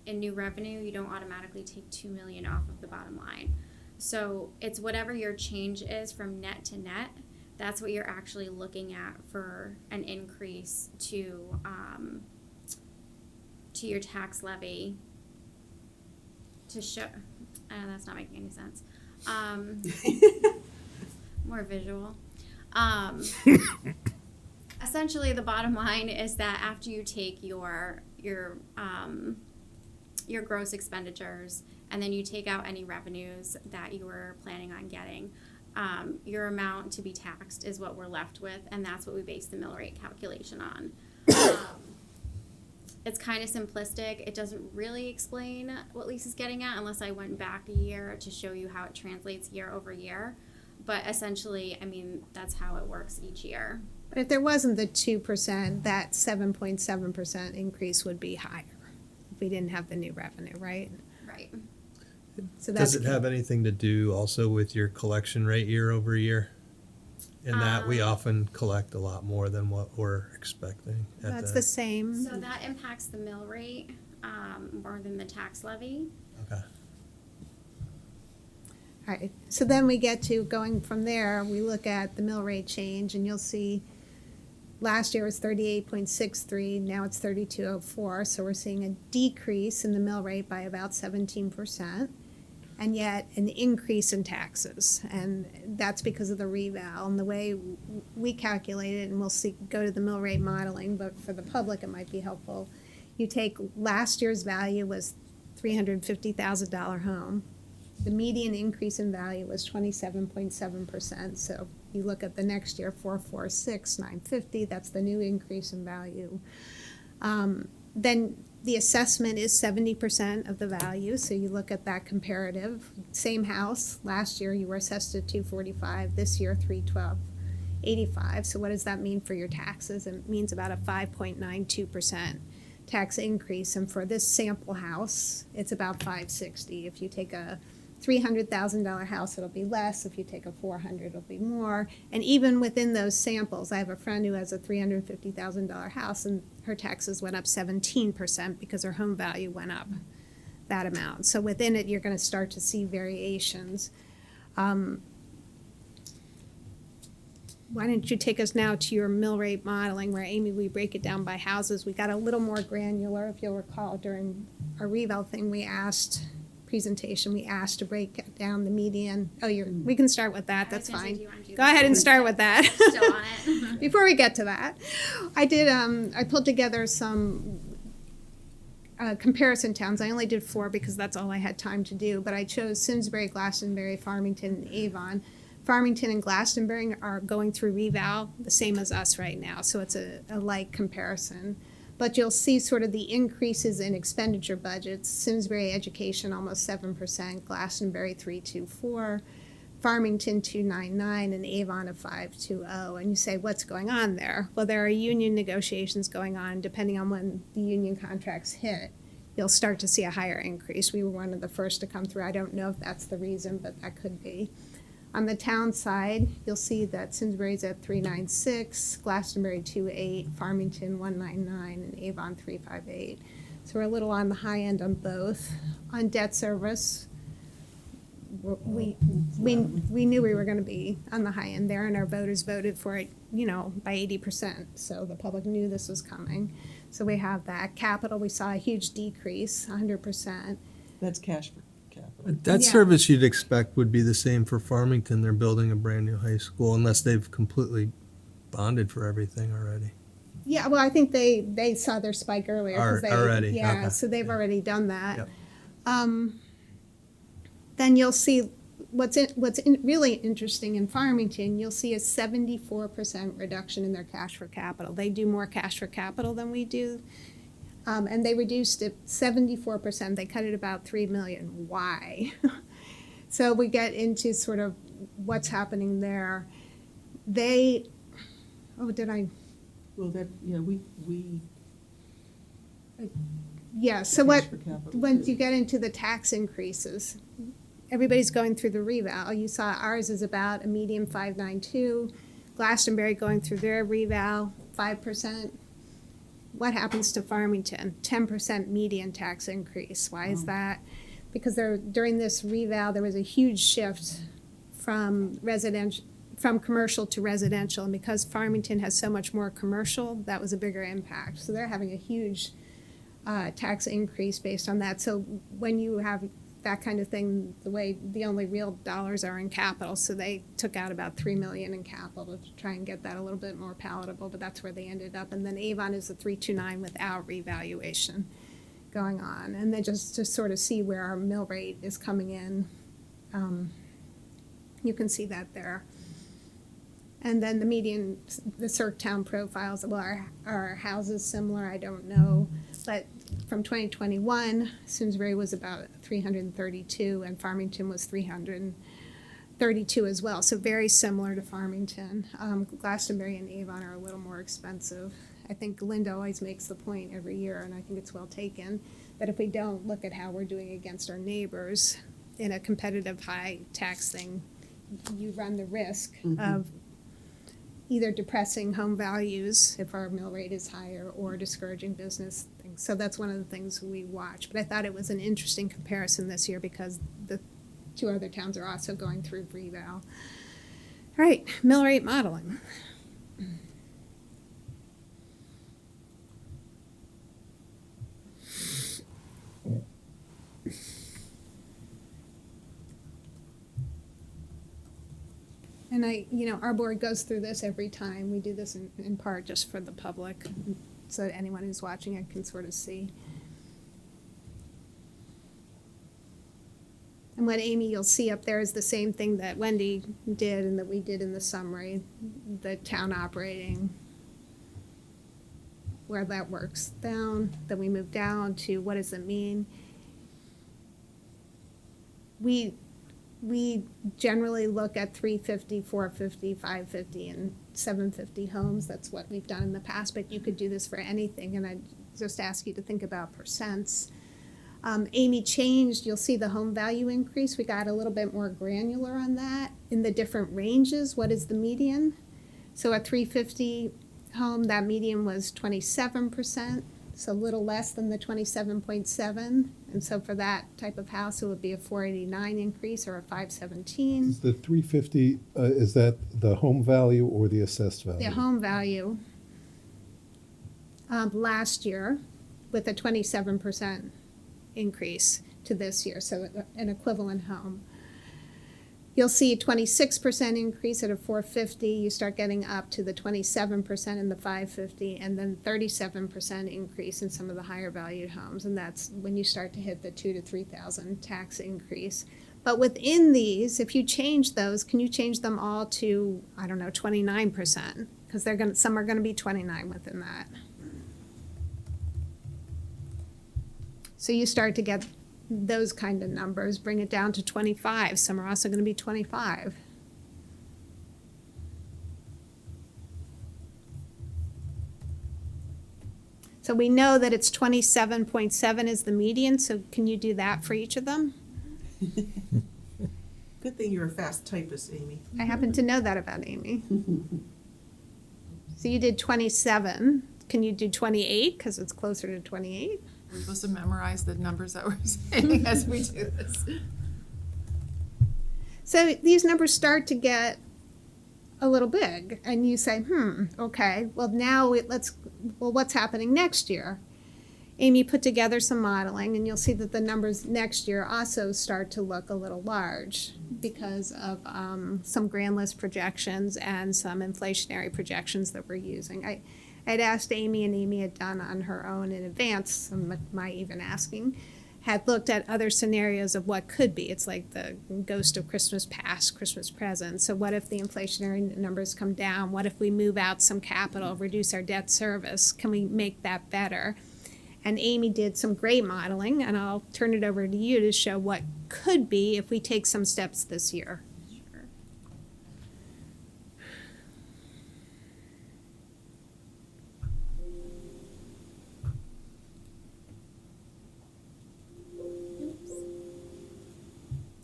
in new revenue, you don't automatically take 2 million off of the bottom line. So it's whatever your change is from net to net, that's what you're actually looking at for an increase to your tax levy to show. That's not making any sense. More visual. Essentially, the bottom line is that after you take your gross expenditures and then you take out any revenues that you were planning on getting. Your amount to be taxed is what we're left with, and that's what we base the mill rate calculation on. It's kind of simplistic. It doesn't really explain what Lisa's getting at unless I went back a year to show you how it translates year over year. But essentially, I mean, that's how it works each year. But if there wasn't the 2%, that 7.7% increase would be higher if we didn't have the new revenue, right? Right. So that's Does it have anything to do also with your collection rate year over year? In that we often collect a lot more than what we're expecting. That's the same. So that impacts the mill rate more than the tax levy. Okay. All right, so then we get to going from there, we look at the mill rate change, and you'll see last year was 38.63, now it's 32.04, so we're seeing a decrease in the mill rate by about 17%, and yet an increase in taxes, and that's because of the reval. And the way we calculate it, and we'll see, go to the mill rate modeling, but for the public it might be helpful. You take last year's value was $350,000 home. The median increase in value was 27.7%. So you look at the next year, 446,950. That's the new increase in value. Then the assessment is 70% of the value. So you look at that comparative. Same house. Last year you were assessed at 245. This year 312.85. So what does that mean for your taxes? It means about a 5.92% tax increase. And for this sample house, it's about 560. If you take a $300,000 house, it'll be less. If you take a $400,000, it'll be more. And even within those samples, I have a friend who has a $350,000 house, and her taxes went up 17% because her home value went up that amount. So within it, you're going to start to see variations. Why don't you take us now to your mill rate modeling, where, Amy, we break it down by houses. We got a little more granular. If you'll recall, during our reval thing, we asked to break down the median. We can start with that. That's fine. Go ahead and start with that. Still on it. Before we get to that, I pulled together some comparison towns. I only did 4 because that's all I had time to do, but I chose Simsbury, Glastonbury, Farmington, and Avon. Farmington and Glastonbury are going through reval, the same as us right now, so it's a like comparison. But you'll see sort of the increases in expenditure budgets. Simsbury education almost 7%, Glastonbury 324, Farmington 299, and Avon of 520. And you say, what's going on there? Well, there are union negotiations going on. Depending on when the union contracts hit, you'll start to see a higher increase. We were one of the first to come through. I don't know if that's the reason, but that could be. On the town side, you'll see that Simsbury's at 396, Glastonbury 28, Farmington 199, and Avon 358. So we're a little on the high end on both. On debt service, we knew we were going to be on the high end there, and our voters voted for it, by 80%. So the public knew this was coming. So we have that. Capital, we saw a huge decrease, 100%. That's cash for capital. That service you'd expect would be the same for Farmington. They're building a brand new high school, unless they've completely bonded for everything already. Yeah, well, I think they saw their spike earlier. Already? Yeah, Okay. so they've already done that. Yep. Then you'll see what's really interesting in Farmington. You'll see a 74% reduction in their cash for capital. They do more cash for capital than we do. And they reduced it 74%. They cut it about $3 million. Why? So we get into sort of what's happening there. Well, So once you get into the tax increases, everybody's going through the reval. You saw ours is about a median 592. Glastonbury going through their reval, 5%. What happens to Farmington? 10% median tax increase. Why is that? Because during this reval, there was a huge shift from commercial to residential, and because Farmington has so much more commercial, that was a bigger impact. So they're having a huge tax increase based on that. So when you have that kind of thing, the only real dollars are in capital, so they took out about $3 million in capital to try and get that a little bit more palatable, but that's where they ended up. And then Avon is a 329 without revaluation. going on, and then just to sort of see where our mill rate is coming in. You can see that there. And then the median, the Circ Town profiles, well, our houses similar, I don't know, but from 2021, Simsbury was about 332, and Farmington was 332 as well, so very similar to Farmington. Glastonbury and Avon are a little more expensive. I think Linda always makes the point every year, and I think it's well taken, that if we don't look at how we're doing against our neighbors in a competitive high tax thing, you run the risk of either depressing home values if our mill rate is higher or discouraging business things. So that's one of the things we watch. But I thought it was an interesting comparison this year because the two other towns are also going through reval. All right, mill rate modeling. And our board goes through this every time. We do this in part just for the public, so that anyone who's watching it can sort of see. And what Amy, you'll see up there is the same thing that Wendy did and that we did in the summary, the town operating, where that works down. Then we move down to what does it mean? We generally look at 350, 450, 550, and 750 homes. That's what we've done in the past, but you could do this for anything, and I'd just ask you to think about percents. Amy changed, you'll see the home value increase. We got a little bit more granular on that in the different ranges. What is the median? So a 350 home, that median was 27%. So a little less than the 27.7, and so for that type of house, it would be a 489 increase or a 517. Is the 350, is that the home value or the assessed value? The home value last year with a 27% increase to this year, so an equivalent home. You'll see a 26% increase at a 450. You start getting up to the 27% in the 550, and then 37% increase in some of the higher valued homes. And that's when you start to hit the $2,000 to $3,000 tax increase. But within these, if you change those, can you change them all to, 29%? Because some are gonna be 29 within that. So you start to get those kind of numbers, bring it down to 25. Some are also going to be 25. So we know that it's 27.7 is the median, so can you do that for each of them? Good thing you're a fast typist, Amy. I happen to know that about Amy. So you did 27. Can you do 28, because it's closer to 28? We're supposed to memorize the numbers that we're saying as we do this. So these numbers start to get a little big, and you say, okay, well now what's happening next year? Amy put together some modeling, and you'll see that the numbers next year also start to look a little large because of some grand list projections and some inflationary projections that we're using. I'd asked Amy, and Amy had done on her own in advance, my even asking, had looked at other scenarios of what could be. It's like the ghost of Christmas past, Christmas present. So what if the inflationary numbers come down? What if we move out some capital, reduce our debt service? Can we make that better? And Amy did some great modeling, and I'll turn it over to you to show what could be if we take some steps this year. Sure.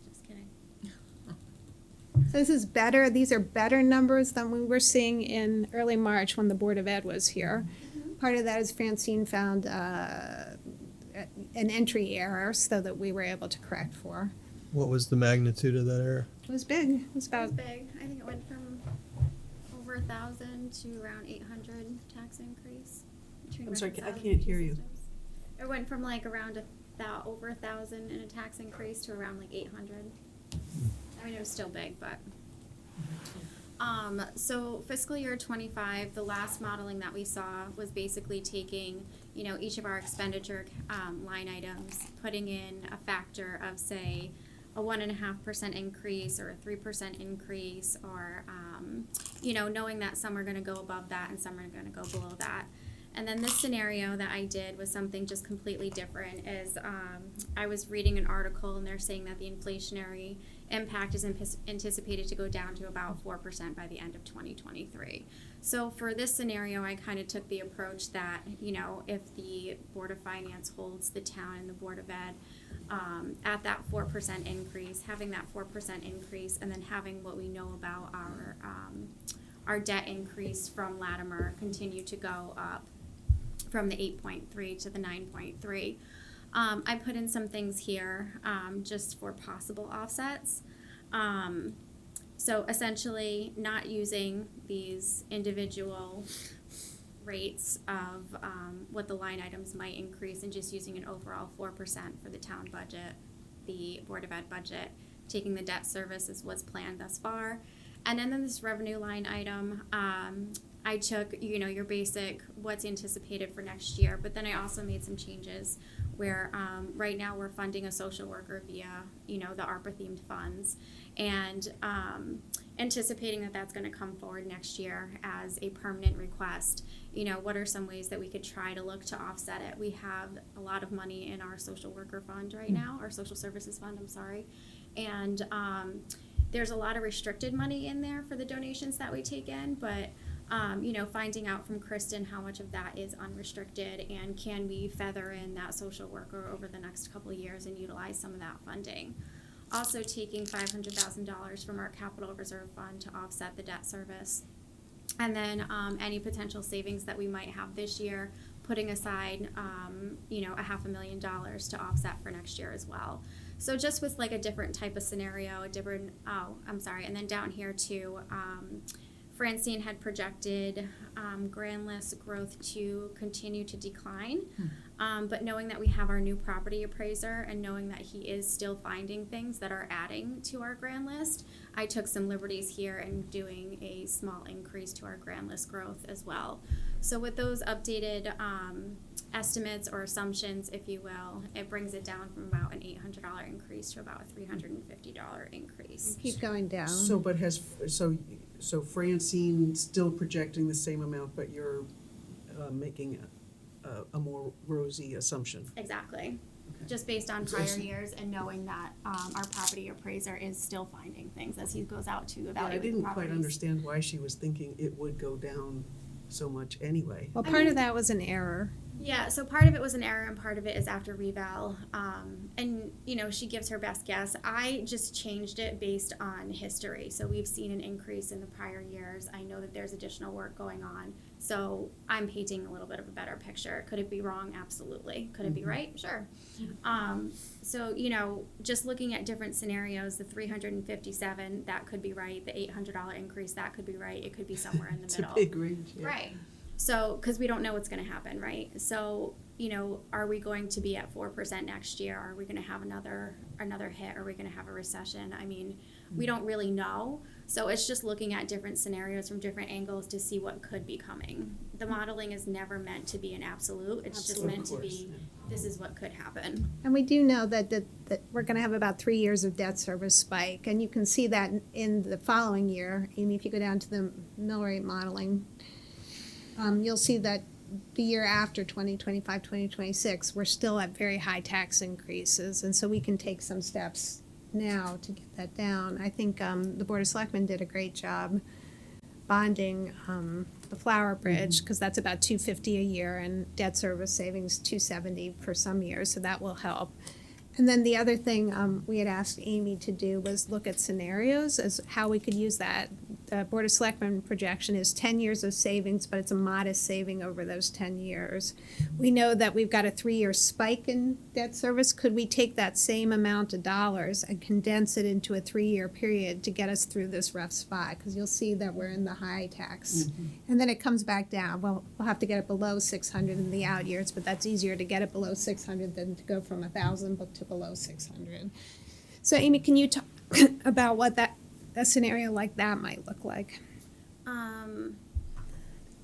Just kidding. So this is better. These are better numbers than we were seeing in early March when the Board of Ed was here. Part of that is Francine found an entry error so that we were able to correct for. What was the magnitude of that error? It was big. It was It about was big. I think it went from over 1,000 to around 800 tax increase. between I'm sorry, I reconciling can't the two hear you. systems. It went from like around over 1,000 in a tax increase to around like 800. I mean, it was still big, but So fiscal year 25, the last modeling that we saw was basically taking, each of our expenditure line items, putting in a factor of, say, a 1.5% increase or a 3% increase, or, knowing that some are going to go above that and some are going to go below that. And then this scenario that I did was something just completely different. I was reading an article, and they're saying that the inflationary impact is anticipated to go down to about 4% by the end of 2023. So for this scenario, I kind of took the approach that, if the Board of Finance holds the town and the Board of Ed at that 4% increase, having that 4% increase, and then having what we know about our debt increase from Latimer continue to go up from the 8.3 to the 9.3. I put in some things here just for possible offsets. So essentially not using these individual rates of what the line items might increase, and just using an overall 4% for the town budget, the Board of Ed budget, taking the debt service as was planned thus far. And then this revenue line item, I took, your basic what's anticipated for next year, but then I also made some changes where right now we're funding a social worker via, the ARPA themed funds, and anticipating that that's going to come forward next year as a permanent request. What are some ways that we could try to look to offset it? We have a lot of money in our social worker fund right now, our social services fund, I'm sorry, and there's a lot of restricted money in there for the donations that we take in, but finding out from Kristen how much of that is unrestricted, and can we feather in that social worker over the next couple of years and utilize some of that funding. Also taking $500,000 from our capital reserve fund to offset the debt service. And then any potential savings that we might have this year, putting aside, $500,000 to offset for next year as well. So just with like a different type of scenario, and then down here too, Francine had projected grand list growth to continue to decline, but knowing that we have our new property appraiser and knowing that he is still finding things that are adding to our grand list, I took some liberties here and doing a small increase to our grand list growth as well. So with those updated estimates or assumptions, if you will, it brings it down from about an $800 increase to about a $350 increase. Keep going down. So Francine still projecting the same amount, but you're making a more rosy assumption. Exactly. Okay. Just based on prior years and knowing that our property appraiser is still finding things as he goes out to evaluate I didn't properties. quite understand why she was thinking it would go down so much anyway. Well, part of that was an error. Yeah, so part of it was an error and part of it is after reval. And, she gives her best guess. I just changed it based on history. So we've seen an increase in the prior years. I know that there's additional work going on. So I'm painting a little bit of a better picture. Could it be wrong? Absolutely. Could it be right? Sure. So, just looking at different scenarios, the 357, that could be right. The $800 increase, that could be right. It could be somewhere in the middle. It's a big range. Yeah. Right. So, because we don't know what's going to happen, right? So, are we going to be at 4% next year? Are we going to have another hit? Are we going to have a recession? I mean, we don't really know. So it's just looking at different scenarios from different angles to see what could be coming. The modeling is never meant to be an absolute. It's just meant to be, this is what could happen. And we do know that we're going to have about 3 years of debt service spike. And you can see that in the following year. Amy, if you go down to the mill rate modeling, you'll see that the year after 2025, 2026, we're still at very high tax increases. And so we can take some steps now to get that down. I think the Board of Selectmen did a great job bonding the Flower Bridge, because that's about $250 a year, and debt service savings $270 for some years, so that will help. And then the other thing we had asked Amy to do was look at scenarios as how we could use that. The Board of Selectmen projection is 10 years of savings, but it's a modest saving over those 10 years. We know that we've got a 3-year spike in debt service. Could we take that same amount of dollars and condense it into a 3-year period to get us through this rough spot? Because you'll see that we're in the high tax. And then it comes back down. Well, we'll have to get it below 600 in the out years, but that's easier to get it below 600 than to go from 1,000 to below 600. So Amy, can you talk about what a scenario like that might look like? I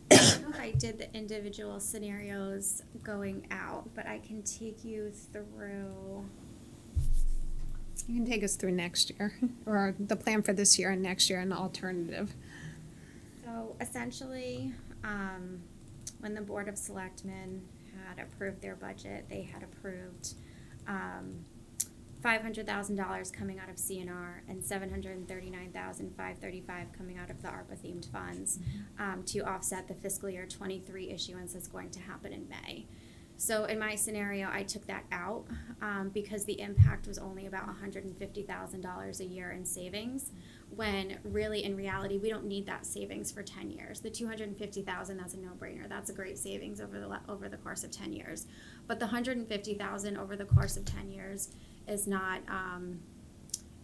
don't know if I did the individual scenarios going out, but I can take you through. You can take us through next year, or the plan for this year and next year and the alternative. So essentially, when the Board of Selectmen had approved their budget, they had approved $500,000 coming out of CNR and $739,535 coming out of the ARPA-themed funds to offset the fiscal year 23 issuance that's going to happen in May. So in my scenario, I took that out because the impact was only about $150,000 a year in savings, when really in reality we don't need that savings for 10 years. The $250,000, that's a no-brainer. That's a great savings over the course of 10 years. But the $150,000 over the course of 10 years is not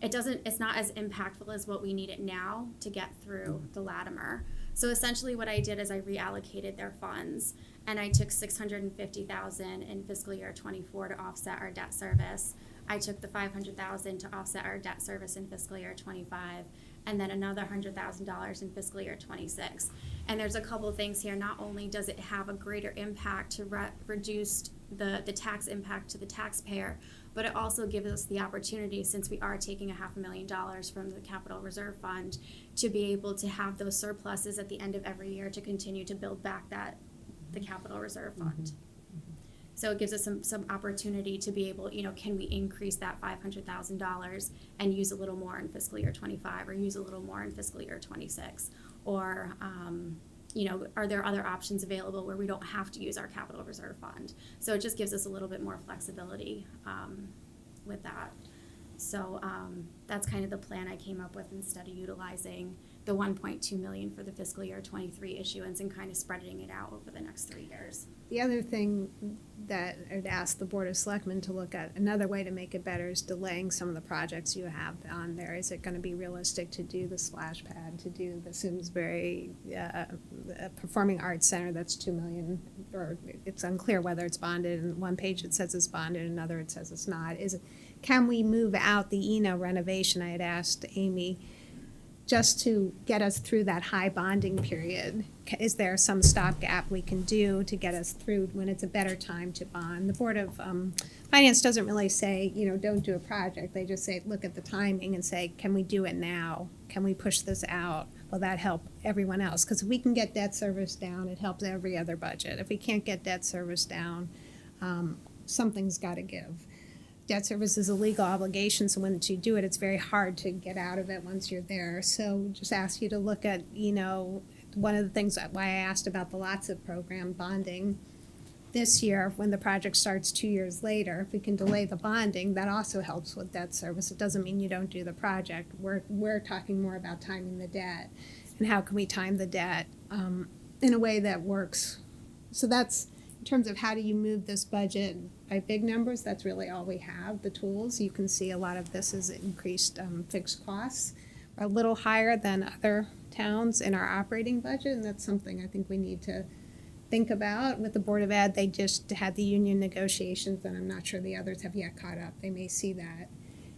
it's not as impactful as what we need it now to get through the Latimer. So essentially what I did is I reallocated their funds, and I took $650,000 in fiscal year 24 to offset our debt service. I took the $500,000 to offset our debt service in fiscal year 25, and then another $100,000 in fiscal year 26. And there's a couple of things here. Not only does it have a greater impact to reduce the tax impact to the taxpayer, but it also gives us the opportunity, since we are taking $500,000 from the Capital Reserve Fund, to be able to have those surpluses at the end of every year to continue to build back the Capital Reserve Fund. So it gives us some opportunity to be able, can we increase that $500,000 and use a little more in fiscal year 25, or use a little more in fiscal year 26? Or, are there other options available where we don't have to use our Capital Reserve Fund? So it just gives us a little bit more flexibility with that. So that's kind of the plan I came up with, instead of utilizing the $1.2 million for the fiscal year 23 issuance and kind of spreading it out over the next 3 years. The other thing that I'd ask the Board of Selectmen to look at, another way to make it better, is delaying some of the projects you have on there. Is it going to be realistic to do the splash pad, to do the Simsbury Performing Arts Center that's $2 million, or it's unclear whether it's bonded, and one page it says it's bonded, another it says it's not. Can we move out the Eno renovation? I had asked Amy, just to get us through that high bonding period. Is there some stopgap we can do to get us through when it's a better time to bond? The Board of Finance doesn't really say, don't do a project. They just say, look at the timing and say, can we do it now? Can we push this out? Will that help everyone else? Because if we can get debt service down, it helps every other budget. If we can't get debt service down, something's got to give. Debt service is a legal obligation, so once you do it, it's very hard to get out of it once you're there. So just ask you to look at, one of the things why I asked about the LOTSIP program bonding this year, when the project starts 2 years later, if we can delay the bonding, that also helps with debt service. It doesn't mean you don't do the project. We're talking more about timing the debt, and how can we time the debt in a way that works. So that's, in terms of how do you move this budget by big numbers, that's really all we have, the tools. You can see a lot of this is increased fixed costs, a little higher than other towns in our operating budget, and that's something I think we need to think about. With the Board of Ed, they just had the union negotiations, and I'm not sure the others have yet caught up. They may see that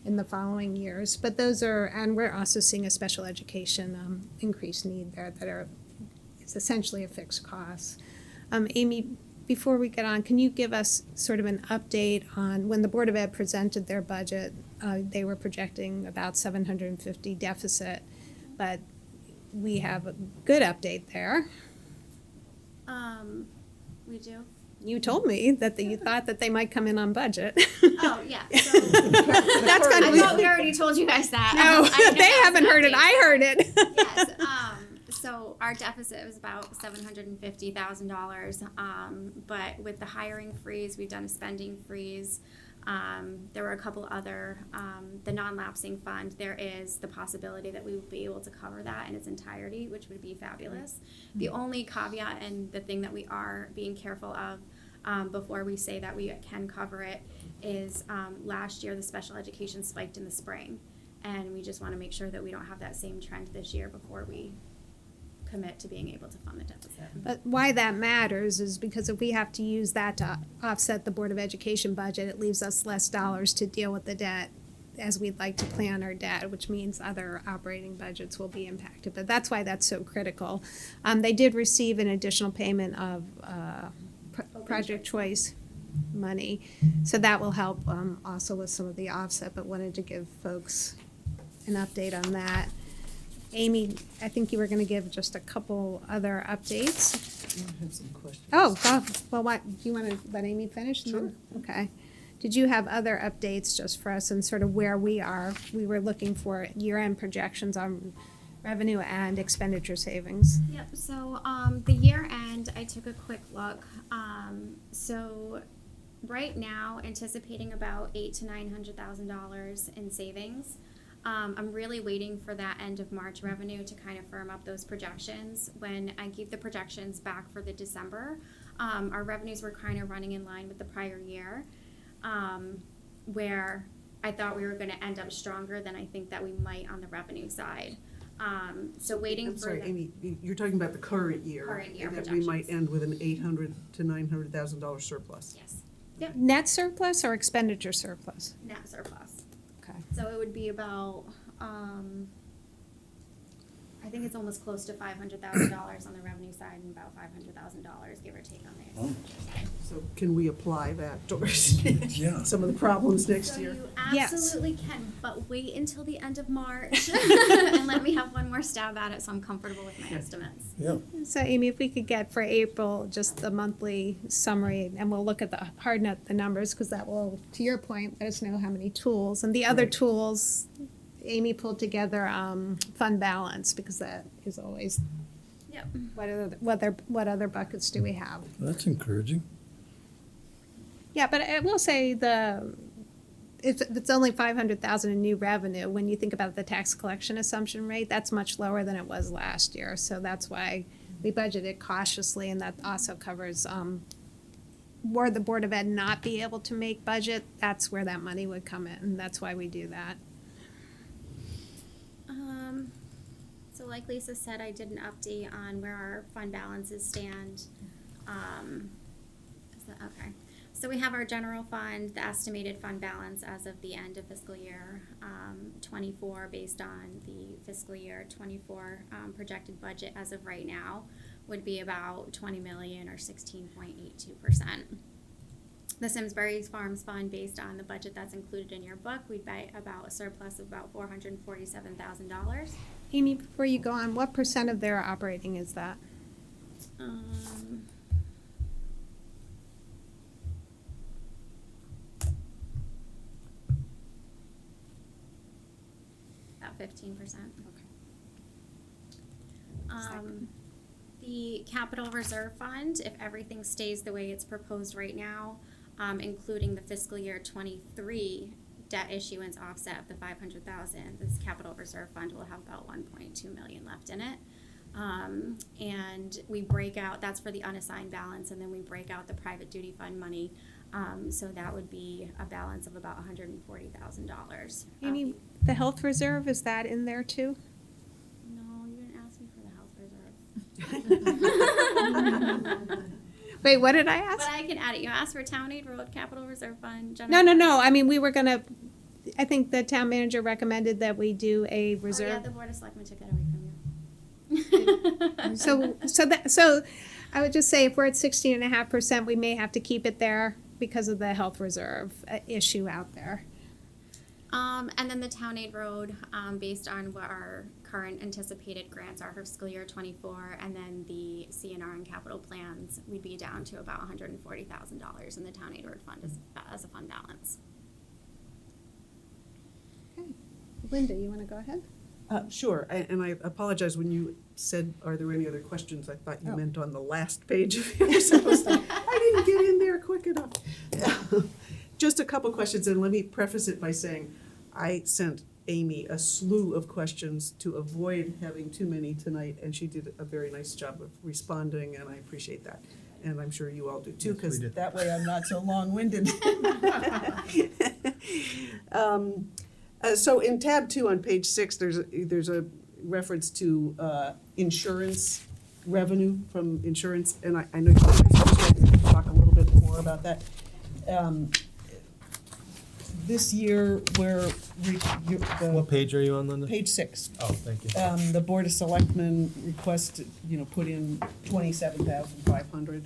in the following years. But those are, and we're also seeing a special education increased need there it's essentially a fixed cost. Amy, before we get on, can you give us sort of an update on when the Board of Ed presented their budget? They were projecting about $750 deficit, but we have a good update there. We do. You told me that you thought that they might come in on budget. Oh, yeah. So, that's kind of. I thought we already told you guys that. No, they haven't heard it. I heard it. Yes. So our deficit was about $750,000, but with the hiring freeze, we've done a spending freeze. There were a couple other, the non-lapsing fund, there is the possibility that we will be able to cover that in its entirety, which would be fabulous. Mm-hmm. The only caveat and the thing that we are being careful of before we say that we can cover it is last year the special education spiked in the spring, and we just want to make sure that we don't have that same trend this year before we commit to being able to fund the deficit. But why that matters is because if we have to use that to offset the Board of Education budget, it leaves us less dollars to deal with the debt as we'd like to plan our debt, which means other operating budgets will be impacted. But that's why that's so critical. They did receive an additional payment of Project Choice money, so that will help also with some of the offset, but wanted to give folks an update on that. Amy, I think you were going to give just a couple other updates. I have some questions. Oh, well, what, do you want to let Amy finish? Sure. Okay. Did you have other updates just for us and sort of where we are? We were looking for year-end projections on revenue and expenditure savings. Yep, so the year end, I took a quick look. So right now, anticipating about $800,000 to $900,000 in savings. I'm really waiting for that end of March revenue to kind of firm up those projections. When I gave the projections back for the December, our revenues were kind of running in line with the prior year, where I thought we were going to end up stronger than I think that we might on the revenue side. So waiting I'm for sorry, the Amy, you're talking about the current year. Current year and that we might projections. end with an $800,000 to $900,000 surplus. Yes. Yep. Net surplus or expenditure surplus? Net surplus. Okay. So it would be about, I think it's almost close to $500,000 on the revenue side and about $500,000, give or take, on the expenditure side. So can we apply that towards Yeah. some of the problems next So year? you Yes. absolutely can, but wait until the end of March and let me have one more stab at it so I'm comfortable with my estimates. Yeah. So Amy, if we could get for April, just the monthly summary, and we'll look at the hard nut, the numbers, because that will, to your point, let us know how many tools. And the other tools, Amy pulled together fund balance, because that is always, Yep. what other buckets do we have? That's encouraging. Yeah, but I will say if it's only 500,000 in new revenue, when you think about the tax collection assumption rate, that's much lower than it was last year. So that's why we budgeted cautiously, and that also covers were the Board of Ed not be able to make budget, that's where that money would come in, and that's why we do that. So like Lisa said, I did an update on where our fund balances stand. Okay. So we have our general fund, the estimated fund balance as of the end of fiscal year 24, based on the fiscal year 24 projected budget as of right now, would be about 20 million or 16.82%. The Simsbury Farms Fund, based on the budget that's included in your book, we'd buy about a surplus of about $447,000. Amy, before you go on, what % of their operating is that? About 15%. The Capital Reserve Fund, if everything stays the way it's proposed right now, including the fiscal year 23 debt issuance offset of the 500,000, this Capital Reserve Fund will have about 1.2 million left in it. And we break out, that's for the unassigned balance, and then we break out the private duty fund money. So that would be a balance of about $140,000. Amy, the health reserve, is that in there too? No, you didn't ask me for the health reserve. Wait, what did I ask? But I can add it. You asked for Town Aid Road, Capital Reserve Fund, No, General. no. I mean, we were gonna, I think the town manager recommended that we do a Oh, yeah, reserve. the Board of Selectmen took that away from you. So I would just say if we're at 16.5%, we may have to keep it there because of the health reserve issue out there. And then the Town Aid Road, based on what our current anticipated grants are for fiscal year 24, and then the CNR and capital plans, we'd be down to about $140,000 in the Town Aid Road Fund as a fund balance. Okay. Linda, you want to go ahead? Sure, and I apologize, when you said, are there any other questions, I thought you Oh. meant on the last page of yours. I didn't get in there quick enough. Just a couple questions, and let me preface it by saying, I sent Amy a slew of questions to avoid having too many tonight, and she did a very nice job of responding, and I appreciate that. And I'm sure you all do too, because that way I'm not so long-winded. So in tab 2 on page 6, there's a reference to insurance revenue from insurance, and I know you're going to talk a little bit more about that. this year, we're, What page are you on, Linda? page 6. Oh, thank you. The Board of Selectmen requested, put in 27,500.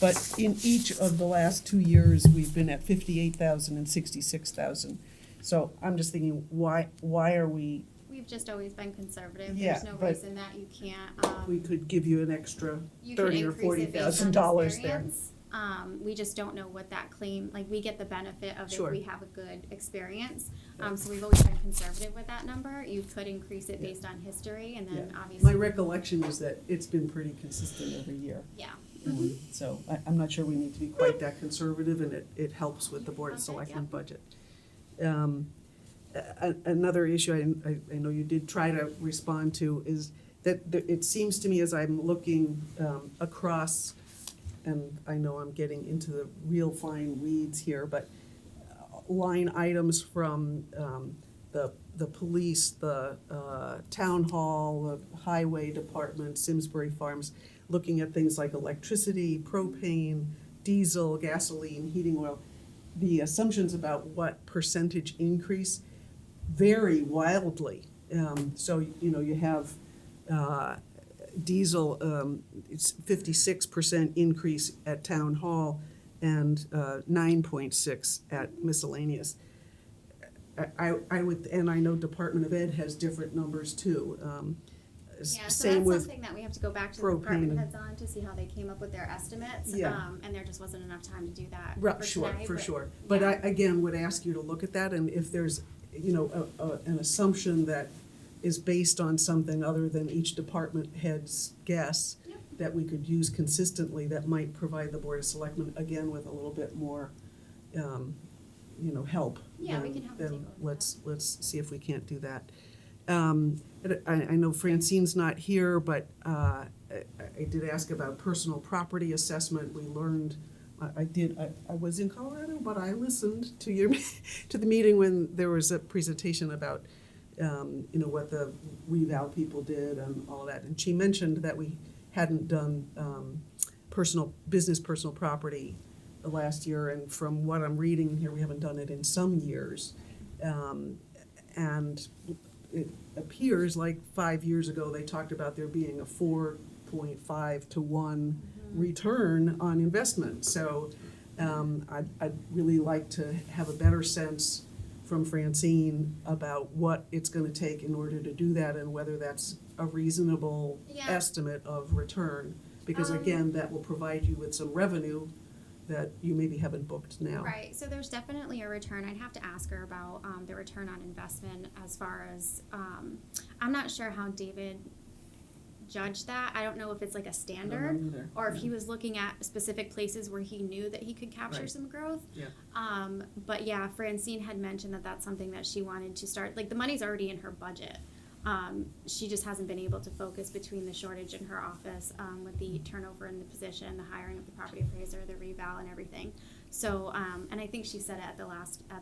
But in each of the last 2 years, we've been at 58,000 and 66,000. So I'm just thinking, why are we, We've just always been conservative. Yeah, There's no but reason that you can't, we could give you an extra you can $30,000 or increase it based on $40,000 there. experience. We just don't know what that claim, like, we get the benefit of if Sure. we have a good experience. So we've always been conservative with that number. You could increase it based on history, and then Yeah. obviously. My recollection is that it's been pretty consistent every year. Yeah. So I'm not sure we need to be quite that conservative, and it helps with the Board of Okay, Selectmen yeah. budget. Another issue I know you did try to respond to is that it seems to me as I'm looking across, and I know I'm getting into the real fine weeds here, but line items from the police, the town hall, the highway department, Simsbury Farms, looking at things like electricity, propane, diesel, gasoline, heating oil. The assumptions about what percentage increase vary wildly. So, you have diesel, it's 56% increase at town hall and 9.6 at miscellaneous. I would, and I know Department of Ed has different numbers too. Yeah, so Same that's with something that we have to go back to the propane department and- heads on to see how they came up with their estimates. Yeah. And there just wasn't enough time to do that Right, for sure, today, for but- sure. But yeah. I, again, would ask you to look at that, and if there's, an assumption that is based on something other than each department head's guess, that we could use consistently, that might provide the Board of Selectmen, again, with a little bit more, help. Yeah, we then- can have them then take a look at let's see if we can't do that. I know Francine's not here, but I did ask about personal property assessment. We learned, I was in Colorado, but I listened to to the meeting when there was a presentation about, what the reval people did and all of that. And she mentioned that we hadn't done personal property last year, and from what I'm reading here, we haven't done it in some years. And it appears like 5 years ago, they talked about there being a 4.5 to 1 return on investment. So I'd really like to have a better sense from Francine about what it's going to take in order to do that, and whether that's a reasonable Yeah. estimate of return. Because again, that will provide you with some revenue that you maybe haven't booked now. Right, so there's definitely a return. I'd have to ask her about the return on investment as far as, I'm not sure how David judged that. I don't know if it's like a standard, either. or if he was looking at specific places where he knew that he could capture Right. some growth. Yeah. But yeah, Francine had mentioned that that's something that she wanted to start, like, the money's already in her budget. She just hasn't been able to focus between the shortage in her office, with the turnover in the position, the hiring of the property appraiser, the reval and everything. So, and I think she said at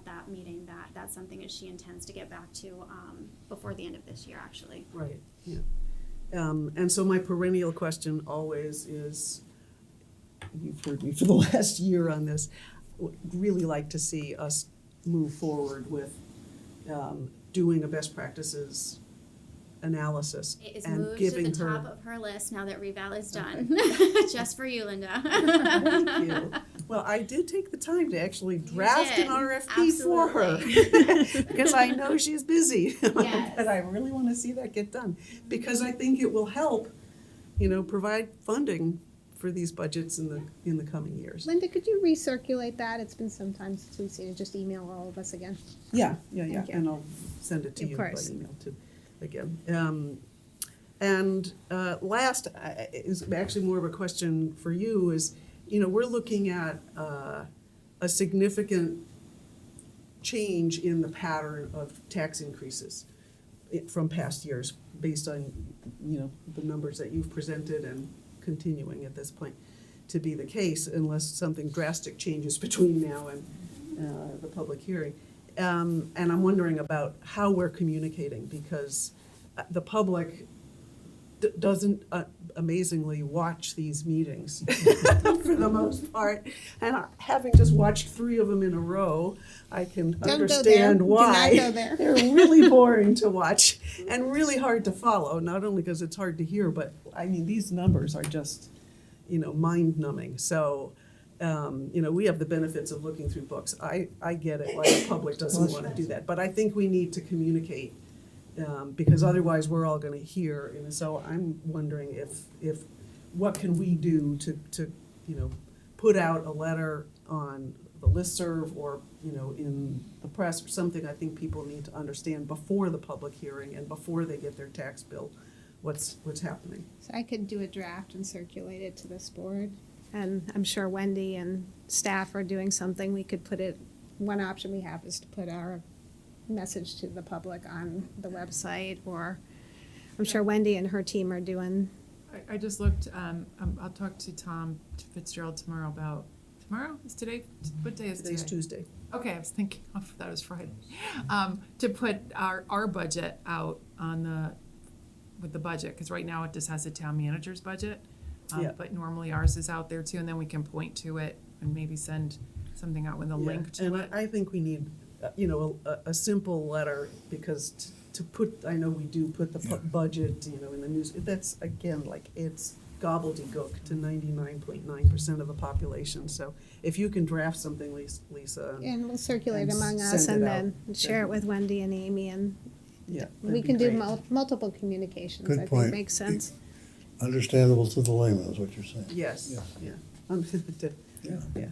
that meeting that that's something that she intends to get back to, before the end of this year, actually. Right, yeah. And so my perennial question always is, you've heard me for the last year on this, would really like to see us move forward with doing a best practices analysis It is and moved to giving the her. top of her list now that reval is done. Just for you, Linda. Thank you. Well, I did take the time to actually draft did. an RFP for her. Because I know she's busy. Yes. But I really want to see that get done. Because I think it will help, provide funding for these budgets in the coming years. Linda, could you recirculate that? It's been some time since we've seen it. Just email all of us again. Yeah, Thank you. and I'll send it to Of you by course. email too, again. And last is actually more of a question for you is, we're looking at a significant change in the pattern of tax increases from past years based on, the numbers that you've presented and continuing at this point to be the case unless something drastic changes between now and the public hearing. And I'm wondering about how we're communicating, because the public doesn't amazingly watch these meetings for the most part. And having just watched 3 of them in a row, I can Don't go there. understand Do why not go there. they're really boring to watch and really hard to follow, not only because it's hard to hear, but I mean, these numbers are just, mind numbing. So, we have the benefits of looking through books. I get it why the public doesn't want to do that, but I think we need to communicate because otherwise we're all going to hear. And so I'm wondering if what can we do to put out a letter on the listserv or in the press or something. I think people need to understand before the public hearing and before they get their tax bill what's happening. So I could do a draft and circulate it to this board. And I'm sure Wendy and staff are doing something. We could put it, one option we have is to put our message to the public on the website, or I'm sure Wendy and her team are doing. I just looked, I'll talk to Tom Fitzgerald tomorrow about, tomorrow? Is today, what day is today? Today's Tuesday. Okay, I was thinking, that was Friday. To put our budget out with the budget, because right now it just has a town manager's budget. Yeah. But normally ours is out there too, and then we can point to it and maybe send something out with a link to and it. I think we need, a simple letter, because to put, I know we do put the budget, in the news, that's, again, like, it's gobbledygook to 99.9% of the population. So if you can draft something, Lisa. And we'll circulate and among us send and it out, then share it with Wendy and Amy, and Yeah. we that'd can be do great. multiple communications. Good I think point. makes sense. Understandable to the layman is what you're saying. Yes, Yeah. yeah. Yeah.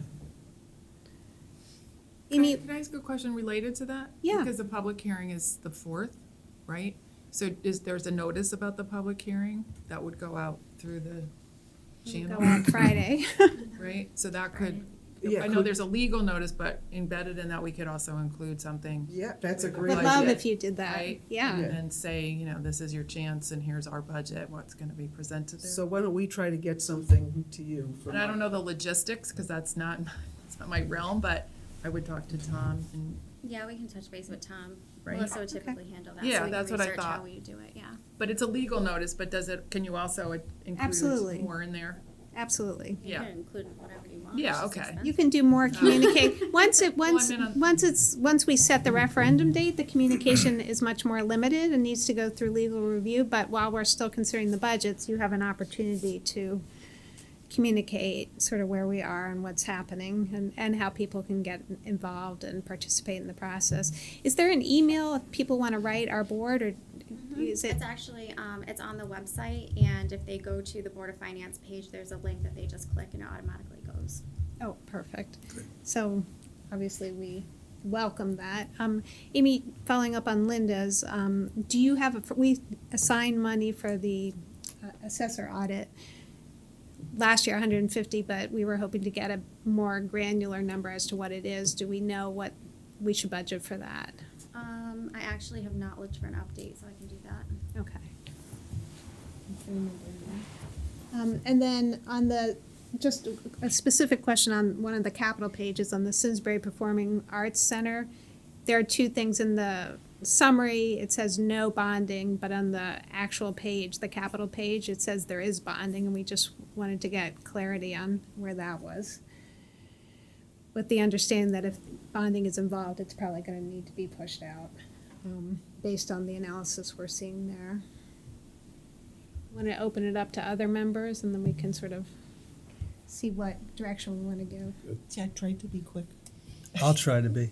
Amy, Can I ask a question related to that? Yeah. Because the public hearing is the 4th, right? So there's a notice about the public hearing that would go out through the go channel, on Friday. right? So that could, Yeah, I know could- there's a legal notice, but embedded in that, we could also include something. Yeah, that's a with the great Would love budget, if you did that. right? Yeah. And say, this is your chance and here's our budget, what's gonna be presented there. So why don't we try to get something to you from. And I don't know the logistics, because that's not my realm, but I would talk to Tom and, Yeah, we can touch base with Tom. Right. Melissa would typically handle that. Yeah, so we that's can what I research thought. how we do it, yeah. but it's a legal notice, but can you also Absolutely. include more in there? Absolutely. You Yeah. can include whatever you want. Yeah, it's just okay. expensive. You can do more communicate. Once Well, we set the referendum date, the communication is much more limited and needs to go through legal review. But while we're still considering the budgets, you have an opportunity to communicate sort of where we are and what's happening, and how people can get involved and participate in the process. Is there an email if people want to write our board, or is it? It's actually, it's on the website, and if they go to the Board of Finance page, there's a link that they just click and it automatically goes. Oh, perfect. So obviously we welcome that. Amy, following up on Linda's, do you have, we assigned money for the assessor audit last year, 150, but we were hoping to get a more granular number as to what it is. Do we know what we should budget for that? I actually have not looked for an update, so I can do that. Okay. And then on just a specific question on one of the capital pages on the Simsbury Performing Arts Center, there are 2 things in the summary. It says no bonding, but on the actual page, the capital page, it says there is bonding, and we just wanted to get clarity on where that was. With the understanding that if bonding is involved, it's probably going to need to be pushed out, based on the analysis we're seeing there. Want to open it up to other members, and then we can sort of see what direction we want to go. See, I tried to be quick. I'll try to be.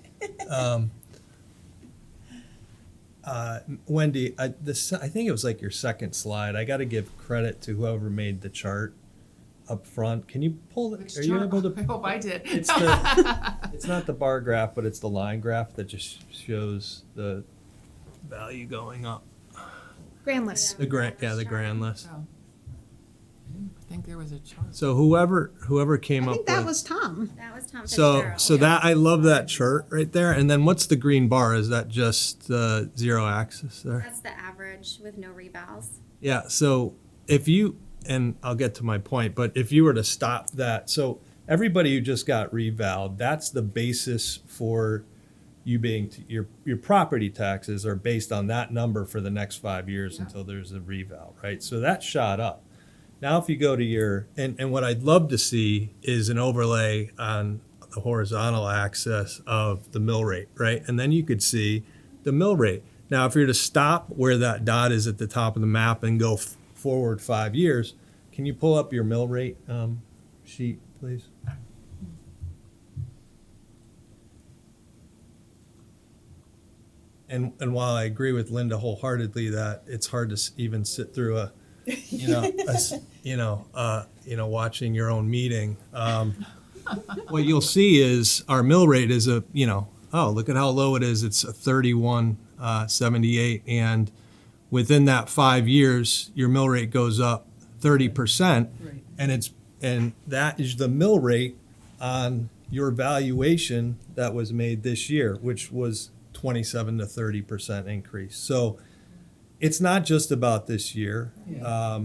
Wendy, I think it was like your second slide. I got to give credit to whoever made the chart up front. Can you pull it? Are you able to? I hope I did. It's not the bar graph, but it's the line graph that just shows the value going up. Grand list. The grand list. Oh. I think there was a chart. So whoever came I up think that with. was Tom. That was Tom So Fitzgerald. that I love that chart right there. And then what's the green bar? Is that just the 0 axis there? That's the average with no revals. Yeah. So if you, and I'll get to my point, but if you were to stop that, so everybody who just got revaled, that's the basis for your property taxes are based on that number for the next 5 years until there's a reval, right? So that shot up. Now, if you go to and what I'd love to see is an overlay on the horizontal axis of the mill rate, right? And then you could see the mill rate. Now, if you're to stop where that dot is at the top of the map and go forward 5 years, can you pull up your mill rate sheet, please? And while I agree with Linda wholeheartedly that it's hard to even sit through watching your own meeting, what you'll see is our mill rate is look at how low it is. It's a 31.78, and within that 5 years, your mill rate goes up 30%, Right. and that is the mill rate on your valuation that was made this year, which was 27 to 30% increase. So it's not just about this year. Yeah.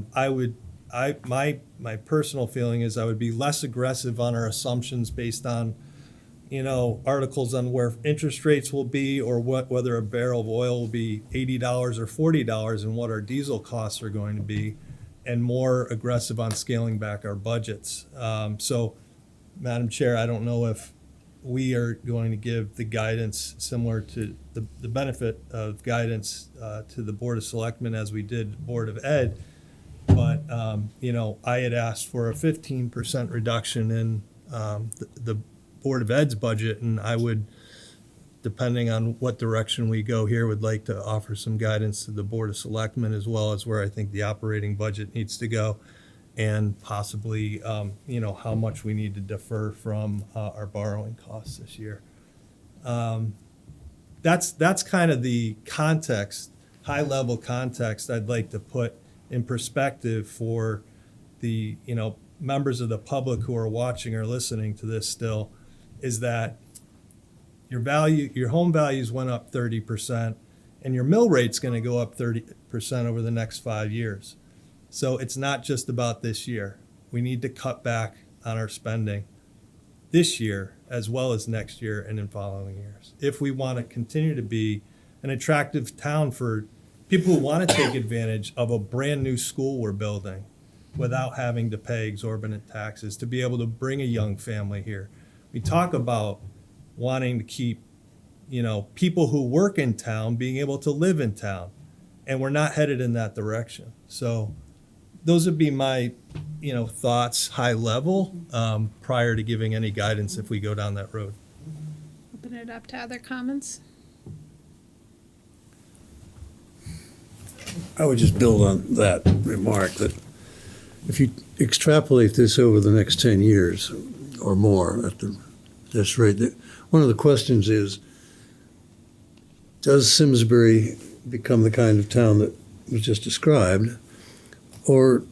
My personal feeling is I would be less aggressive on our assumptions based on, articles on where interest rates will be or whether a barrel of oil will be $80 or $40 and what our diesel costs are going to be, and more aggressive on scaling back our budgets. So, Madam Chair, I don't know if we are going to give the guidance similar to the benefit of guidance to the Board of Selectmen as we did Board of Ed. But, I had asked for a 15% reduction in the Board of Ed's budget, and I would, depending on what direction we go here, would like to offer some guidance to the Board of Selectmen as well as where I think the operating budget needs to go, and possibly, how much we need to defer from our borrowing costs this year. That's kind of the context, high-level context I'd like to put in perspective for the, members of the public who are watching or listening to this still, is that your home values went up 30%, and your mill rate's going to go up 30% over the next 5 years. So it's not just about this year. We need to cut back on our spending this year as well as next year and in following years, if we want to continue to be an attractive town for people who want to take advantage of a brand new school we're building without having to pay exorbitant taxes, to be able to bring a young family here. We talk about wanting to keep, people who work in town being able to live in town, and we're not headed in that direction. So those would be my, thoughts, high level, prior to giving any guidance if we go down that road. Open it up to other comments. I would just build on that remark that if you extrapolate this over the next 10 years or more at this rate, one of the questions is, does Simsbury become the kind of town that was just described, or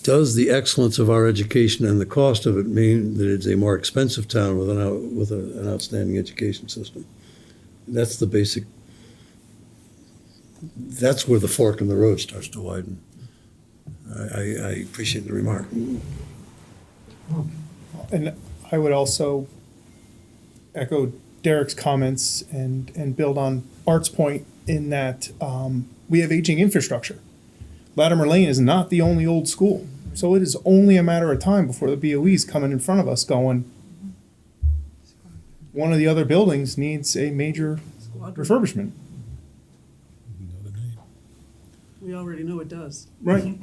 does the excellence of our education and the cost of it mean that it's a more expensive town with an outstanding education system? That's the basic. That's where the fork in the road starts to widen. I appreciate the remark. And I would also echo Derek's comments and build on Art's point in that we have aging infrastructure. Latimer Lane is not the only old school. So it is only a matter of time before the BOE's coming in front of us going, one of the other buildings needs a major refurbishment. We already know it does. Right.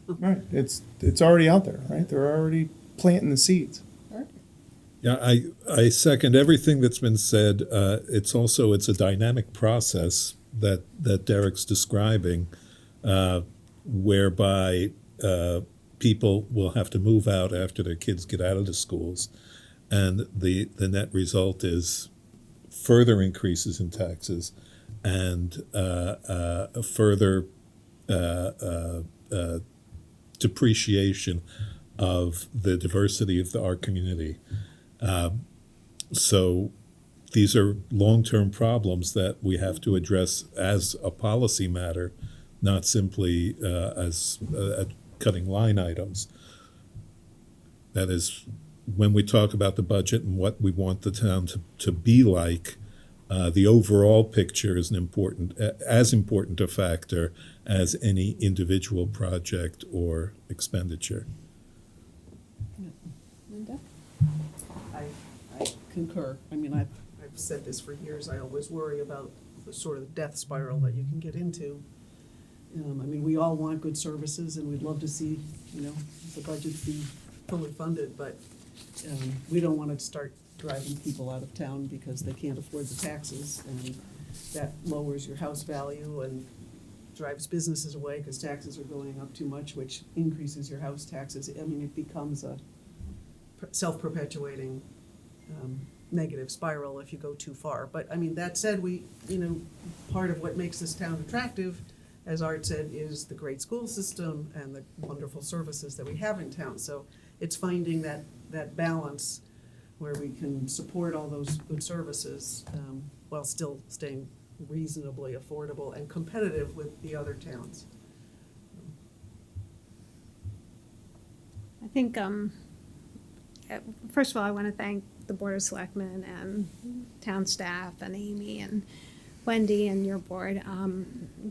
Right. It's already out there, right? They're already planting the seeds. Yeah, I second everything that's been said. It's a dynamic process that Derek's describing, whereby people will have to move out after their kids get out of the schools, and the net result is further increases in taxes and a further depreciation of the diversity of our community. So these are long-term problems that we have to address as a policy matter, not simply as cutting line items. That is when we talk about the budget and what we want the town to be like, the overall picture is as important a factor as any individual project or expenditure. Linda? I concur. I mean, I've said this for years. I always worry about the sort of death spiral that you can get into. I mean, we all want good services, and we'd love to see, the budget be fully funded, but we don't want to start driving people out of town because they can't afford the taxes, and that lowers your house value and drives businesses away because taxes are going up too much, which increases your house taxes. I mean, it becomes a self-perpetuating negative spiral if you go too far. But I mean, that said, part of what makes this town attractive, as Art said, is the great school system and the wonderful services that we have in town. So it's finding that balance where we can support all those good services while still staying reasonably affordable and competitive with the other towns. I think, first of all, I want to thank the Board of Selectmen and town staff and Amy and Wendy and your board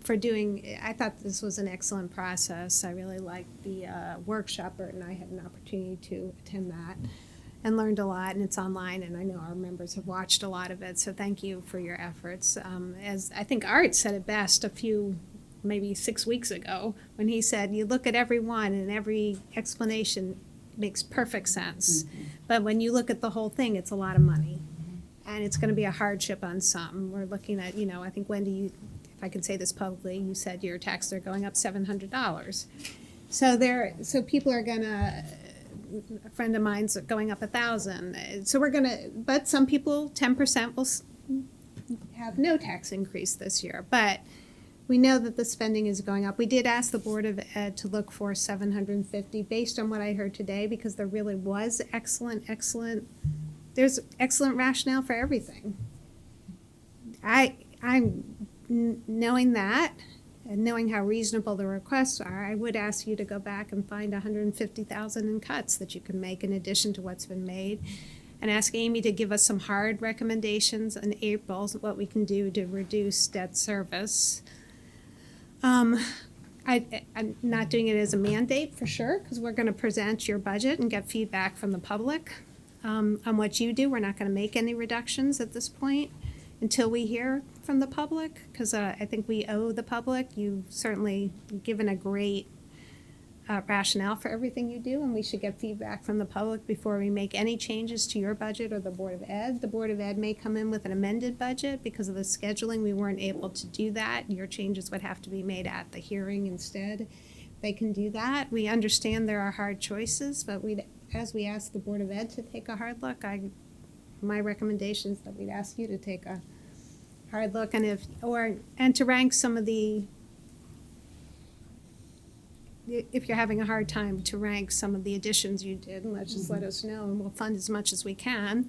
for doing, I thought this was an excellent process. I really liked the workshop, and I had an opportunity to attend that and learned a lot, and it's online, and I know our members have watched a lot of it, so thank you for your efforts. As I think Art said it best maybe 6 weeks ago, when he said, you look at every one and every explanation makes perfect sense. Mm-hmm. But when you look at the whole thing, it's a lot of money. And it's going to be a hardship on some. We're looking at, I think, Wendy, if I can say this publicly, you said your taxes are going up $700. So people are going to, a friend of mine's going up $1,000. So but some people, 10% will have no tax increase this year. But we know that the spending is going up. We did ask the Board of Ed to look for $750 based on what I heard today, because there really was there's excellent rationale for everything. I'm knowing that and knowing how reasonable the requests are, I would ask you to go back and find $150,000 in cuts that you can make in addition to what's been made, and ask Amy to give us some hard recommendations in April, what we can do to reduce debt service. I'm not doing it as a mandate for sure, because we're going to present your budget and get feedback from the public on what you do. We're not going to make any reductions at this point until we hear from the public, because I think we owe the public. You've certainly given a great rationale for everything you do, and we should get feedback from the public before we make any changes to your budget or the Board of Ed. The Board of Ed may come in with an amended budget because of the scheduling. We weren't able to do that. Your changes would have to be made at the hearing instead. They can do that. We understand there are hard choices, but as we ask the Board of Ed to take a hard look, my recommendation is that we'd ask you to take a hard look and to rank some of the, if you're having a hard time, to rank some of the additions you did, and just let us know, and we'll fund as much as we can.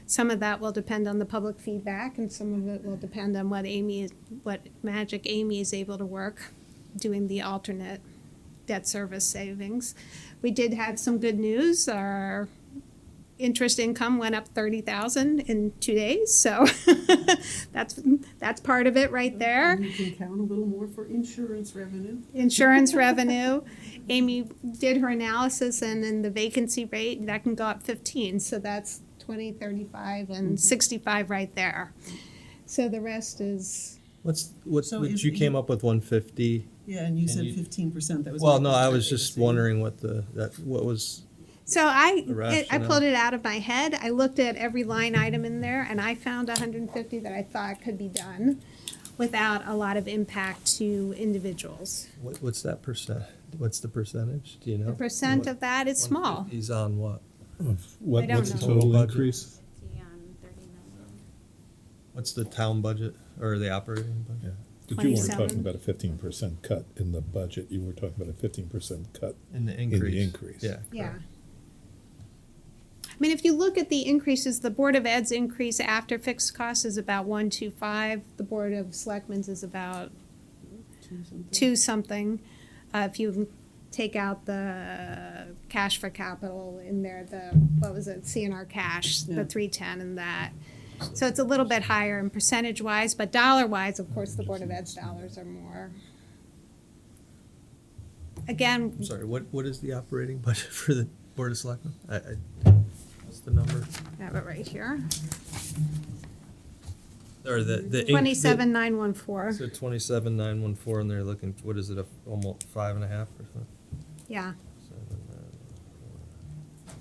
Some of that will depend on the public feedback, and some of it will depend on what magic Amy is able to work doing the alternate debt service savings. We did have some good news. Our interest income went up $30,000 in 2 days, so that's part of it right there. And you can count a little more for insurance revenue. Insurance revenue. Amy did her analysis, and then the vacancy rate, that can go up 15, so that's 20, 35, and 65 right there. So the rest is... You came up with 150? Yeah, and you said 15%. That was. Well, no, I was just wondering what was... So I pulled it out of my head. I looked at every line item in there, and I found 150 that I thought could be done without a lot of impact to individuals. What's that percent? What's the percentage? Do you know? The percent of that is small. He's on what? What's the total increase? What's the town budget or the operating budget? Yeah. But you weren't talking about a 15% cut in the budget. You were talking about a 15% cut in the increase. Yeah. Yeah. I mean, if you look at the increases, the Board of Ed's increase after fixed costs is about 125. The Board of Selectmen's is about 2 something. If you take out the cash for capital in there, what was it, CNR cash, Yeah. the 310 and that. So it's a little bit higher in percentage-wise, but dollar-wise, of course, the Board of Ed's dollars are more. Again, I'm sorry, what is the operating budget for the Board of Selectmen? What's the number? I have it right here, Or the. 27,914, So 27,914, and they're looking, what is it, almost 5.5 or something? yeah. 7,914.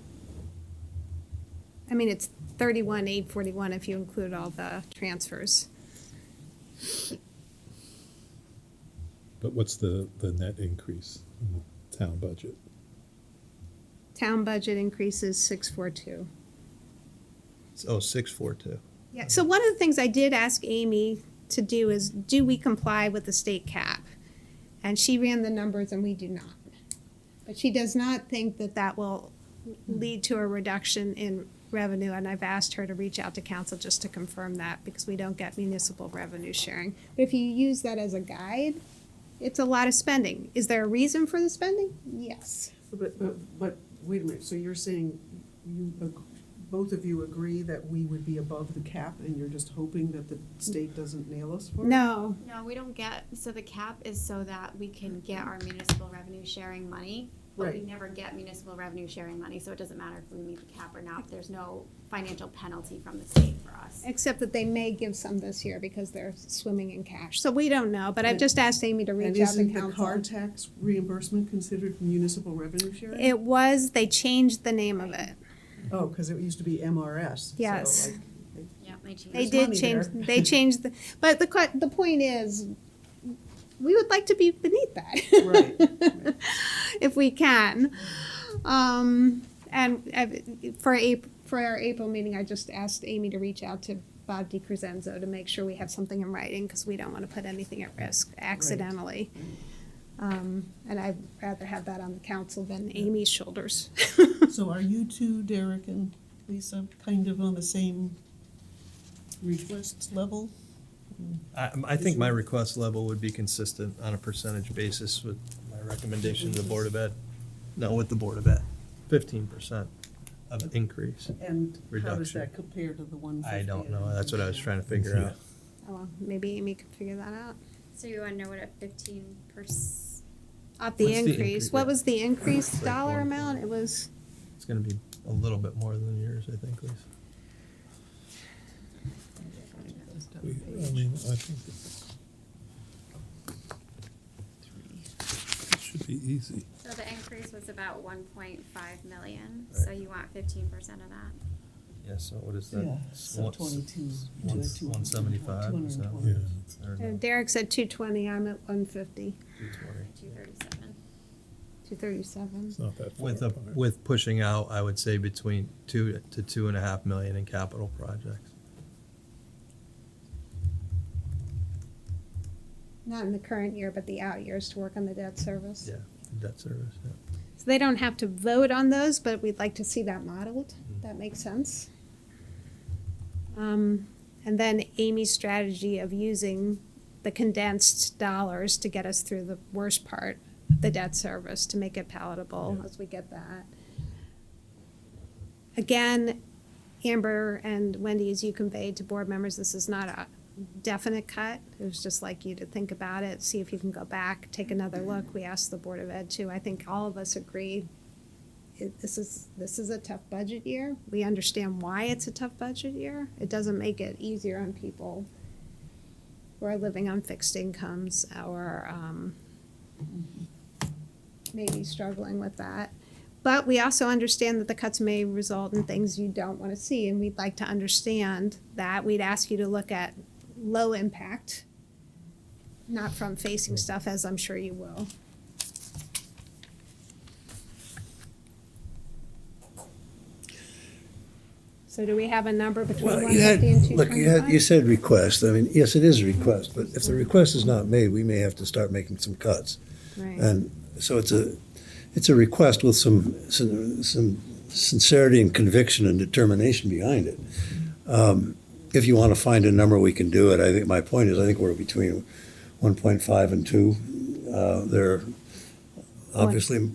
I mean, it's 31,841 if you include all the transfers. But what's the net increase in the town budget? Town budget increases 642. Oh, 642. Yeah, so one of the things I did ask Amy to do is, do we comply with the state cap? And she ran the numbers and we do not. But she does not think that that will lead to a reduction in revenue, and I've asked her to reach out to council just to confirm that, because we don't get municipal revenue sharing. But if you use that as a guide, it's a lot of spending. Is there a reason for the spending? Yes. But wait a minute, so you're saying both of you agree that we would be above the cap, and you're just hoping that the state doesn't nail us for it? No. No, we don't get, so the cap is so that we can get our municipal revenue sharing money, but we Right. never get municipal revenue sharing money, so it doesn't matter if we meet the cap or not. There's no financial penalty from the state for us. Except that they may give some this year because they're swimming in cash. So we don't know, but I've just asked Amy to reach out to And isn't the council. car tax reimbursement considered municipal revenue sharing? It was, they changed the name of it. Oh, because it used to be MRS. so, Yes. like, Yeah, they changed. They There's did money change, there. they changed but the point is, we would like to be beneath that. Right. If we can. And for our April meeting, I just asked Amy to reach out to Bob DiCrescenzo to make sure we have something in writing, because we don't want to put anything at risk accidentally. And I'd rather have that on the council than Amy's shoulders. So are you two, Derek and Lisa, kind of on the same request level? I think my request level would be consistent on a percentage basis with my recommendation to the Board of Ed. No, with the Board of Ed, 15% of increase. And how does Reduction. that compare to the 150? I don't know, that's what I was trying to figure out. Oh, well, maybe Amy could figure that out. So you want to know what a 15%? Off the What's the increase. increase? What was the increase Like dollar 1.4. amount? It was, It's gonna be a little bit more than yours, I think, Lisa. I mean, I think it should be easy. So the increase was about 1.5 million, so you want 15% of that? Yeah, so what is that? Yeah, so 22. 175, is that what it is? Or no, Derek said 220, I'm at 150, 220. 237. 237. It's not that far With apart. with pushing out, I would say between 2 to 2.5 million in capital projects. Not in the current year, but the out years to work on the debt service. Yeah, debt service, yeah. So they don't have to vote on those, but we'd like to see that modeled. That makes sense. And then Amy's strategy of using the condensed dollars to get us through the worst part, the debt service, to make it palatable Yeah. as we get that. Again, Amber and Wendy, as you conveyed to board members, this is not a definite cut. It was just like you to think about it, see if you can go back, take another look. We asked the Board of Ed too. I think all of us agree this is a tough budget year. We understand why it's a tough budget year. It doesn't make it easier on people who are living on fixed incomes or maybe struggling with that. But we also understand that the cuts may result in things you don't want to see, and we'd like to understand that. We'd ask you to look at low impact, not front facing stuff, as I'm sure you will. So do we have a number between Well, 150 and look, 225? you said request. I mean, yes, it is a request, but if the request is not made, we may have to start making some cuts. Right. And so it's a request with some sincerity and conviction and determination behind it. If you want to find a number, we can do it. I think my point is, I think we're between 1.5 and 2. There are Obviously,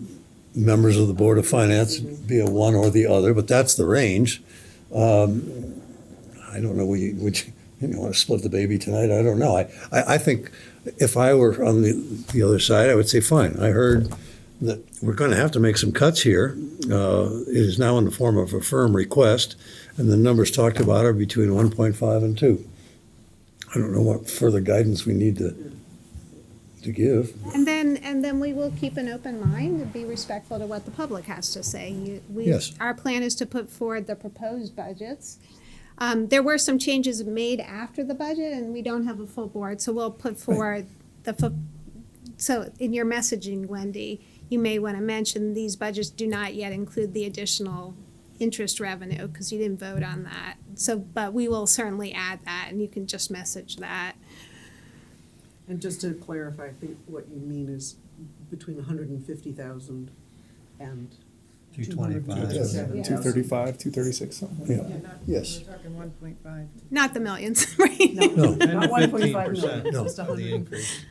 members of the Board of Finance be a one or the other, but that's the range. I don't know, would you want to split the baby tonight? I don't know. I think if I were on the other side, I would say, fine. I heard that we're going to have to make some cuts here. It is now in the form of a firm request, and the numbers talked about are between 1.5 and 2. I don't know what further guidance we need to give. And then we will keep an open mind and be respectful to what the public has to say. Yes. Our plan is to put forward the proposed budgets. There were some changes made after the budget, and we don't have a full board, so we'll put forward so in your messaging, Wendy, you may want to mention these budgets do not yet include the additional interest revenue, because you didn't vote on that. So, but we will certainly add that, and you can just message that. And just to clarify, I think what you mean is between 150,000 and 225. 235, 236, something like that. Yeah. Yes. We're talking 1.5. Not the millions, right? No, And not the 1.5 15% million, No. just of the 100. increase.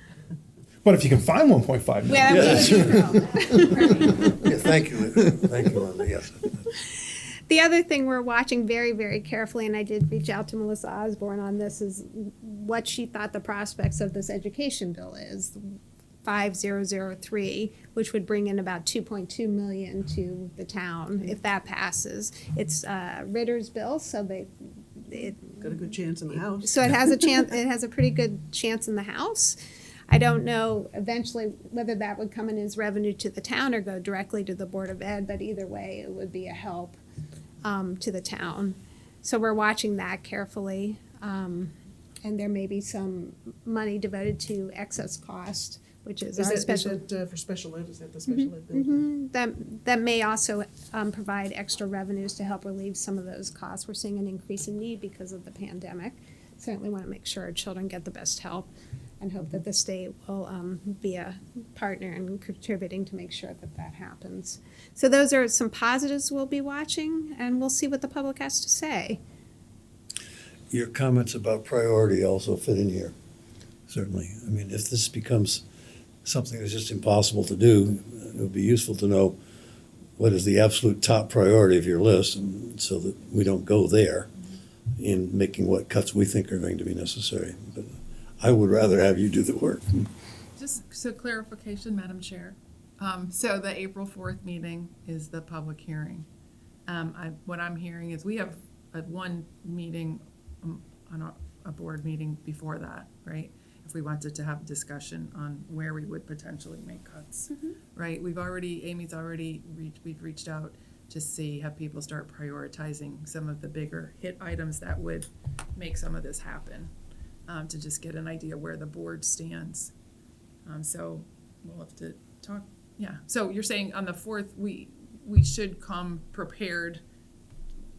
But if you can find 1.5 million. Yeah, Yes. we- Yeah, thank you. Thank you, Linda, yes. The other thing we're watching very, very carefully, and I did reach out to Melissa Osborne on this, is what she thought the prospects of this education bill is. 5003, which would bring in about 2.2 million to the town if that passes. It's Ritter's bill, so Got a good chance in the House. so it has a chance. It has a pretty good chance in the House. I don't know eventually whether that would come in as revenue to the town or go directly to the Board of Ed, but either way, it would be a help to the town. So we're watching that carefully. And there may be some money devoted to excess cost, which is our special. Is that for special ed? Is that the special ed bill? That may also provide extra revenues to help relieve some of those costs. We're seeing an increase in need because of the pandemic. Certainly want to make sure our children get the best help, and hope that the state will be a partner in contributing to make sure that that happens. So those are some positives we'll be watching, and we'll see what the public has to say. Your comments about priority also fit in here, certainly. I mean, if this becomes something that's just impossible to do, it would be useful to know what is the absolute top priority of your list, and so that we don't go there in making what cuts we think are going to be necessary. But I would rather have you do the work. Just so clarification, Madam Chair. So the April 4th meeting is the public hearing. What I'm hearing is we have one meeting, on a board meeting before that, right? If we wanted to have a discussion on where we would potentially make cuts, right? We've reached out to have people start prioritizing some of the bigger hit items that would make some of this happen, to just get an idea where the board stands. So we'll have to talk, yeah. So you're saying on the 4th, we should come prepared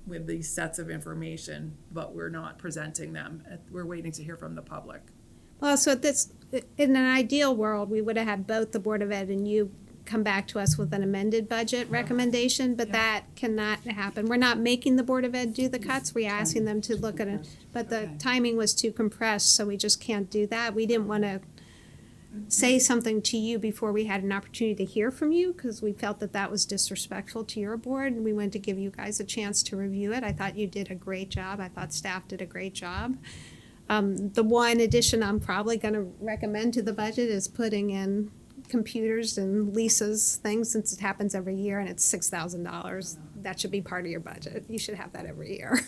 with these sets of information, but we're not presenting them. We're waiting to hear from the public. Well, so in an ideal world, we would have had both the Board of Ed and you come back to us with an amended budget recommendation, but that cannot happen. We're not making the Board of Ed do the cuts. We're asking them to look at it, but the timing was too compressed, so we just can't do that. We didn't want to say something to you before we had an opportunity to hear from you, because we felt that that was disrespectful to your board, and we wanted to give you guys a chance to review it. I thought you did a great job. I thought staff did a great job. The one addition I'm probably going to recommend to the budget is putting in computers and leases things, since it happens every year and it's $6,000. That should be part of your budget. You should have that every year.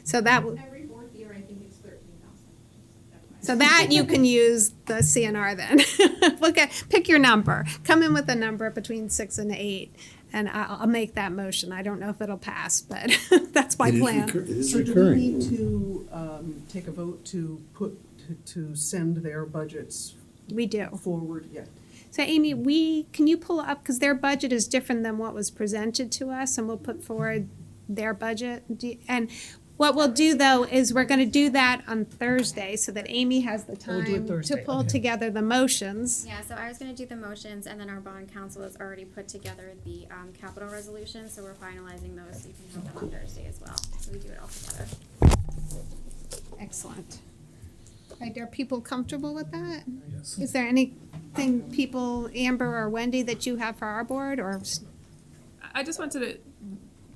So that would. Every fourth year, I think it's 13,000. So that you can use the CNR then. Pick your number. Come in with a number between 6 and 8, and I'll make that motion. I don't know if it'll pass, but that's my plan. It is So do we recurring. need to take a vote to send their budgets We do. forward? Yeah. So Amy, can you pull up, because their budget is different than what was presented to us, and we'll put forward their budget. And what we'll do, though, is we're going to do that on Thursday so that Amy has the We'll do it time to Thursday, pull okay. together the motions. Yeah, so I was gonna do the motions, and then our bond council has already put together the capital resolution, so we're finalizing those, so you can have them on Thursday as well. So we do it all together. Excellent. Right, are people comfortable with that? Yes. Is there any anything people, Amber or Wendy, that you have for our board, or? I just wanted to,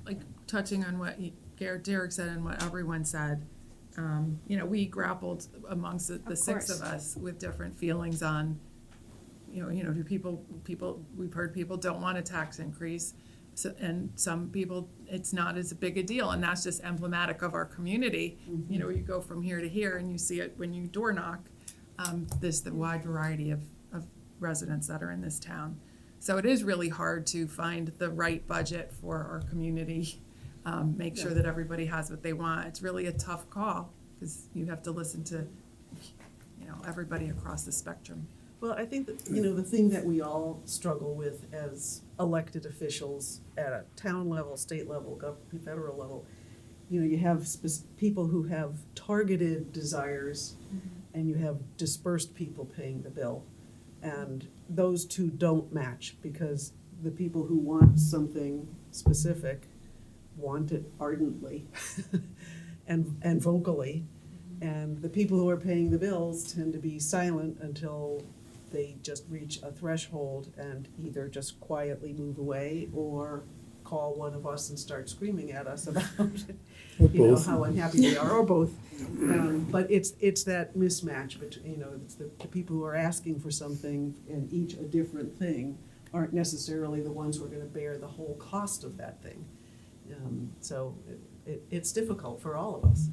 like, touching on what Derek said and what everyone said, we grappled amongst the six of us with different feelings on, do people, we've heard people don't want a tax increase. So, and some people, it's not as big a deal, and that's just emblematic of our community. Mm-hmm. You go from here to here, and you see it when you door knock. There's the wide variety of residents that are in this town. So it is really hard to find the right budget for our community, make sure that everybody has what they want. It's really a tough call, because you have to listen to, everybody across the spectrum. Well, I think that, the thing that we all struggle with as elected officials at a town level, state level, federal level, you have people who have targeted desires, and you have dispersed people paying the bill. And those two don't match, because the people who want something specific want it ardently and vocally. And the people who are paying the bills tend to be silent until they just reach a threshold and either just quietly move away or call one of us and start screaming at us about how unhappy they are, or both. But it's that mismatch between, it's the people who are asking for something, and each a different thing, aren't necessarily the ones who are going to bear the whole cost of that thing. So it's difficult for all of us.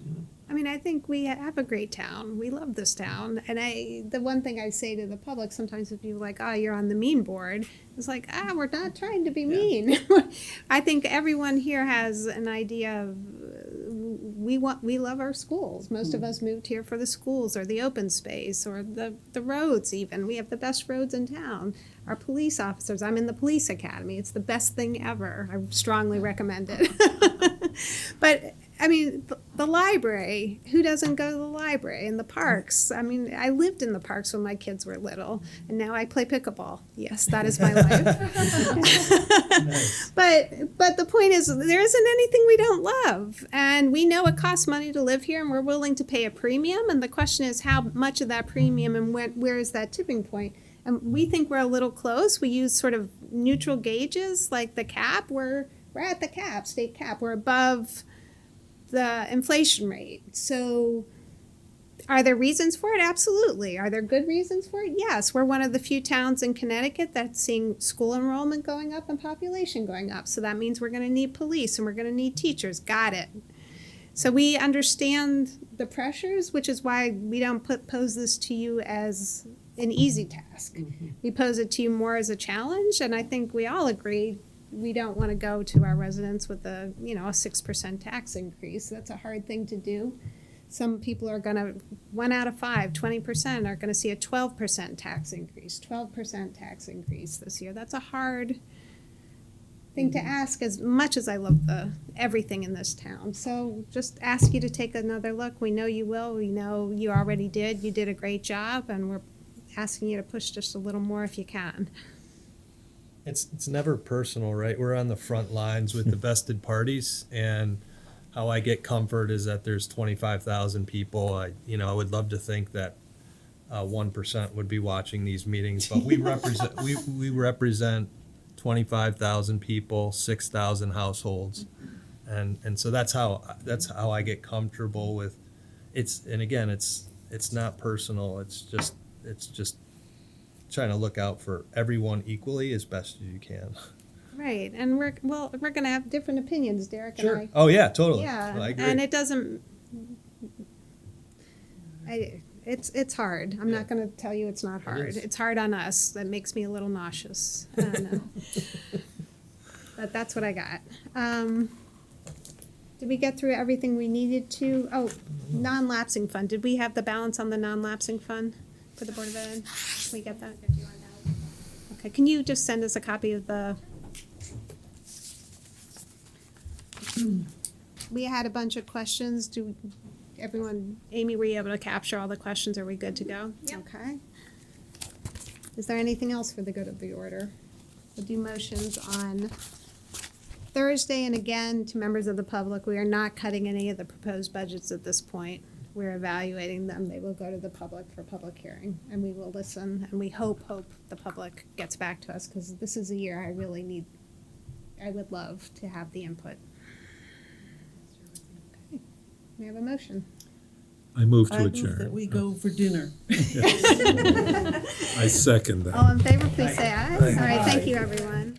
I mean, I think we have a great town. We love this town. And the one thing I say to the public sometimes, if you're like, you're on the mean board, it's like, we're not trying to be mean. I think everyone here has an idea of, we love our schools. Most of us moved here for the schools, or the open space, or the roads even. We have the best roads in town. Our police officers, I'm in the police academy. It's the best thing ever. I strongly recommend it. But I mean, the library, who doesn't go to the library? And the parks. I mean, I lived in the parks when my kids were little, and now I play pickleball. Yes, that is my life. Nice. But the point is, there isn't anything we don't love. And we know it costs money to live here, and we're willing to pay a premium. And the question is, how much of that premium, and where is that tipping point? And we think we're a little close. We use sort of neutral gauges, like the cap. We're at the cap, state cap. We're above the inflation rate. So are there reasons for it? Absolutely. Are there good reasons for it? Yes. We're one of the few towns in Connecticut that's seeing school enrollment going up and population going up. So that means we're going to need police and we're going to need teachers. Got it. So we understand the pressures, which is why we don't pose this to you as an easy task. We pose it to you more as a challenge, and I think we all agree we don't want to go to our residents with a 6% tax increase. That's a hard thing to do. Some people are going to, 1 out of 5, 20% are going to see a 12% tax increase, 12% tax increase this year. That's a hard thing to ask, as much as I love everything in this town. So just ask you to take another look. We know you will. We know you already did. You did a great job, and we're asking you to push just a little more if you can. It's never personal, right? We're on the front lines with the vested parties, and how I get comfort is that there's 25,000 people. I would love to think that 1% would be watching these meetings, but we represent we represent 25,000 people, 6,000 households, and so that's how I get comfortable with it's. And again, it's not personal. It's just trying to look out for everyone equally as best as you can. Right, and we're going to have different opinions, Derek Sure. and I. Oh yeah, totally. Yeah, I agree. and it doesn't. It's hard. I'm not going to tell you it's not hard. It's hard on us. That makes me a little nauseous. I don't know. But that's what I got. Did we get through everything we needed to? Oh, non-lapsing fund. Did we have the balance on the non-lapsing fund for the Board of Ed? Can we get that? Okay, can you just send us a copy of the... We had a bunch of questions. Amy, were you able to capture all the questions? Are we good to go? Yep. Okay. Is there anything else for the good of the order? We'll do motions on Thursday, and again, to members of the public, we are not cutting any of the proposed budgets at this point. we're evaluating them, they will go to the public for public hearing, and we will listen, and we hope the public gets back to us, because this is a year I would love to have the input. Okay. We have a motion. I move to I move that adjourn. we go for dinner. I second that. All in favor, please say aye. Aye. All right, thank Aye. you, everyone.